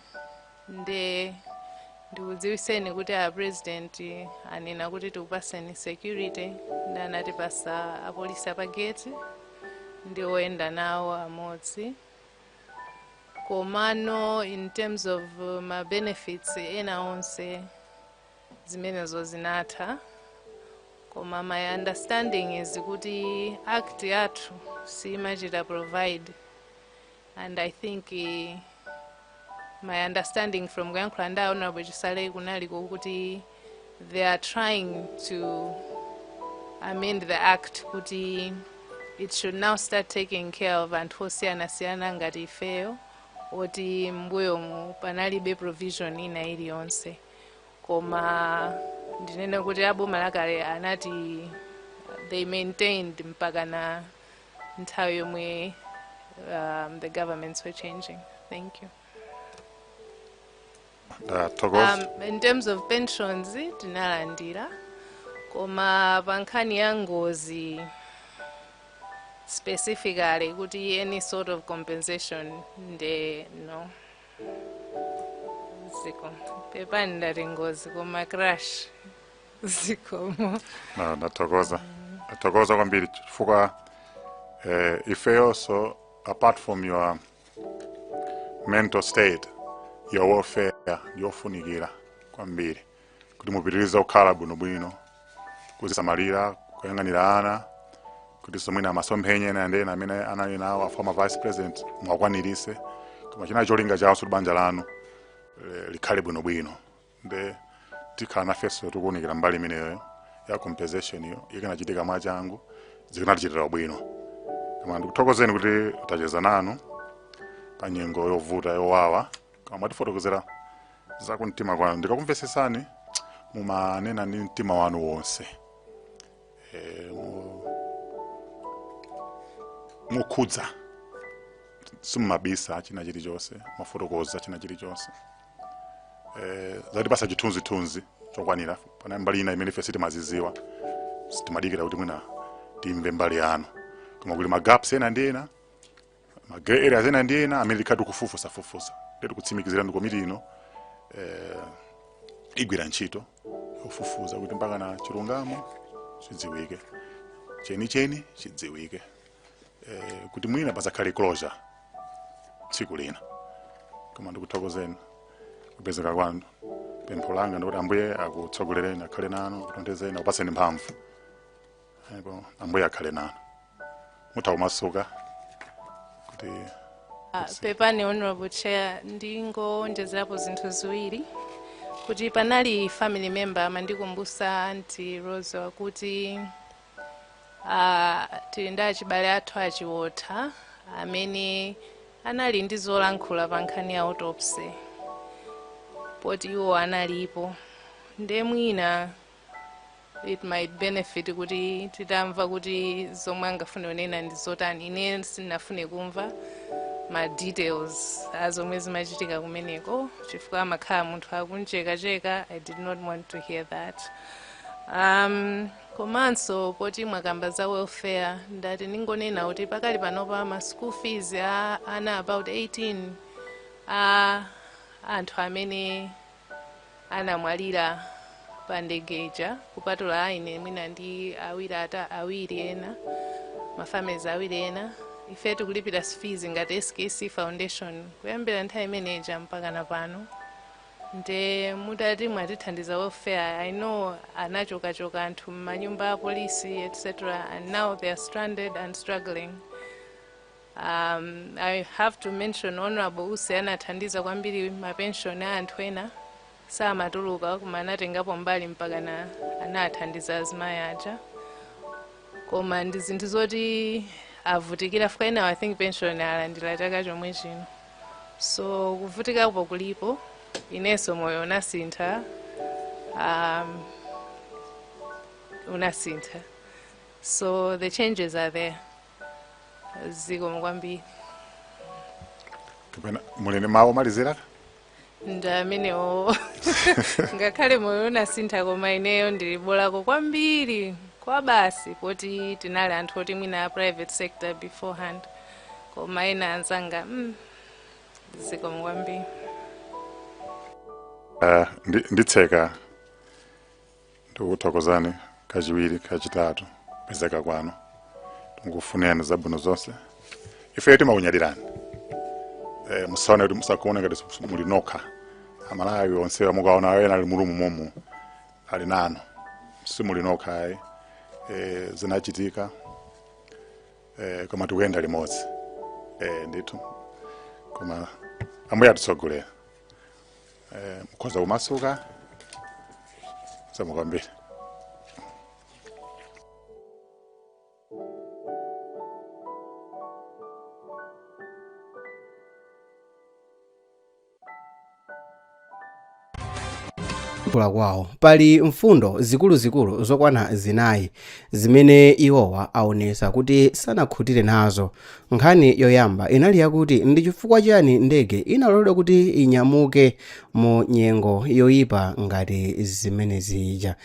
ndikudziwiseni kuti president anena kuti tikupaseni security ndanatipasa apolisi apageti ndi oyenda nawo amodzi komano in terms of ma benefits ena onse zimenezo zinatha koma my understanding is kuti act yathu simachita provide. And I think my understanding from kuyankhula ndi Honorable Chisale kunali kuti they are trying to amend the act kuti it should now start taking care of anthu osiyana-siyana ngati ifeyo oti mbuyo mu panalibe provision ina iliyonse koma ndinene kuti aboma lakale anati they maintained mpaka na nthawi yomwe the governments were changing. Thank you. In terms of pensions, tinalandira koma pankhani ya ngozi specifically kuti any sort of compensation no. Ziko pepani ndati ngozi koma crash zikomo. Natokoza kwambiri chifukwa ifeyo so apart from your mental state, your welfare yofunikira kwambiri kuti mupitirize kukhala bwinobwino kuzisamalira kuyang'anira ana kuti somwina masomphenya ena ndena amene anali nawo a former vice president mwakwanirise koma china cholinga chawo kuti banja lanu likhale bwinobwino nde tikhala nafenso tikuwunikira mbali imeneyo ya compensation iyo ikanachitika mwachangu zikanatichitira bwino. Koma ndikuthokozeni kuti tacheza nanu pa nyengo yovuta yowawa koma mwatifotokozera za kumtima kwanu ndikakumvesesani mumanena ndi mtima wanu wonse mukhudza simumabisa china chilichonse mafotokoza china chilichonse zatipasa chithunzithunzi chokwanira pana mbali ina imene ife sitimaziziwa sitimadikira kuti mwina timve mbali yanu koma kuli magaps ena ndi ena magray areas ena ndi ena amene tikhati kufufuza ndi kutsimikizira ndi komiti ino igwira ntchito yofufuza kuti mpaka na chilungamo chidziwike cheni chidziwike kuti mwina pazakhale closure tsiku lina. Koma ndikuthokozeni kupezeka kwanu pempho langa ndikuti Ambuye akutsogolereni akhale nanu kutondezeni akupaseni mphamvu Ambuye akhale nanu mutawumasuka kuti pepani Honorable Chair ndingonjezerapo zinthu ziwiri kuti panali family member amandikumbusa Auntie Rose wakuti tili ndi achibale athu achiwotha amene anali ndi zolankhula pa nkhani ya autopsy poti iwo analipo nde mwina it might benefit kuti titamva kuti zomwe angafune kunena ndi zotani. Ine sinafune kumva ma details azomwe zimachitika kumeneko chifukwa amakhala munthu akunchekacheka. I did not want to hear that. Komanso poti mwakamba za welfare ndati ningonena kuti pakali panopa ma school fees ana about 18 anthu amene anamwalira pa ndege ija kupatula ine mwina ndi awiri ena mafamilies awiri ena ife tikulipira fees ngati SKC Foundation kuyambira nthawi imeneja mpaka na pano nde mutati mwatithandiza welfare. I know anachokachoka anthu m'manyumba a polisi etc. and now they are stranded and struggling. I have to mention Honorable Use anathandiza kwambiri mapension a anthu ena samatuluka koma anatengapo mbali mpaka na anathandiza azimayi aja koma ndi zinthu zoti avutikira fuka ina I think pension alandira chaka chomwe chino so kuvutikapo kulipo. Ineso moyo unasintha so the changes are there. Zikomo kwambiri. Kapena mulene mawo malizira ndamenewo ngakhale moyo unasintha koma ineyo ndilibolako kwambiri kwa basi poti tinali anthu oti mwina private sector beforehand koma ena anzanga zikomo kwambiri. Nditseka ndikuthokozani kachiwiri kachitatu kupezeka kwanu tikufunirani zabwino zonse ife timakunyadilani musaone kuti musakuona ngati muli nokha amalawi onsewa mukaona ena ali mulumu momo ali nanu simuli nokha zinachitika koma tikuyenda limodzi ndithu koma Ambuye atitsogolera mukhoza kumasuka zamukwambiri. kwawo pali mfundo zikuluzikulu zokwana zinayi zimene iwowa aonesa kuti sanakhutire nazo. Nkhani yoyamba inali yakuti ndi chifukwa chiyani ndege inaloledwa kuti inyamuke mu nyengo yoyipa ngati zimene zija.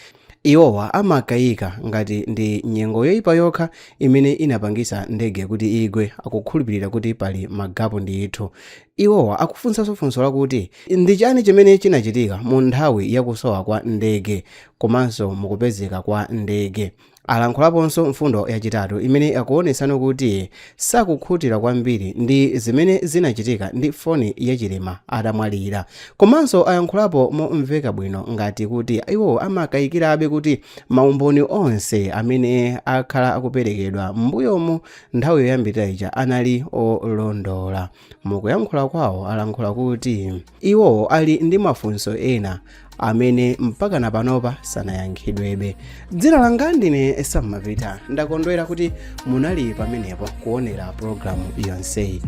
Iwowa amakayika ngati ndi nyengo yoyipa yokha imene inapangisa ndege kuti igwe, akukhulupirira kuti pali magapu ndithu. Iwowa akufunsanso funso lakuti ndi chani chimene chinachitika mu nthawi yakusowa kwa ndege komanso mukupezeka kwa ndege. Alankhulaponso mfundo yachitatu imene akuonesano kuti sakukhutira kwambiri ndi zimene zinachitika ndi foni ya Chilima atamwalira. Komanso ayankhulapo momveka bwino ngati kuti iwo amakayikirabe kuti maumboni onse amene akhala akuperekedwa m'mbuyomu nthawi yoyambirira ija anali olondola. Mukuyankhula kwawo alankhula kuti iwo ali ndi mafunso ena amene mpaka napanopa sanayankhidwebe. Dzina langa ndine Samapita, ndakondwera kuti munali pamenepo kuonera programu yonseyi.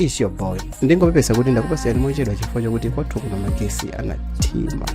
It's your boy. Ndingopepesa kuti ndakupasiyani mochedwa chifukwa chakuti kwathu kuno magesi anathima.